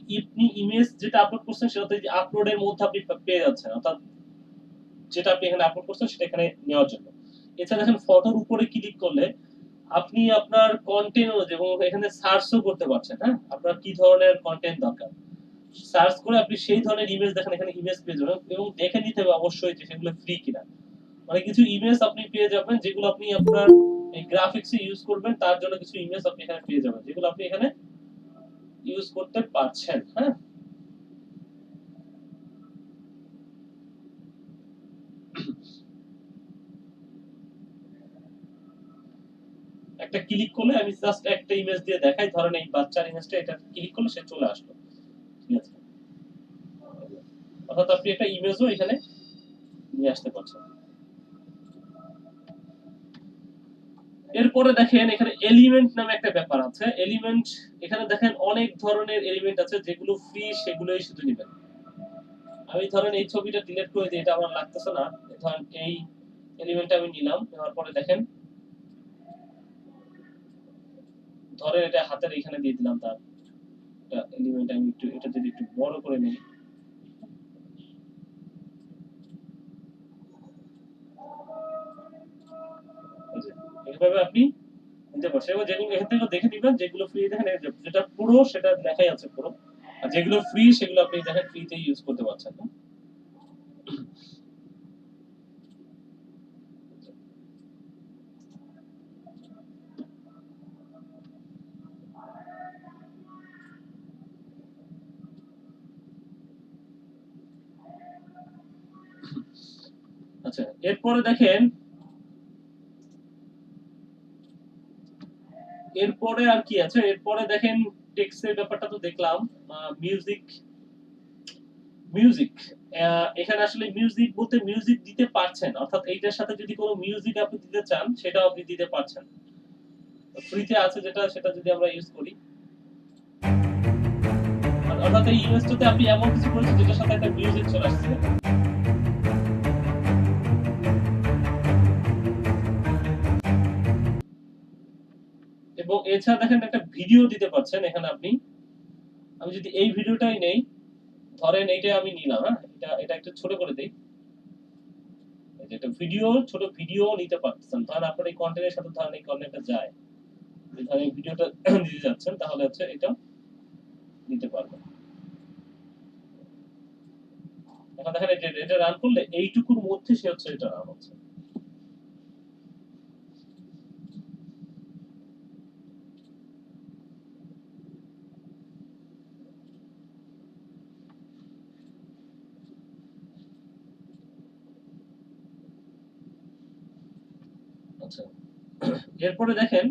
ইমেজ যেটা আপলোড করছেন সেটা যে আপলোডের মধ্যে আপনি পেয়ে যাচ্ছেন, অর্থাৎ যেটা আপনি এখানে আপলোড করছেন সেটা এখানে নেওয়ার জন্য। এছাড়া দেখেন ফটোর উপরে ক্লিক করলে আপনি আপনার কন্টেন্ট অনুযায়ী এবং এখানে সার্চও করতে পারছেন, হ্যাঁ, আপনার কি ধরনের কন্টেন্ট দরকার সার্চ করে আপনি সেই ধরনের ইমেজ দেখেন এখানে ইমেজ পেয়ে যাবেন এবং দেখে নিতে হবে অবশ্যই যে সেগুলো ফ্রি কিনা। মানে কিছু ইমেজ আপনি পেয়ে যাবেন যেগুলো আপনি আপনার এই গ্রাফিক্সে ইউজ করবেন, তার জন্য কিছু ইমেজ আপনি এখানে পেয়ে যাবেন যেগুলো আপনি এখানে ইউজ করতে পারছেন, হ্যাঁ। একটা ক্লিক করলে আমি জাস্ট একটা ইমেজ দিয়ে দেখাই, ধরেন এই বাচ্চার ইমেজটা, এটা ক্লিক করলে সে চলে আসলো, ঠিক আছে। অর্থাৎ আপনি একটা ইমেজও এখানে নিয়ে আসতে পারছেন। এরপরে দেখেন এখানে এলিমেন্ট নামে একটা ব্যাপার আছে। এলিমেন্ট, এখানে দেখেন অনেক ধরনের এলিমেন্ট আছে, যেগুলো ফ্রি সেগুলোই শুধু নেবেন। আমি ধরেন এই ছবিটা ডিলিট করে দিই, এটা আমার লাগতেছে না, ধরেন এই এলিমেন্টটা আমি নিলাম, নেওয়ার পরে দেখেন ধরেন এটা হাতের এখানে দিয়ে দিলাম, তার একটা এলিমেন্ট আমি একটু এটা যদি একটু বড় করে নিই, এইভাবে আপনি নিতে পারছেন। এবং যেগুলো এখান থেকে দেখে দিবেন যেগুলো ফ্রি, দেখেন যেটা পুরো সেটা লেখাই আছে পুরো, আর যেগুলো ফ্রি সেগুলো আপনি দেখেন ফ্রিতে ইউজ করতে পারছেন না। আচ্ছা, এরপরে দেখেন এরপরে আর কি আছে, এরপরে দেখেন টেক্সটের ব্যাপারটা তো দেখলাম। মিউজিক, মিউজিক এখানে আসলে মিউজিক বলতে মিউজিক দিতে পারছেন, অর্থাৎ এইটার সাথে যদি কোনো মিউজিক আপনি দিতে চান সেটাও আপনি দিতে পারছেন। ফ্রিতে আছে যেটা, সেটা যদি আমরা ইউজ করি, অর্থাৎ এই ইমেজটাতে আপনি এমন কিছু করেছেন যেটার সাথে একটা মিউজিক চলে আসছে। এবং এছাড়া দেখেন একটা ভিডিও দিতে পারছেন এখানে আপনি। আমি যদি এই ভিডিওটাই নেই, ধরেন এইটা আমি নিলাম, হ্যাঁ, এটা একটু ছোট করে দেই, একটা ভিডিও, ছোট ভিডিও নিতে পারতেছেন। ধরেন আপনার এই কন্টেন্টের সাথে ধরেন এই কন্টেন্টটা যায়, ধরেন এই ভিডিওটা দিতে যাচ্ছেন, তাহলে হচ্ছে এটা নিতে পারবেন। এখন দেখেন এটা রান করলে এইটুকুর মধ্যে সে হচ্ছে এটা রান হচ্ছে। আচ্ছা, এরপরে দেখেন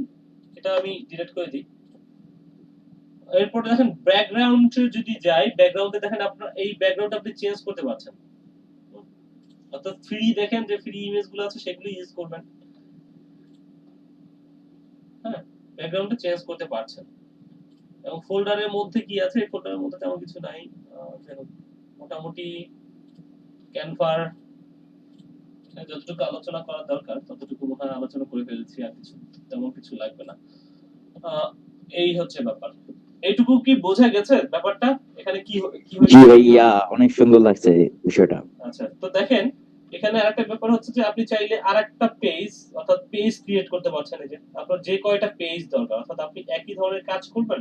এটা আমি ডিলিট করে দিই। এরপরে দেখেন ব্যাকগ্রাউন্ডে যদি যাই, ব্যাকগ্রাউন্ডে দেখেন আপনার এই ব্যাকগ্রাউন্ড আপনি চেঞ্জ করতে পারছেন। অর্থাৎ ফ্রি দেখেন যে ফ্রি ইমেজগুলো আছে সেগুলো ইউজ করবেন। হ্যাঁ, ব্যাকগ্রাউন্ডে চেঞ্জ করতে পারছেন। এবং ফোল্ডারের মধ্যে কি আছে, এই ফোল্ডারের মধ্যে তেমন কিছু নাই। মোটামুটি ক্যানভার যতটুকু আলোচনা করা দরকার ততটুকু মনে হয় আলোচনা করে ফেলেছি, আর কিছু তেমন কিছু লাগবে না। এই হচ্ছে ব্যাপার। এইটুকু কি বোঝা গেছে ব্যাপারটা? এখানে কি জি হয়েছে? ভাইয়া, অনেক সুন্দর লাগছে বিষয়টা। আচ্ছা, তো দেখেন এখানে আরেকটা ব্যাপার হচ্ছে যে আপনি চাইলে আরেকটা পেজ অর্থাৎ পেজ ক্রিয়েট করতে পারছেন। এই যে আপনার যে কয়টা পেজ দরকার, অর্থাৎ আপনি একই ধরনের কাজ করবেন,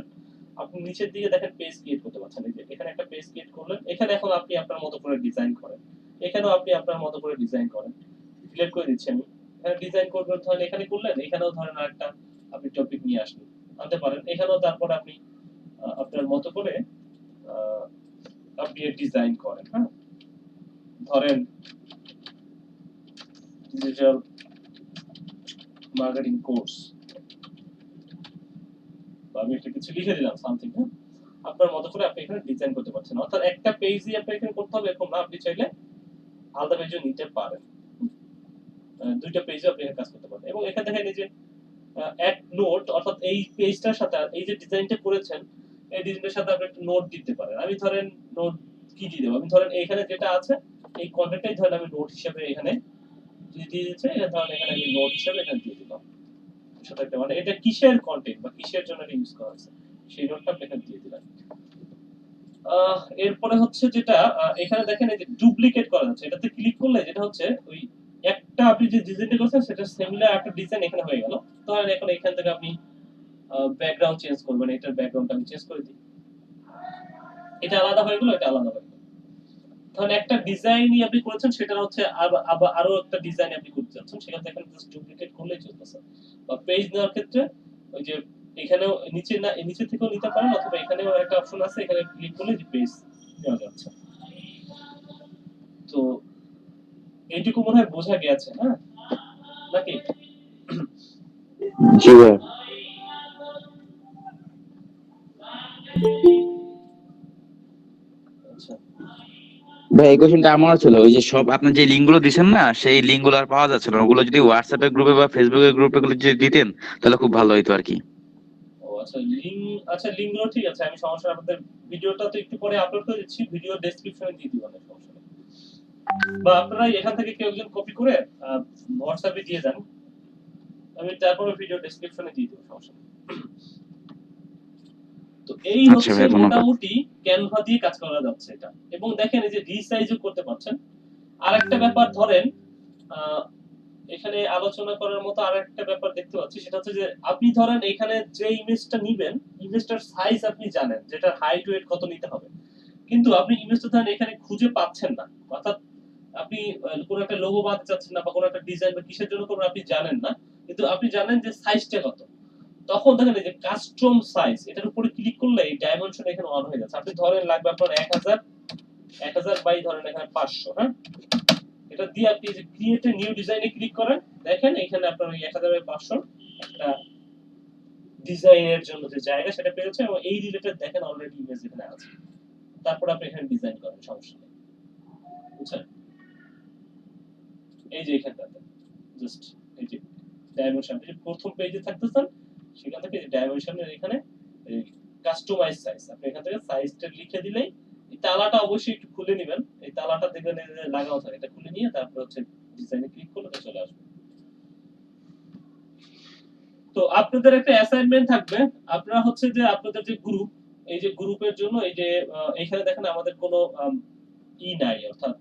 আপনি নিচের দিকে দেখেন পেজ ক্রিয়েট করতে পারছেন। এই যে এখানে একটা পেজ ক্রিয়েট করলেন, এখানে এখন আপনি আপনার মতো করে ডিজাইন করেন, এখানেও আপনি আপনার মতো করে ডিজাইন করেন। ডিলিট করে দিচ্ছি আমি। এখানে ডিজাইন করবেন, ধরেন এখানে করলেন, এখানেও ধরেন আরেকটা আপনি টপিক নিয়ে আসলেন, আনতে পারেন। এখানেও তারপর আপনি আপনার মতো করে আপনি ডিজাইন করেন। হ্যাঁ, ধরেন ডিজিটাল মার্কেটিং কোর্স, আমি একটা কিছু লিখে দিলাম সামথিং। হ্যাঁ, আপনার মতো করে আপনি এখানে ডিজাইন করতে পারছেন। অর্থাৎ একটা পেজই আপনি এখানে করতে হবে এরকম না, আপনি চাইলে আলাদা পেজও নিতে পারেন। দুইটা পেজও আপনি এখানে কাজ করতে পারেন। এবং এখানে দেখেন এই যে অ্যাড নোট, অর্থাৎ এই পেজটার সাথে এই যে ডিজাইনটা করেছেন এই ডিজাইনের সাথে আপনি একটা নোট দিতে পারেন। আমি ধরেন নোট কি দিয়ে দেবো, আমি ধরেন এখানে যেটা আছে এই কন্টেন্টটাই ধরেন আমি নোট হিসেবে এখানে দিয়ে দিয়েছি। ধরেন এখানে আমি নোট হিসেবে এখানে দিয়ে দিলাম। সেটা একটা মানে এটা কিসের কন্টেন্ট বা কিসের জন্য এটা ইউজ করা হচ্ছে সেই নোটটা আপনি এখানে দিয়ে দিলাম। এরপরে হচ্ছে যেটা এখানে দেখেন এই যে ডুপ্লিকেট করা যাচ্ছে, এটাতে ক্লিক করলে যেটা হচ্ছে ওই একটা আপনি যে ডিজাইনটা করছেন সেটা সিমিলার একটা ডিজাইন এখানে হয়ে গেল। ধরেন এখন এখান থেকে আপনি ব্যাকগ্রাউন্ড চেঞ্জ করবেন, এটার ব্যাকগ্রাউন্ডটা আমি চেঞ্জ করে দিই, এটা আলাদা হয়ে গেল, এটা আলাদা হয়ে গেল। ধরেন একটা ডিজাইনই আপনি করেছেন, সেটা হচ্ছে আবার আরো একটা ডিজাইন আপনি করতে যাচ্ছেন, সেখান থেকে জাস্ট ডুপ্লিকেট করলেই চলতেছে। বা পেজ নেওয়ার ক্ষেত্রে ওই যে এখানেও নিচে না, নিচে থেকেও নিতে পারেন, অথবা এখানেও একটা অপশন আছে, এখানে ক্লিক করলে যে পেজ নেওয়া যাচ্ছে। তো এইটুকু মনে হয় বোঝা গেছে, হ্যাঁ নাকি? জি ভাইয়া। আচ্ছা, ভাই এই কোশ্চেনটা আমারও ছিল, ওই যে সব আপনার যে লিঙ্ক গুলো দিচ্ছেন না, সেই লিঙ্ক গুলো আর পাওয়া যাচ্ছে না। ওগুলো যদি হোয়াটসঅ্যাপের গ্রুপে বা ফেসবুকের গ্রুপে গুলো যদি দিতেন তাহলে খুব ভালো হইতো আর কি। ও আচ্ছা, লিঙ্কগুলো ঠিক আছে, আমি সমস্যা নেই। আপনাদের ভিডিওটা তো একটু পরে আপলোড করে দিচ্ছি, ভিডিও ডেসক্রিপশনে দিয়ে দিব, না সমস্যা নেই। বা আপনারা এখান থেকে কেউ একজন কপি করে হোয়াটসঅ্যাপে দিয়ে দেন, আমি তারপরে ভিডিও ডেসক্রিপশনে দিয়ে দেব, সমস্যা নেই। তো এই আচ্ছা হচ্ছে ভাই, ধন্যবাদ। মোটামুটি ক্যানভা দিয়ে কাজ করা যাচ্ছে এটা। এবং দেখেন এই যে রিসাইজও করতে পারছেন। আরেকটা ব্যাপার ধরেন এখানে আলোচনা করার মতো আরেকটা ব্যাপার দেখতে পাচ্ছি, সেটা হচ্ছে যে আপনি ধরেন এখানে যে ইমেজটা নিবেন, ইমেজটার সাইজ আপনি জানেন, যেটা হাইট ওয়েট কত নিতে হবে, কিন্তু আপনি ইমেজটা ধরেন এখানে খুঁজে পাচ্ছেন না। অর্থাৎ আপনি কোন একটা লোগো বানাতে চাচ্ছেন না, বা কোন একটা ডিজাইন বা কিসের জন্য করবেন আপনি জানেন না, কিন্তু আপনি জানেন যে সাইজটা কত। তখন দেখেন এই যে কাস্টম সাইজ, এটার উপরে ক্লিক করলে এই ডাইমেনশন এখানে অন হয়ে যাচ্ছে। আপনি ধরেন লাগবে আপনার 1000 বাই ধরেন এখানে 500। হ্যাঁ, এটা দিয়ে আপনি যে ক্রিয়েট এ নিউ ডিজাইনে ক্লিক করেন, দেখেন এখানে আপনার ওই 1000 বাই 500 একটা ডিজাইনের জন্য যে জায়গা সেটা পেয়েছে, এবং এই রিলেটেড দেখেন অলরেডি ইমেজ এখানে আছে। তারপর আপনি এখানে ডিজাইন করেন, সমস্যা নেই। বুঝছেন? এই যে এখানটাতে জাস্ট এই যে ডাইমেনশন, এই যে প্রথম পেজে থাকতেছেন, সেখান থেকে যে ডাইমেনশনের এখানে এই কাস্টমাইজ সাইজ, আপনি এখান থেকে সাইজটা লিখে দিলেই, এই তালাটা অবশ্যই একটু খুলে নেবেন, এই তালাটা দেখবেন এই যে লাগানো থাকে, এটা খুলে নিয়ে তারপর হচ্ছে ডিজাইনে ক্লিক করলে এটা চলে আসবে। তো আপনাদের একটা অ্যাসাইনমেন্ট থাকবে, আপনারা হচ্ছে যে আপনাদের যে গ্রুপ, এই যে গ্রুপের জন্য এই যে এখানে দেখেন আমাদের কোনো নাই, অর্থাৎ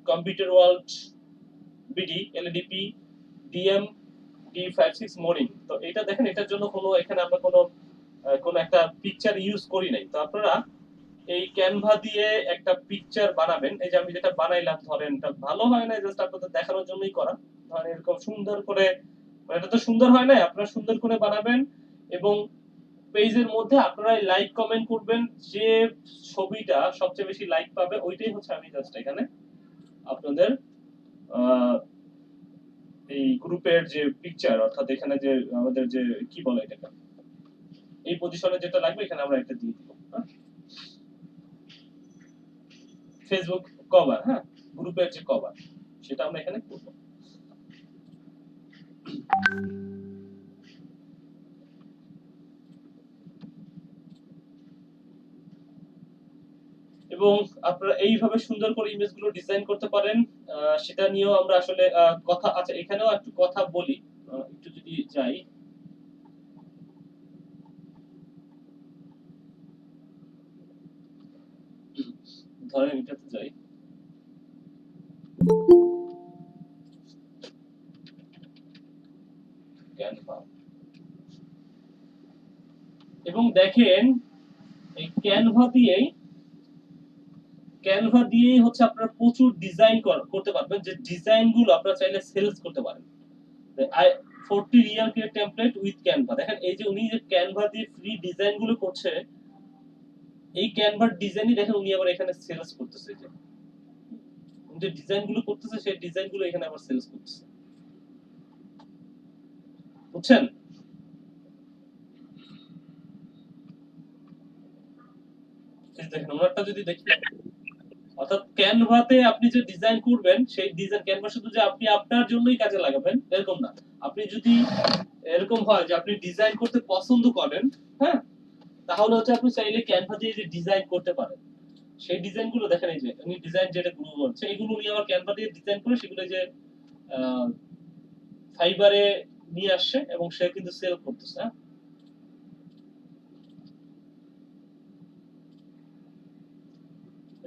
computer world BD LDP DM D56 morning. তো এটা দেখেন এটার জন্য কোনো এখানে আমরা কোনো একটা পিকচার ইউজ করি নাই। তো আপনারা এই ক্যানভা দিয়ে একটা পিকচার বানাবেন। এই যে আমি যেটা বানাইলাম, ধরেন এটা ভালো হয় না, জাস্ট আপনাদের দেখানোর জন্যই করা। ধরেন এরকম সুন্দর করে, এটা তো সুন্দর হয় না, আপনারা সুন্দর করে বানাবেন এবং পেজের মধ্যে আপনারা লাইক কমেন্ট করবেন। যে ছবিটা সবচেয়ে বেশি লাইক পাবে ওইটাই হচ্ছে আমি জাস্ট এখানে আপনাদের এই গ্রুপের যে পিকচার, অর্থাৎ এখানে যে আমাদের যে কি বলে এটাকে, এই পজিশনে যেটা লাগবে এখানে আমরা একটা দিয়ে দিব। ফেসবুক কভার, হ্যাঁ, গ্রুপের যে কভার সেটা আমরা এখানে করব। এবং আপনারা এইভাবে সুন্দর করে ইমেজগুলো ডিজাইন করতে পারেন। সেটা নিয়েও আমরা আসলে কথা, আচ্ছা এখানেও একটু কথা বলি, একটু যদি যাই, ধরেন এটাতে যাই, ক্যানভা, এবং দেখেন এই ক্যানভা দিয়েই হচ্ছে আপনারা প্রচুর ডিজাইন করতে পারবেন, যে ডিজাইন গুলো আপনারা চাইলে সেলস করতে পারেন। 40 Real create template with Canva, দেখেন এই যে উনি যে ক্যানভা দিয়ে ফ্রি ডিজাইন গুলো করছে, এই ক্যানভার ডিজাইনই দেখেন উনি আবার এখানে সেলস করতেছে। যে উনি যে ডিজাইন গুলো করতেছে সেই ডিজাইন গুলো এখানে আবার সেলস করতেছে, বুঝছেন? এই দেখেন ওনারটা যদি দেখি, অর্থাৎ ক্যানভাতে আপনি যে ডিজাইন করবেন সেই ডিজাইন ক্যানভা শুধু যে আপনি আপনার জন্যই কাজে লাগাবেন এরকম না। আপনি যদি এরকম হয় যে আপনি ডিজাইন করতে পছন্দ করেন, হ্যাঁ, তাহলে হচ্ছে আপনি চাইলে ক্যানভা দিয়ে যে ডিজাইন করতে পারেন। সেই ডিজাইন গুলো দেখেন, এই যে উনি ডিজাইন যেটা গুলো বলছে এগুলো উনি আবার ক্যানভা দিয়ে ডিজাইন করে সেগুলো যে ফাইবারে নিয়ে আসছে এবং সে কিন্তু সেল করতেছে। হ্যাঁ,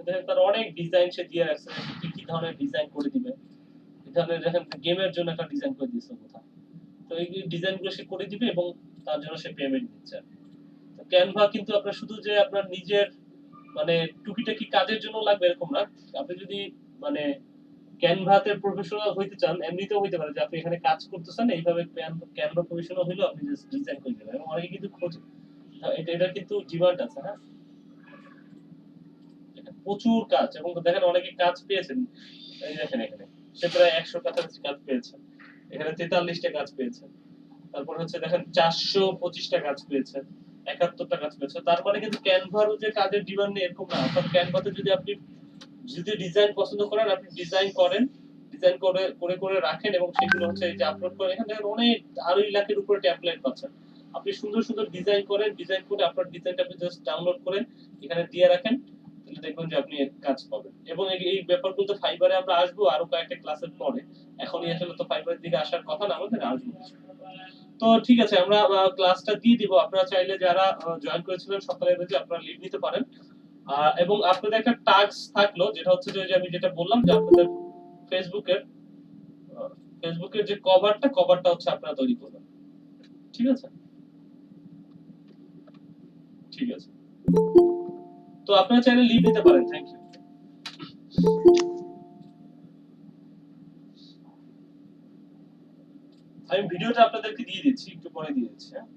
দেখেন তার অনেক ডিজাইন সে দিয়ে রাখছে, কি কি ধরনের ডিজাইন করে দিবে। এই ধরনের দেখেন গেমের জন্য একটা ডিজাইন করে দিয়েছে কোথাও, তো এই ডিজাইন গুলো সে করে দিবে এবং তার জন্য সে পেমেন্ট দিচ্ছে। তো ক্যানভা কিন্তু আপনার শুধু যে আপনার নিজের মানে টুকিটাকি কাজের জন্য লাগবে এরকম না। আপনি যদি মানে ক্যানভাতে প্রফেশনাল হইতে চান, এমনিতেও হইতে পারে যে আপনি এখানে কাজ করতেছেন, এইভাবে ক্যানভা প্রফেশনাল হইলেও আপনি জাস্ট ডিজাইন করে দিবেন এবং অনেকে কিন্তু খোঁজে। এটা কিন্তু ডিমান্ড আছে। হ্যাঁ, এটা প্রচুর কাজ এবং দেখেন অনেকে কাজ পেয়েছেন। এই দেখেন এখানে সে প্রায় 100 কাছাকাছি কাজ পেয়েছে, এখানে 43টা কাজ পেয়েছে, তারপর হচ্ছে দেখেন 425টা কাজ পেয়েছে, 71টা কাজ পেয়েছে। তার মানে কিন্তু ক্যানভারও যে কাজের ডিমান্ড নেই এরকম না। অর্থাৎ ক্যানভাতে যদি আপনি ডিজাইন পছন্দ করেন, আপনি ডিজাইন করেন, ডিজাইন করে করে করে রাখেন এবং সেগুলো হচ্ছে এই যে আপলোড করেন। এখানে দেখেন অনেক 2.5 লাখের উপরে টেমপ্লেট পাচ্ছেন। আপনি সুন্দর সুন্দর ডিজাইন করেন, ডিজাইন করে আপনার ডিজাইনটা আপনি জাস্ট ডাউনলোড করেন, এখানে দিয়ে রাখেন, তাহলে দেখবেন যে আপনি কাজ পাবেন। এবং এই ব্যাপারগুলো তো ফাইবারে আমরা আসবো আরো কয়েকটা ক্লাসের পরে, এখনই আসলে তো ফাইবারের দিকে আসার কথা না, আমাদের আসবো। তো ঠিক আছে, আমরা ক্লাসটা দিয়ে দিব। আপনারা চাইলে যারা জয়েন করেছিলেন সকালের ব্যাচে আপনারা লিভ নিতে পারেন। এবং আপনাদের একটা টাস্ক থাকলো, যেটা হচ্ছে যে আমি যেটা বললাম যে আপনাদের ফেসবুকের যে কভারটা হচ্ছে আপনারা তৈরি করবেন। ঠিক আছে, ঠিক আছে, তো আপনারা চাইলে লিভ নিতে পারেন। Thank you. আমি ভিডিওটা আপনাদেরকে দিয়ে দিচ্ছি, একটু পরে দিয়ে দিচ্ছি। হ্যাঁ।